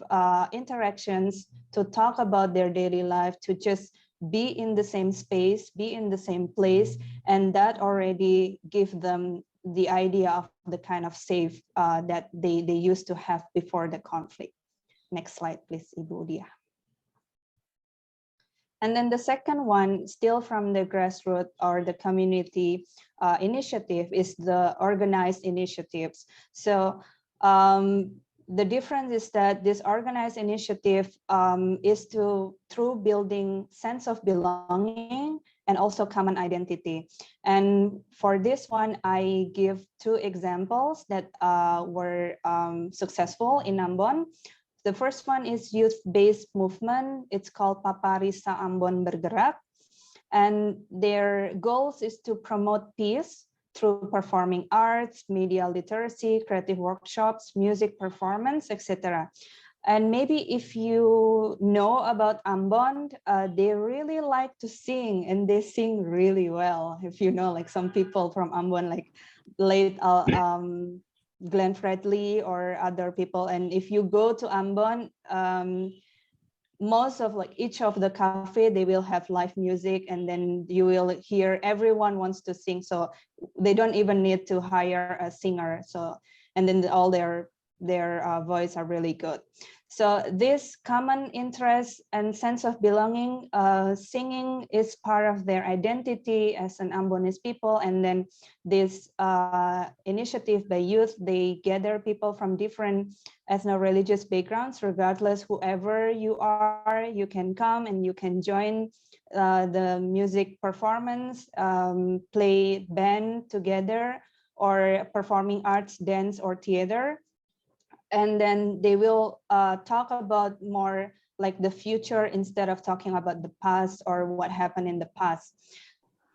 interactions, to talk about their daily life, to just be in the same space, be in the same place, and that already give them the idea of the kind of safe that they used to have before the conflict. Next slide, please, Ibu Dia. And then the second one, still from the grassroots or the community initiative, is the organized initiatives. So the difference is that this organized initiative is through building sense of belonging and also common identity. And for this one, I give 2 examples that were successful in Ambon. The first one is youth-based movement. It's called Paparisa Ambon Bergerak. And their goals is to promote peace through performing arts, media literacy, creative workshops, music performance, etc. And maybe if you know about Ambon, they really like to sing, and they sing really well. If you know, like some people from Ambon, like late Glenn Fredly or other people, and if you go to Ambon, most of each of the cafe, they will have live music, and then you will hear everyone wants to sing, so they don't even need to hire a singer. So, and then all their their voice are really good. So this common interest and sense of belonging, singing is part of their identity as an Ambonese people. And then this initiative by youth, they gather people from different ethno-religious backgrounds, regardless whoever you are, you can come and you can join the music performance, play band together, or performing arts, dance, or theater. And then they will talk about more like the future instead of talking about the past or what happened in the past.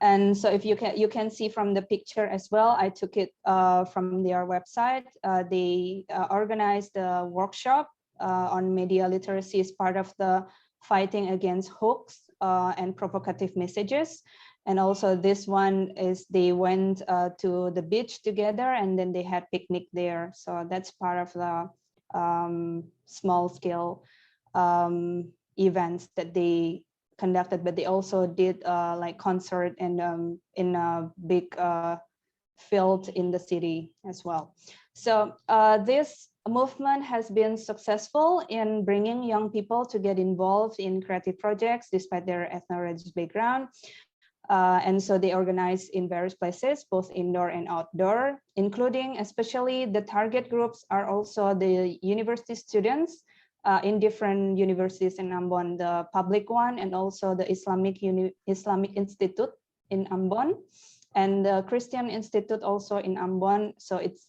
And so if you can see from the picture as well, I took it from their website. They organized a workshop on media literacy as part of the fighting against hoax and provocative messages. And also this one is they went to the beach together and then they had picnic there. So that's part of the small scale events that they conducted, but they also did like concert and in a big field in the city as well. So this movement has been successful in bringing young people to get involved in creative projects despite their ethno-religious background. And so they organize in various places, both indoor and outdoor, including especially the target groups are also the university students in different universities in Ambon, the public one, and also the Islamic Institute in Ambon, and the Christian Institute also in Ambon. So it's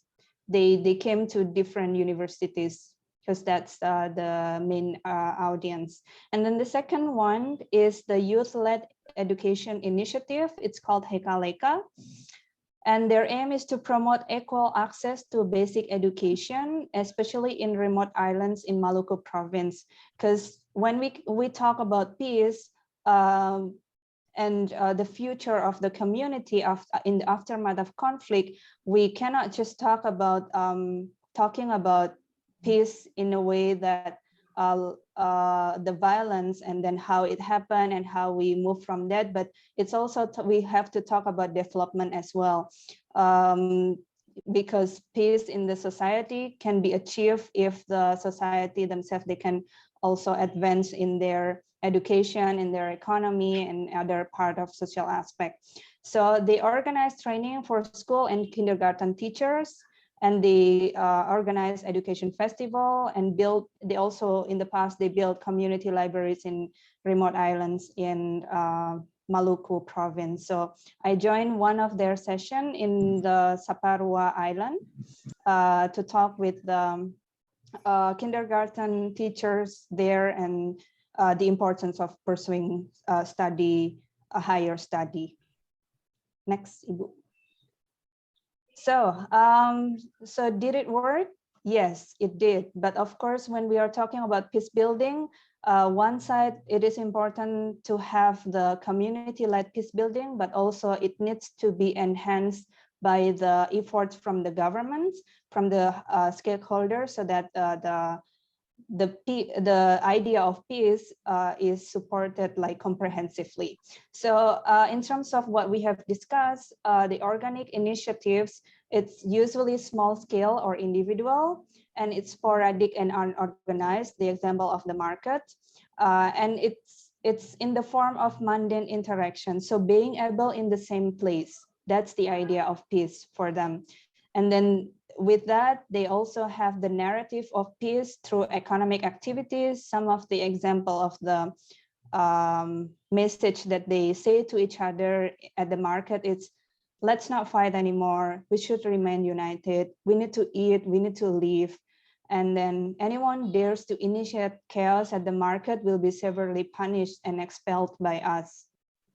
they came to different universities because that's the main audience. And then the second one is the youth-led education initiative. It's called Hekaleka. And their aim is to promote equal access to basic education, especially in remote islands in Maluku province. Because when we talk about peace and the future of the community in the aftermath of conflict, we cannot just talk about talking about peace in a way that the violence and then how it happened and how we move from that, but it's also we have to talk about development as well, because peace in the society can be achieved if the society themselves, they can also advance in their education, in their economy, and other part of social aspect. So they organize training for school and kindergarten teachers, and they organize education festival and they also in the past, they built community libraries in remote islands in Maluku province. So I joined one of their session in the Saparua Island to talk with the kindergarten teachers there and the importance of pursuing a higher study. Next, Ibu. So, so did it work? Yes, it did. But of course, when we are talking about peace building, one side, it is important to have the community-led peace building, but also it needs to be enhanced by the efforts from the government, from the stakeholders, so that the idea of peace is supported like comprehensively. So in terms of what we have discussed, the organic initiatives, it's usually small scale or individual, and it's sporadic and unorganized, the example of the market. And it's in the form of mundane interaction. So being able in the same place, that's the idea of peace for them. And then with that, they also have the narrative of peace through economic activities. Some of the example of the message that they say to each other at the market, it's let's not fight anymore. We should remain united. We need to eat, we need to live. And then anyone dares to initiate chaos at the market will be severely punished and expelled by us,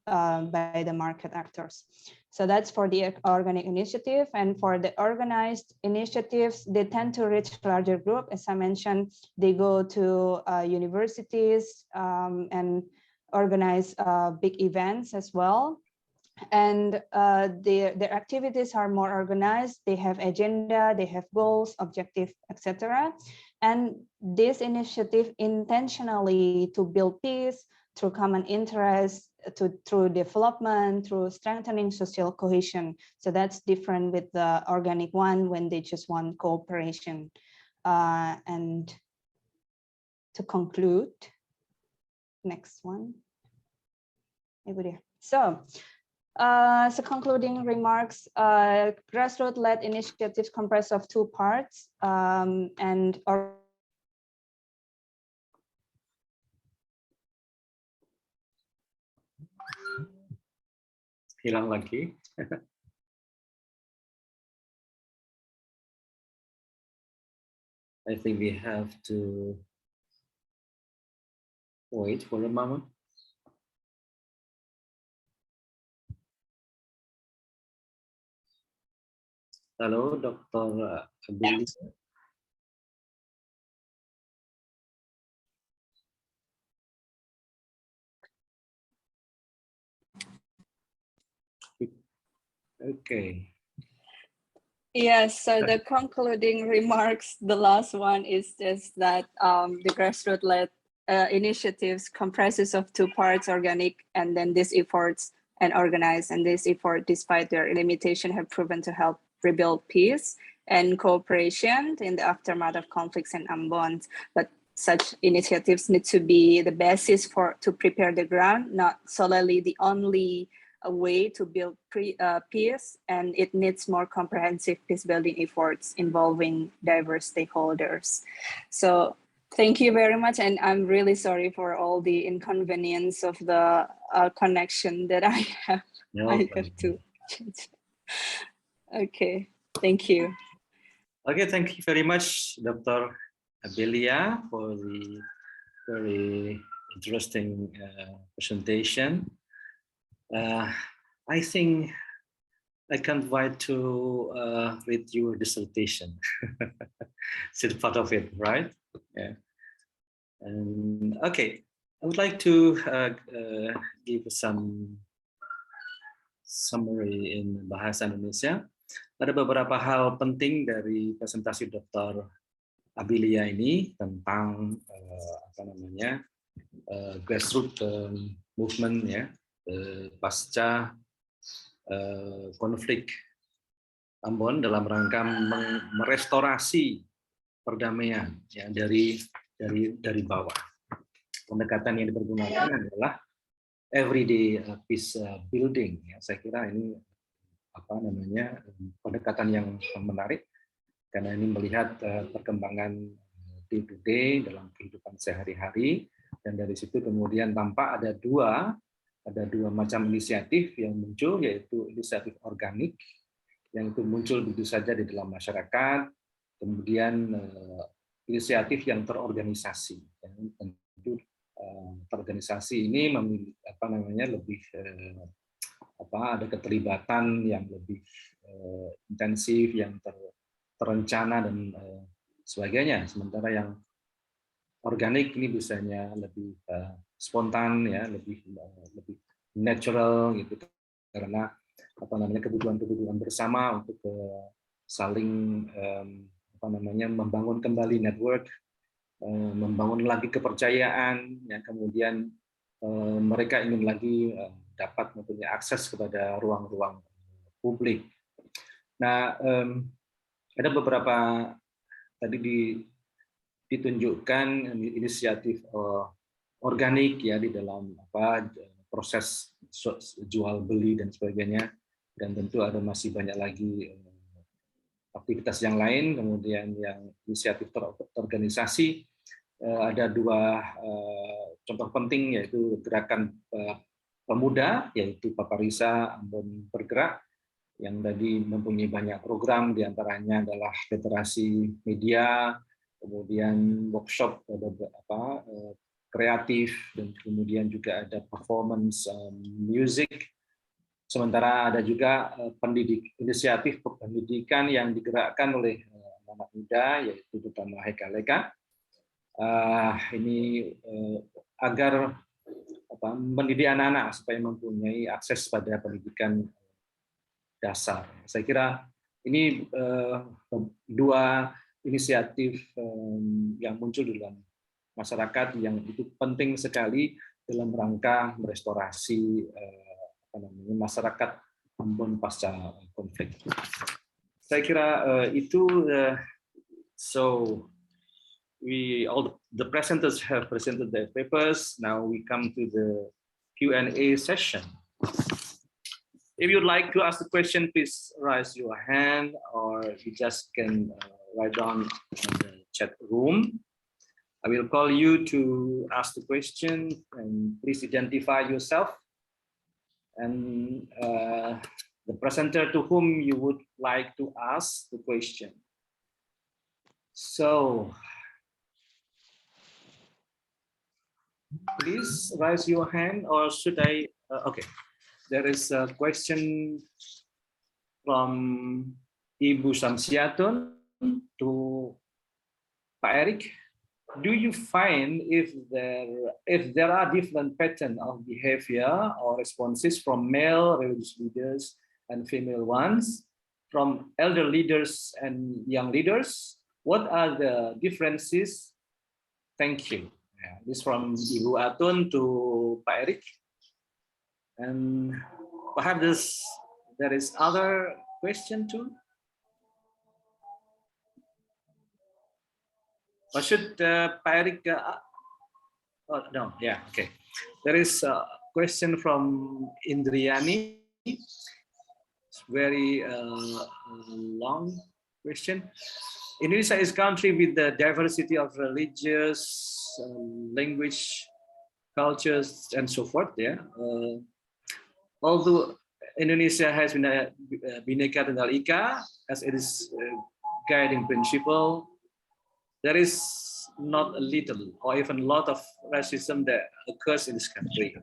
by the market actors. So that's for the organic initiative. And for the organized initiatives, they tend to reach larger group. As I mentioned, they go to universities and organize big events as well. And their activities are more organized. They have agenda, they have goals, objective, etc. And this initiative intentionally to build peace through common interests, through development, through strengthening social cohesion. So that's different with the organic one when they just want cooperation. And to conclude, next one. So concluding remarks, grassroots-led initiatives comprise of two parts, and hilang lagi. I think we have to wait for a moment. Halo, Dr. Abellia. Okay. Yes, so the concluding remarks, the last one is just that the grassroots-led initiatives comprises of two parts, organic, and then these efforts and organized. And this effort, despite their limitation, have proven to help rebuild peace and cooperation in the aftermath of conflicts and unbonds. But such initiatives need to be the basis to prepare the ground, not solely the only a way to build peace, and it needs more comprehensive peace-building efforts involving diverse stakeholders. So thank you very much, and I'm really sorry for all the inconvenience of the connection that I have. No, I have to change. Okay, thank you. Okay, thank you very much, Dr. Abellia, for the very interesting presentation. I think I can't wait to read your dissertation. It's part of it, right? Yeah. And okay, I would like to give some summary in bahasa Indonesia. Ada beberapa hal penting dari presentasi Dr. Abellia ini tentang apa namanya grassroots movement ya. Pasca konflik Ambon dalam rangka merestorasi perdamaian ya dari bawah. Pendekatan yang dipergunakan adalah everyday peace building ya. Saya kira ini apa namanya pendekatan yang menarik karena ini melihat perkembangan day to day dalam kehidupan sehari-hari, dan dari situ kemudian tampak ada dua macam inisiatif yang muncul, yaitu inisiatif organik yang itu muncul begitu saja di dalam masyarakat, kemudian inisiatif yang terorganisasi. Tentu terorganisasi ini memiliki apa namanya lebih ada keterlibatan yang lebih intensif, yang terencana dan sebagainya. Sementara yang organik ini biasanya lebih spontan ya, lebih natural gitu, karena apa namanya kebutuhan bersama untuk saling apa namanya membangun kembali network, membangun lagi kepercayaan ya, kemudian mereka ingin lagi dapat mempunyai akses kepada ruang-ruang publik. Nah, ada beberapa tadi ditunjukkan inisiatif organik ya di dalam proses jual beli dan sebagainya, dan tentu ada masih banyak lagi aktivitas yang lain. Kemudian yang inisiatif terorganisasi, ada dua contoh penting, yaitu gerakan pemuda, yaitu Paparisa Ambon Bergerak, yang tadi mempunyai banyak program, diantaranya adalah literasi media, kemudian workshop kreatif, dan kemudian juga ada performance music. Sementara ada juga inisiatif pendidikan yang digerakkan oleh anak muda, yaitu terutama Heka-Leka. Ini agar mendidik anak-anak supaya mempunyai akses pada pendidikan dasar. Saya kira ini dua inisiatif yang muncul di dalam masyarakat yang itu penting sekali dalam rangka merestorasi masyarakat Ambon pasca konflik. Saya kira itu so all the presenters have presented their papers. Now we come to the Q&A session. If you'd like to ask the question, please raise your hand, or you just can write down in the chat room. I will call you to ask the question, and please identify yourself and the presenter to whom you would like to ask the question. So please raise your hand, or should I? Okay, there is a question from Ibu Samsiatun to Pak Erick. Do you find if there are different patterns of behavior or responses from male religious leaders and female ones, from elder leaders and young leaders? What are the differences? Thank you. Yeah, this from Ibu Atun to Pak Erick. And perhaps there is other question too. Or should Pak Erick? Oh, no, yeah, okay. There is a question from Indriani. It's very long question. Indonesia is a country with the diversity of religious, language, cultures, and so forth. Yeah. Although Indonesia has been a Bhinneka Tunggal Ika as it is guiding principle, there is not a little or even a lot of racism that occurs in this country.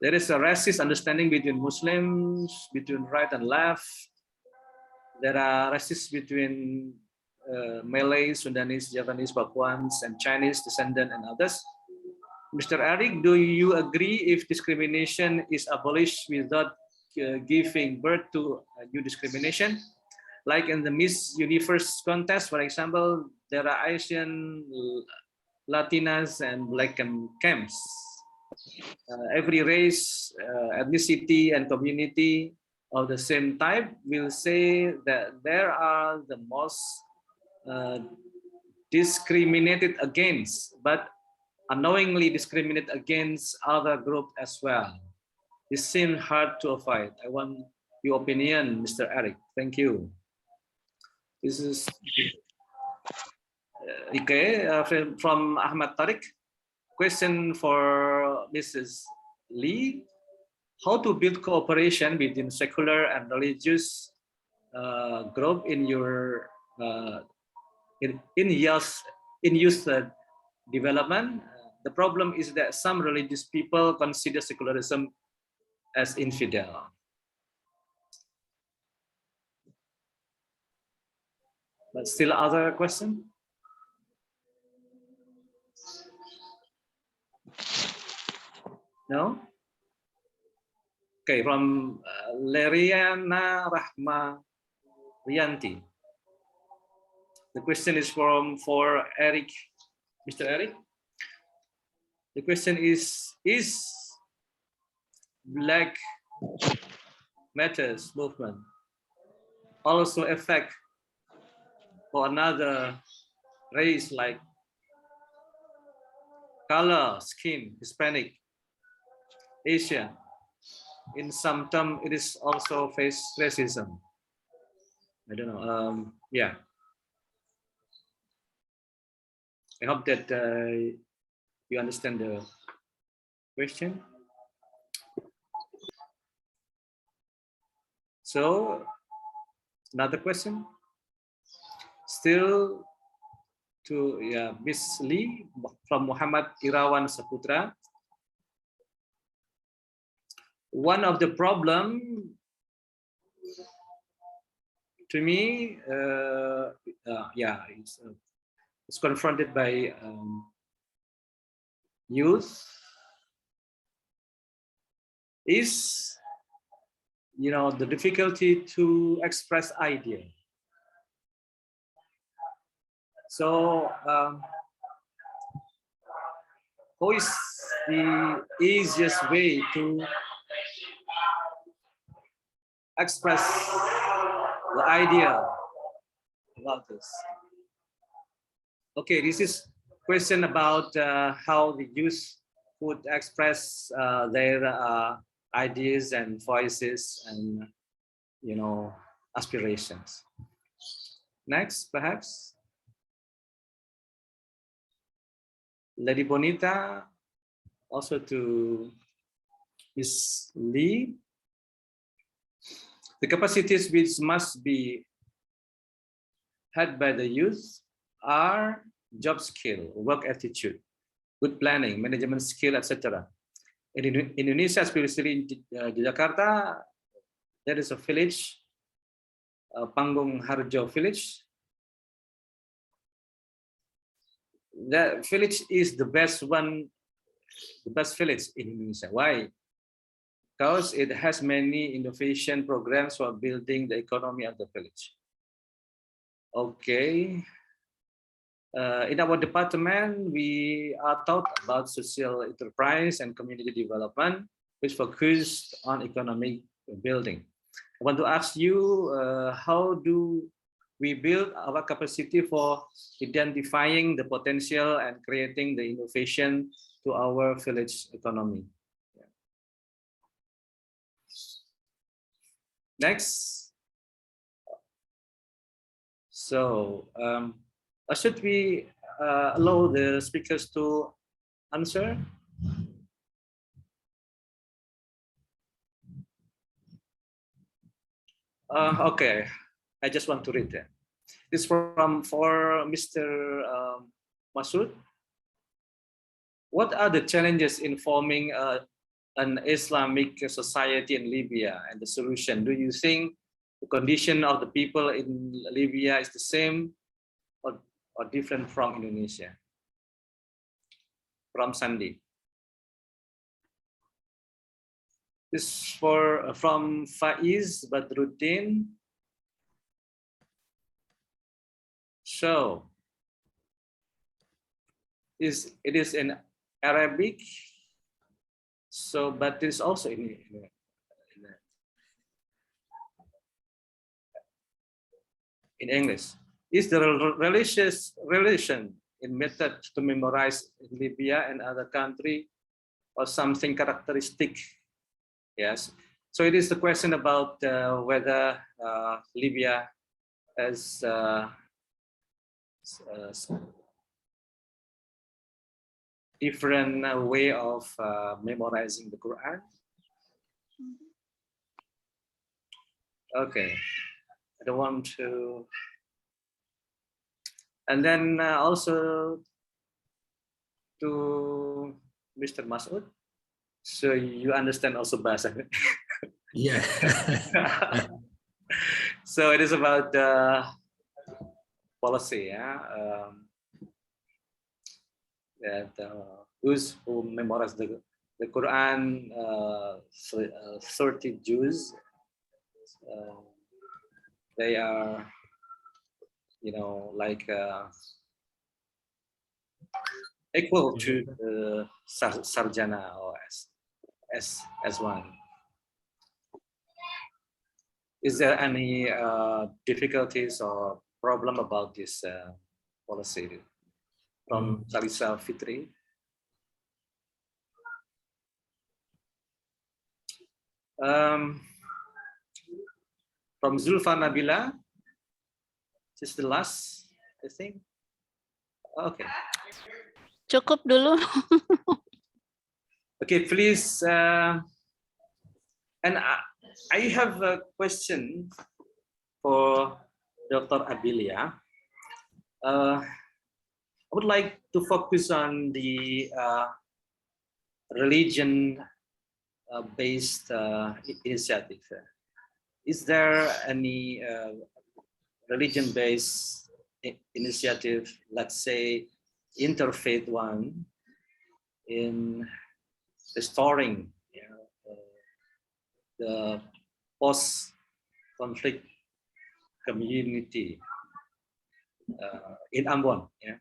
There is a racist understanding between Muslims, between right and left. There are racists between Malays, Sundanese, Javanese, Papuans, and Chinese descendant and others. Mr. Erick, do you agree if discrimination is abolished without giving birth to new discrimination? Like in the Miss Universe contest, for example, there are Asian, Latinas, and Black camps. Every race, ethnicity, and community of the same type will say that there are the most discriminated against, but unknowingly discriminate against other groups as well. This seems hard to avoid. I want your opinion, Mr. Erick. Thank you. This is from Ahmad Tariq. Question for Mrs. Lee. How to build cooperation between secular and religious group in your youth development? The problem is that some religious people consider secularism as infidel. But still other question? No? Okay, from Leriana Rahma Rianti. The question is for Erick, Mr. Erick. The question is Black Matters movement also affect for another race like color, skin, Hispanic, Asian? In some term, it is also face racism. I don't know. Yeah. I hope that you understand the question. So, another question. Still to Miss Lee from Muhammad Irawan Saputra. One of the problem to me, it's confronted by youth is, the difficulty to express idea. So, how is the easiest way to express the idea about this? Okay, this is question about how the youth would express their ideas and voices and, you know, aspirations. Next, perhaps. Lady Bonita, also to Ms. Lee. The capacities which must be had by the youth are job skill, work attitude, good planning, management skill, etc. In Indonesia, especially in Jakarta, there is a village, Panggung Harjo village. The village is the best one, the best village in Indonesia. Why? Because it has many innovation programs for building the economy of the village. Okay. In our department, we are taught about social enterprise and community development, which focused on economic building. I want to ask you, how do we build our capacity for identifying the potential and creating the innovation to our village economy? Next. So, should we allow the speakers to answer? Okay, I just want to read that. This is for Mr. Masuwd. What are the challenges in forming an Islamic society in Libya and the solution? Do you think the condition of the people in Libya is the same or different from Indonesia? From Sandy. This is from Faiz Badruddin. So, it is in Arabic. So, but it is also in English. Is the religious relation in method to memorize in Libya and other country or something characteristic? Yes. So it is the question about whether Libya has different way of memorizing the Quran. Okay, I don't want to. And then also to Mr. Masuwd. So you understand also bahasa. Yeah. So it is about policy, yeah. That those who memorize the Quran, 30 Jews, they are, you know, like equal to the Sarjana or S1. Is there any difficulties or problem about this policy? From Salisa Fitri. From Zulfa Nabila. This is the last, I think. Okay. Cukup dulu. Okay, please. And I have a question for Dr. Abellia. I would like to focus on the religion-based initiative. Is there any religion-based initiative, let's say interfaith one, in restoring the post-conflict community in Ambon? Yeah.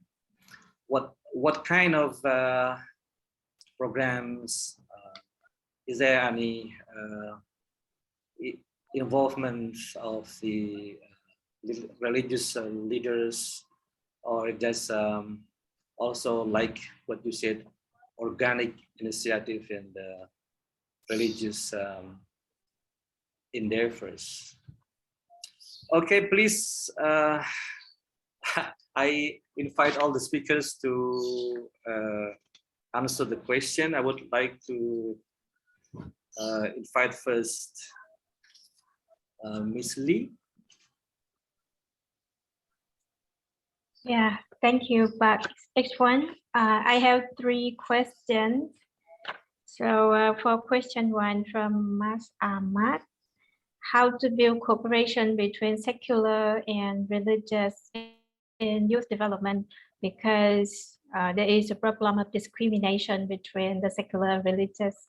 What kind of programs? Is there any involvement of the religious leaders or just also like what you said, organic initiative in the religious endeavors. Okay, please, I invite all the speakers to answer the question. I would like to invite first Ms. Lee. Yeah, thank you, Bich Ly. I have 3 questions. So for question 1 from Mas Ahmad, how to build cooperation between secular and religious in youth development, because there is a problem of discrimination between the secular and religious.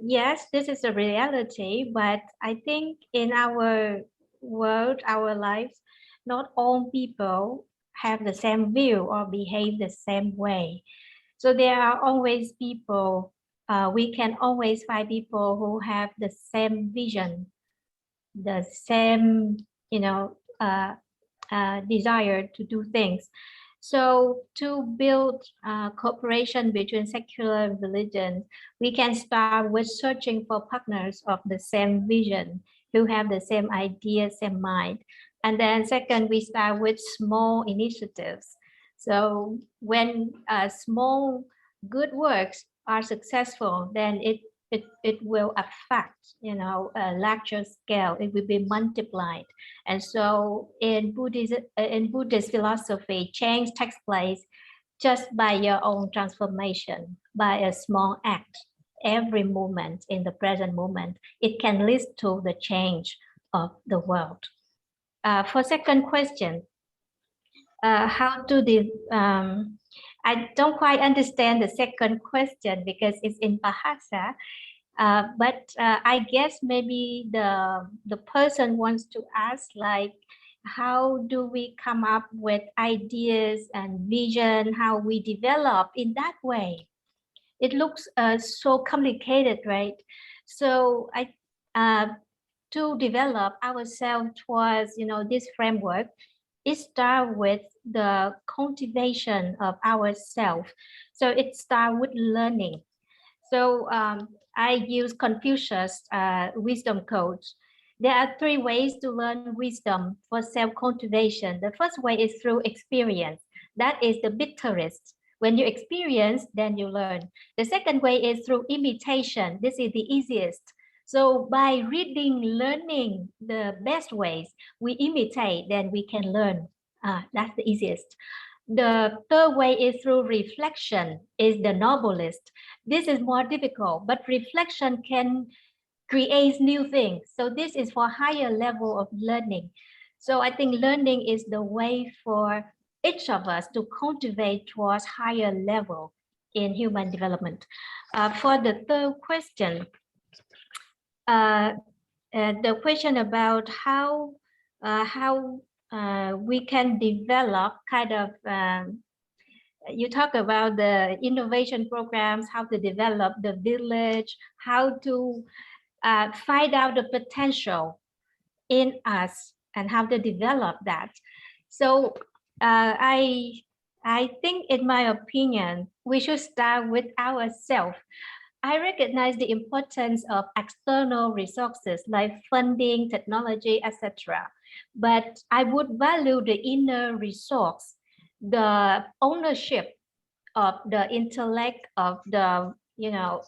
Yes, this is a reality, but I think in our world, our lives, not all people have the same view or behave the same way. So there are always people, we can always find people who have the same vision, the same, desire to do things. So to build cooperation between secular and religion, we can start with searching for partners of the same vision, who have the same idea, same mind. And then second, we start with small initiatives. So when small good works are successful, then it will affect, a larger scale. It will be multiplied. And so in Buddhist philosophy, change takes place just by your own transformation, by a small act. Every moment in the present moment, it can lead to the change of the world. For second question, how to I don't quite understand the second question because it's in Bahasa, but I guess maybe the person wants to ask, like, how do we come up with ideas and vision, how we develop in that way? It looks so complicated, right? So to develop ourselves towards, this framework, it starts with the cultivation of ourselves. So it starts with learning. So I use Confucius wisdom code. There are 3 ways to learn wisdom for self-cultivation. The first way is through experience. That is the bitterest. When you experience, then you learn. The second way is through imitation. This is the easiest. So by reading, learning the best ways, we imitate, then we can learn. That's the easiest. The third way is through reflection, is the noblest. This is more difficult, but reflection can create new things. So this is for higher level of learning. So I think learning is the way for each of us to cultivate towards higher level in human development. For the third question, the question about how we can develop kind of, you talk about the innovation programs, how to develop the village, how to find out the potential in us and how to develop that. So I think, in my opinion, we should start with ourselves. I recognize the importance of external resources like funding, technology, etc. But I would value the inner resource, the ownership of the intellect, of the,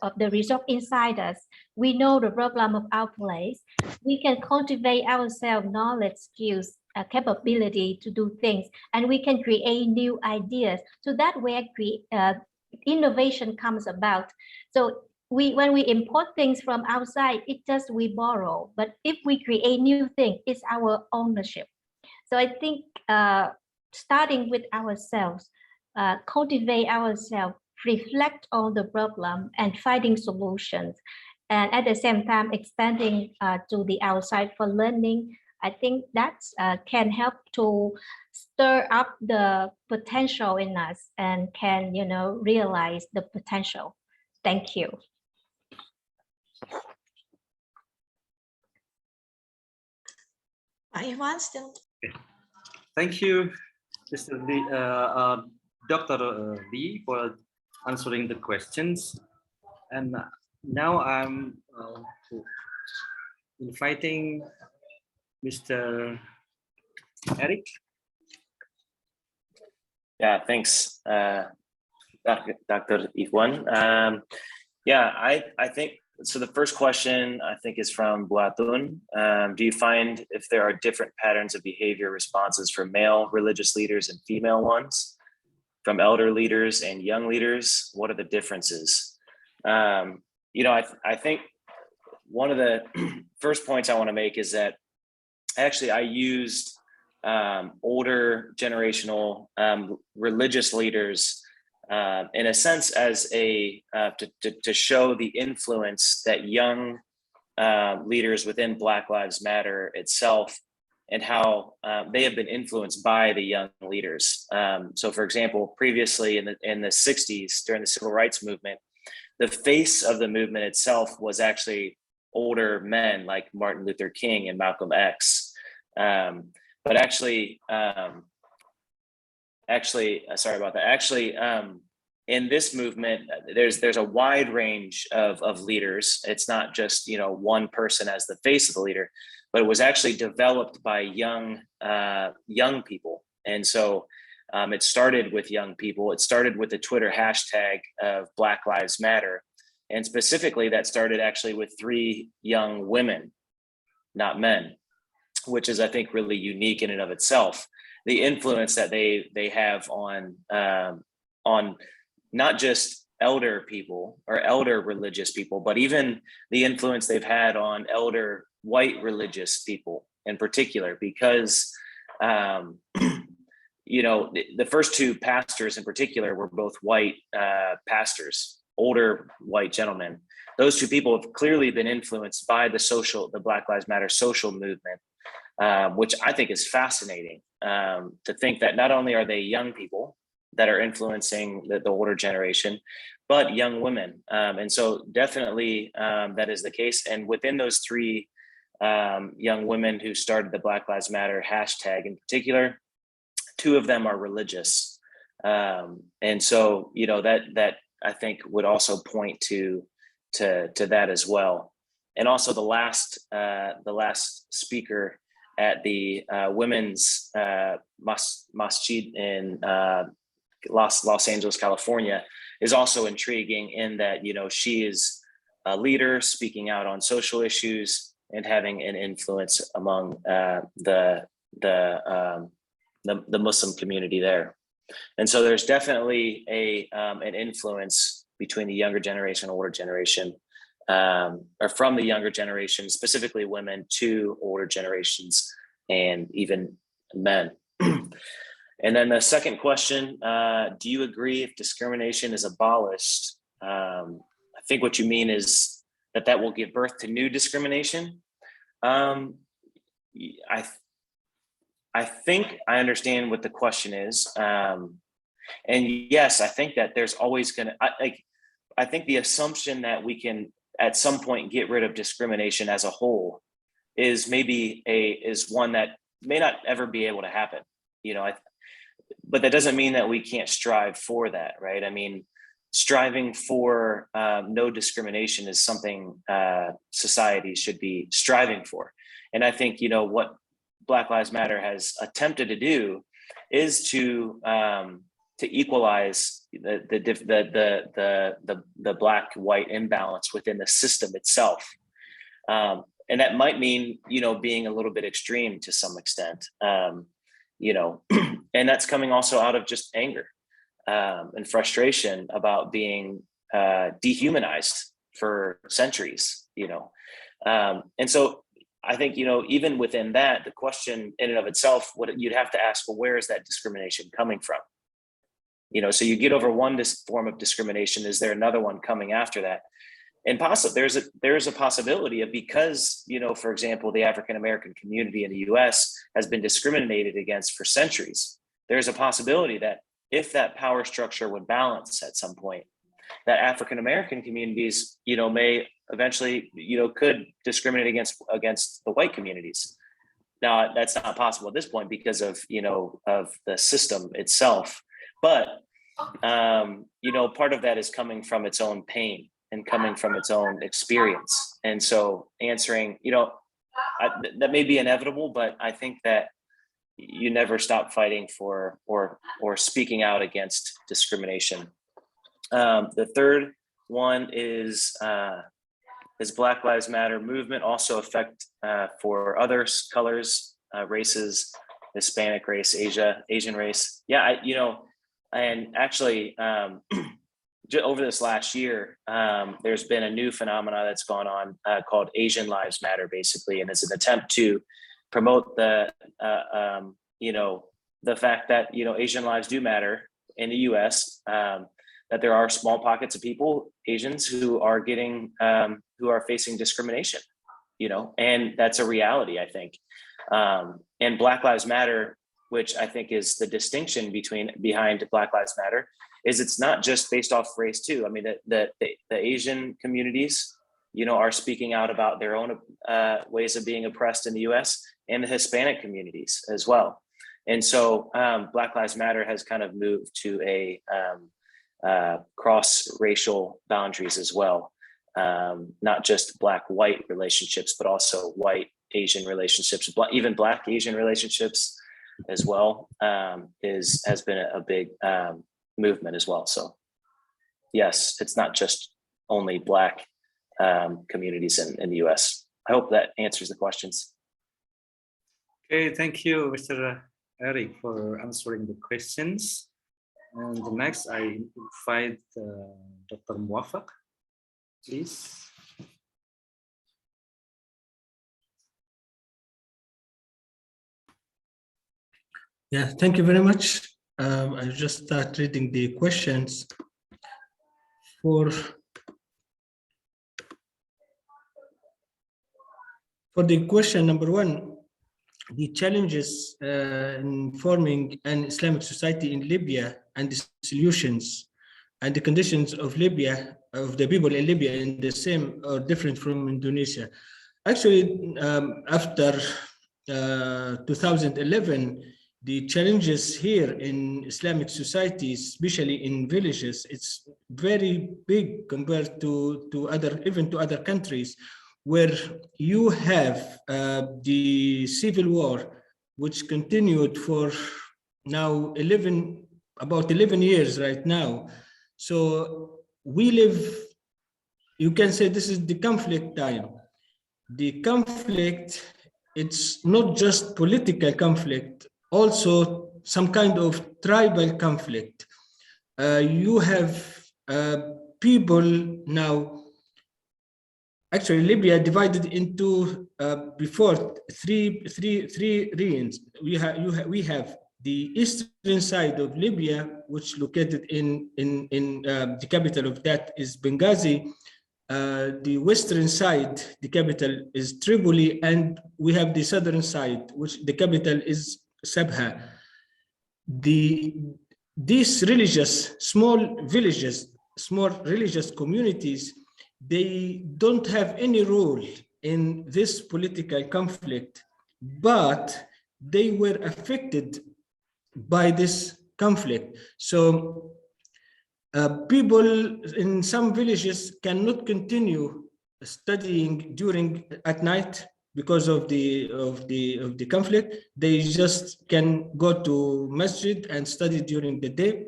of the resource inside us. We know the problem of our place. We can cultivate ourselves knowledge, skills, capability to do things, and we can create new ideas. So that way, innovation comes about. So when we import things from outside, it just we borrow. But if we create new things, it's our ownership. So I think starting with ourselves, cultivate ourselves, reflect on the problem and finding solutions, and at the same time expanding to the outside for learning. I think that can help to stir up the potential in us and can, realize the potential. Thank you. Pak Ikhwan still. Thank you, Mr. Lee, Dr. Lee, for answering the questions. And now I'm inviting Mr. Eric. Yeah, thanks, Dr. Ichwan. Yeah, I think, so the first question I think is from Buatun. Do you find if there are different patterns of behavior responses for male religious leaders and female ones, from elder leaders and young leaders? What are the differences? You know, I think one of the first points I want to make is that actually I used older generational religious leaders in a sense as a to show the influence that young leaders within Black Lives Matter itself and how they have been influenced by the young leaders. So for example, previously in the 60s during the civil rights movement, the face of the movement itself was actually older men like Martin Luther King and Malcolm X. But actually, sorry about that. Actually, in this movement, there's a wide range of leaders. It's not just, you know, one person as the face of the leader, but it was actually developed by young people. And so it started with young people. It started with the Twitter hashtag of Black Lives Matter. And specifically that started actually with 3 young women, not men, which is, I think, really unique in and of itself. The influence that they have on not just elder people or elder religious people, but even the influence they've had on elder white religious people in particular, because you know, the first 2 pastors in particular were both white pastors, older white gentlemen. Those 2 people have clearly been influenced by the Black Lives Matter social movement, which I think is fascinating, to think that not only are they young people that are influencing the older generation, but young women. And so definitely that is the case. And within those 3 young women who started the Black Lives Matter hashtag in particular, 2 of them are religious. And so, you know, that I think would also point to that as well. And also the last speaker at the women's masjid in Los Angeles, California, is also intriguing in that, you know, she is a leader speaking out on social issues and having an influence among the Muslim community there. And so there's definitely an influence between the younger generation, older generation, or from the younger generation, specifically women, to older generations and even men. And then the second question, do you agree if discrimination is abolished? I think what you mean is that will give birth to new discrimination. I think I understand what the question is. And yes, I think that there's always gonna, I think the assumption that we can at some point get rid of discrimination as a whole is maybe is one that may not ever be able to happen, you know. But that doesn't mean that we can't strive for that, right? I mean, striving for no discrimination is something society should be striving for. And I think, you know, what Black Lives Matter has attempted to do is to equalize the black-white imbalance within the system itself. And that might mean, you know, being a little bit extreme to some extent, you know, and that's coming also out of just anger and frustration about being dehumanized for centuries, you know. And so I think, you know, even within that, the question in and of itself, what you'd have to ask, well, where is that discrimination coming from? You know, so you get over one form of discrimination, is there another one coming after that? And there's a possibility of, because, you know, for example, the African-American community in the US has been discriminated against for centuries. There's a possibility that if that power structure would balance at some point, that African-American communities, you know, may eventually, you know, could discriminate against the white communities. Now that's not possible at this point because of, of the system itself. But, part of that is coming from its own pain and coming from its own experience. And so answering, that may be inevitable, but I think that you never stop fighting for or speaking out against discrimination. The third one is Black Lives Matter movement also affect for other colors, races, Hispanic race, Asian race? Yeah, and actually over this last year, there's been a new phenomena that's gone on called Asian Lives Matter, basically, and it's an attempt to promote the fact that Asian lives do matter in the U.S. That there are small pockets of people, Asians, who are facing discrimination, and that's a reality, I think. And Black Lives Matter, which I think is the distinction behind Black Lives Matter, is it's not just based off race too. I mean, the Asian communities, are speaking out about their own ways of being oppressed in the U.S. and the Hispanic communities as well. And so Black Lives Matter has kind of moved to a cross-racial boundaries as well. Not just Black-white relationships, but also white-Asian relationships, even Black-Asian relationships as well, has been a big movement as well. So yes, it's not just only Black communities in the US. I hope that answers the questions. Okay, thank you, Mr. Eric, for answering the questions. And the next, I invite Dr. Mowafg, please. Yeah, thank you very much. I just start reading the questions. For the question number 1, the challenges in forming an Islamic society in Libya and the solutions and the conditions of Libya, of the people in Libya, in the same or different from Indonesia. Actually, after 2011, the challenges here in Islamic societies, especially in villages, it's very big compared to other countries, where you have the civil war, which continued for now about 11 years right now. So we live, you can say this is the conflict time. The conflict, it's not just political conflict, also some kind of tribal conflict. You have people now, actually Libya divided into before three regions. We have the eastern side of Libya, which located in the capital of that is Benghazi. The western side, the capital is Tripoli, and we have the southern side, which the capital is Sabha. These religious, small villages, small religious communities, they don't have any role in this political conflict, but they were affected by this conflict. So people in some villages cannot continue studying at night because of the conflict. They just can go to masjid and study during the day.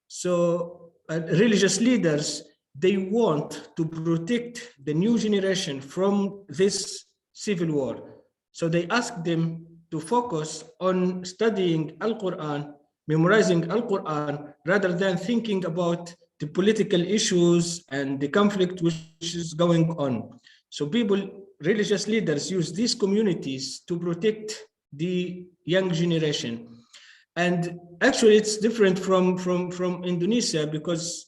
So religious leaders, they want to protect the new generation from this civil war. So they ask them to focus on studying Al-Quran, memorizing Al-Quran, rather than thinking about the political issues and the conflict which is going on. So religious leaders use these communities to protect the young generation. And actually it's different from Indonesia, because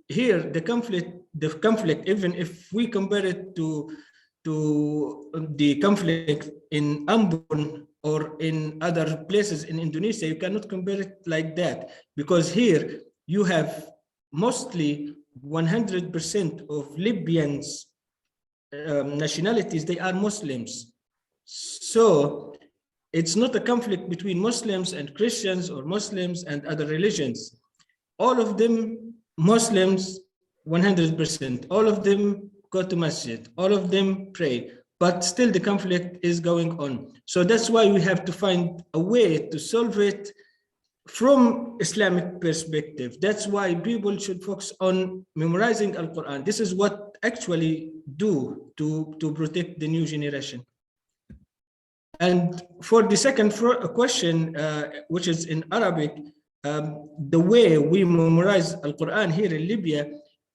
here the conflict, even if we compare it to the conflict in Ambon or in other places in Indonesia, you cannot compare it like that, because here you have mostly 100% of Libyans nationalities, they are Muslims. So it's not a conflict between Muslims and Christians or Muslims and other religions. All of them Muslims, 100%. All of them go to masjid. All of them pray. But still the conflict is going on. So that's why we have to find a way to solve it from Islamic perspective. That's why people should focus on memorizing Al-Quran. This is what actually do to protect the new generation. And for the second question, which is in Arabic, the way we memorize Al-Quran here in Libya,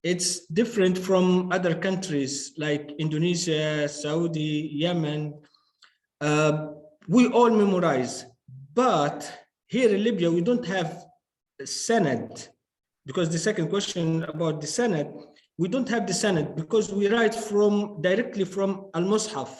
it's different from other countries like Indonesia, Saudi, Yemen. We all memorize, but here in Libya, we don't have a sanad, because the second question about the sanad, we don't have the sanad because we write directly from Al-Mushaf.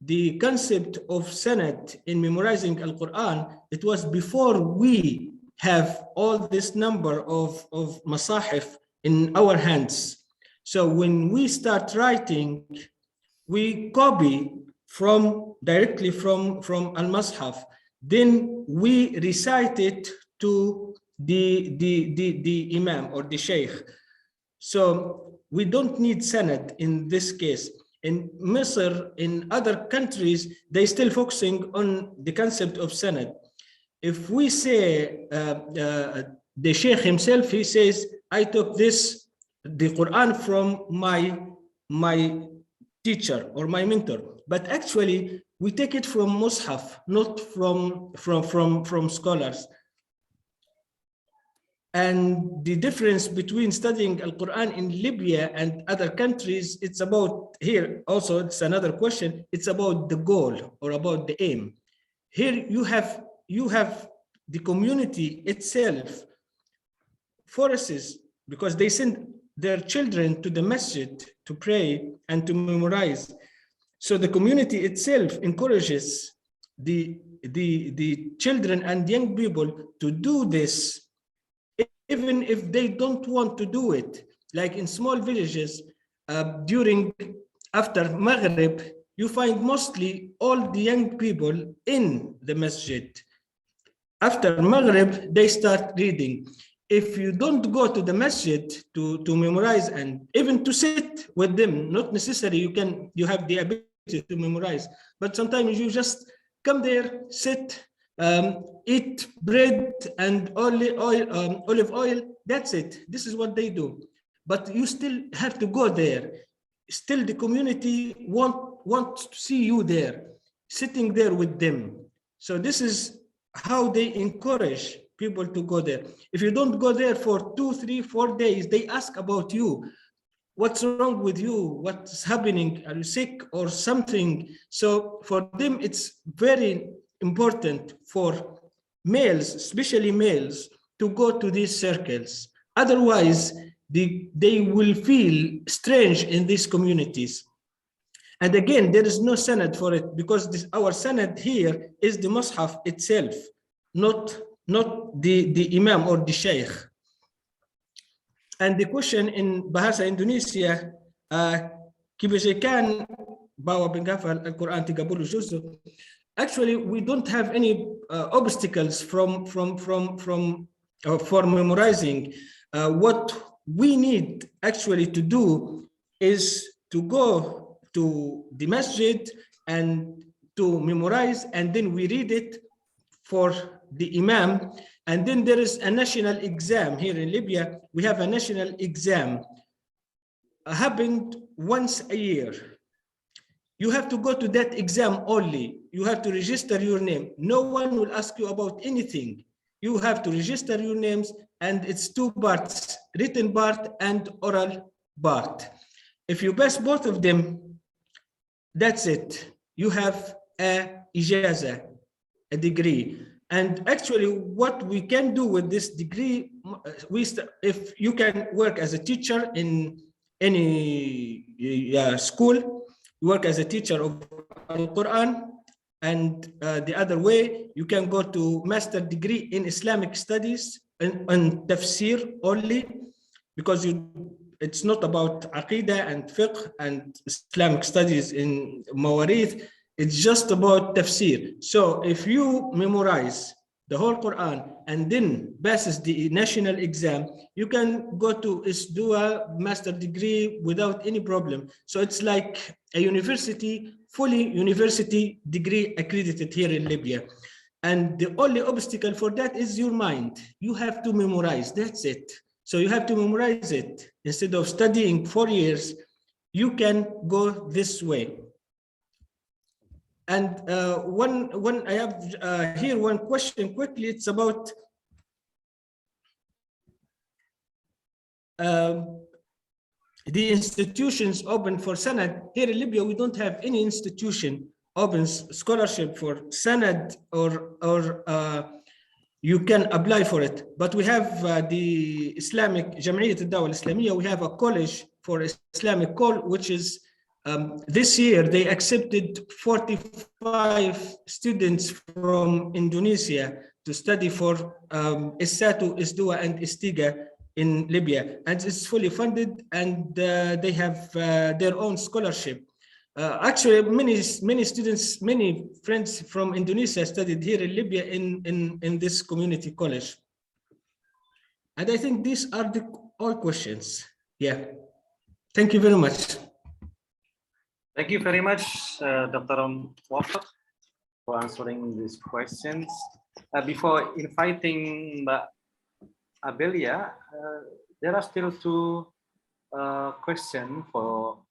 The concept of sanad in memorizing Al-Quran, it was before we have all this number of masahif in our hands. So when we start writing, we copy directly from Al-Mushaf. Then we recite it to the imam or the sheikh. So we don't need sanad in this case. In Misr, in other countries, they still focusing on the concept of sanad. If we say the sheikh himself, he says, I took the Quran from my teacher or my mentor, but actually we take it from Mus'haf, not from scholars. And the difference between studying Al-Quran in Libya and other countries, it's about here also, it's another question, it's about the goal or about the aim. Here you have the community itself forces, because they send their children to the masjid to pray and to memorize. So the community itself encourages the children and young people to do this, even if they don't want to do it. Like in small villages, after Maghrib, you find mostly all the young people in the masjid. After Maghrib, they start reading. If you don't go to the masjid to memorize and even to sit with them, not necessarily you have the ability to memorize, but sometimes you just come there, sit, eat bread and olive oil, that's it. This is what they do. But you still have to go there. Still the community wants to see you there, sitting there with them. So this is how they encourage people to go there. If you don't go there for 2, 3, 4 days, they ask about you. What's wrong with you? What's happening? Are you sick or something? So for them, it's very important for males, especially males, to go to these circles. Otherwise, they will feel strange in these communities. And again, there is no sanad for it, because our sanad here is the Mus'haf itself, not the imam or the sheikh. And the question in Bahasa Indonesia, kebijakan bawa penghafal Al-Quran 30 juz. Actually, we don't have any obstacles for memorizing. What we need actually to do is to go to the masjid and to memorize, and then we read it for the imam. And then there is a national exam here in Libya. We have a national exam happened once a year. You have to go to that exam only. You have to register your name. No one will ask you about anything. You have to register your names, and it's 2 parts, written part and oral part. If you pass both of them, that's it. You have a ijaza, a degree. And actually what we can do with this degree, if you can work as a teacher in any school, you work as a teacher of Al-Quran, and the other way, you can go to master degree in Islamic studies and tafsir only, because it's not about aqidah and fiqh and Islamic studies in mawarith. It's just about tafsir. So if you memorize the whole Quran and then passes the national exam, you can go to ISDUA master degree without any problem. So it's like a university, fully university degree accredited here in Libya. And the only obstacle for that is your mind. You have to memorize, that's it. So you have to memorize it. Instead of studying 4 years, you can go this way. And one I have here one question quickly. It's about the institutions open for Sanad. Here in Libya, we don't have any institution open scholarship for Sanad or you can apply for it. But we have the Islamic Jam'iyyat al-Dawah al-Islamiyya. We have a college for Islamic call, which is this year they accepted 45 students from Indonesia to study for Isatu, Isdua, and Istiga in Libya, and it's fully funded, and they have their own scholarship. Actually, many students, many friends from Indonesia studied here in Libya in this community college. And I think these are all questions. Yeah, thank you very much. Thank you very much, Dr. Mowafg, for answering these questions. Before inviting Mbak Abellia, there are still two questions for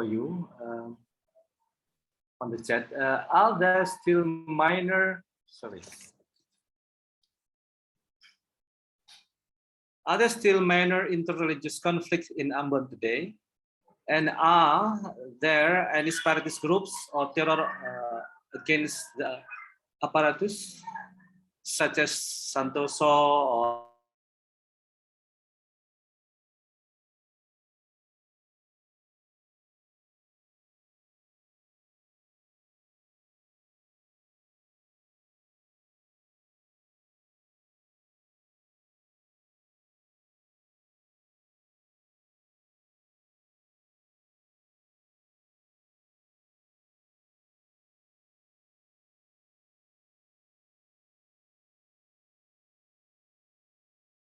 you on the chat. Are there still minor, are there still minor interreligious conflicts in Ambon today? And are there any separatist groups or terror against the apparatus, such as Santoso or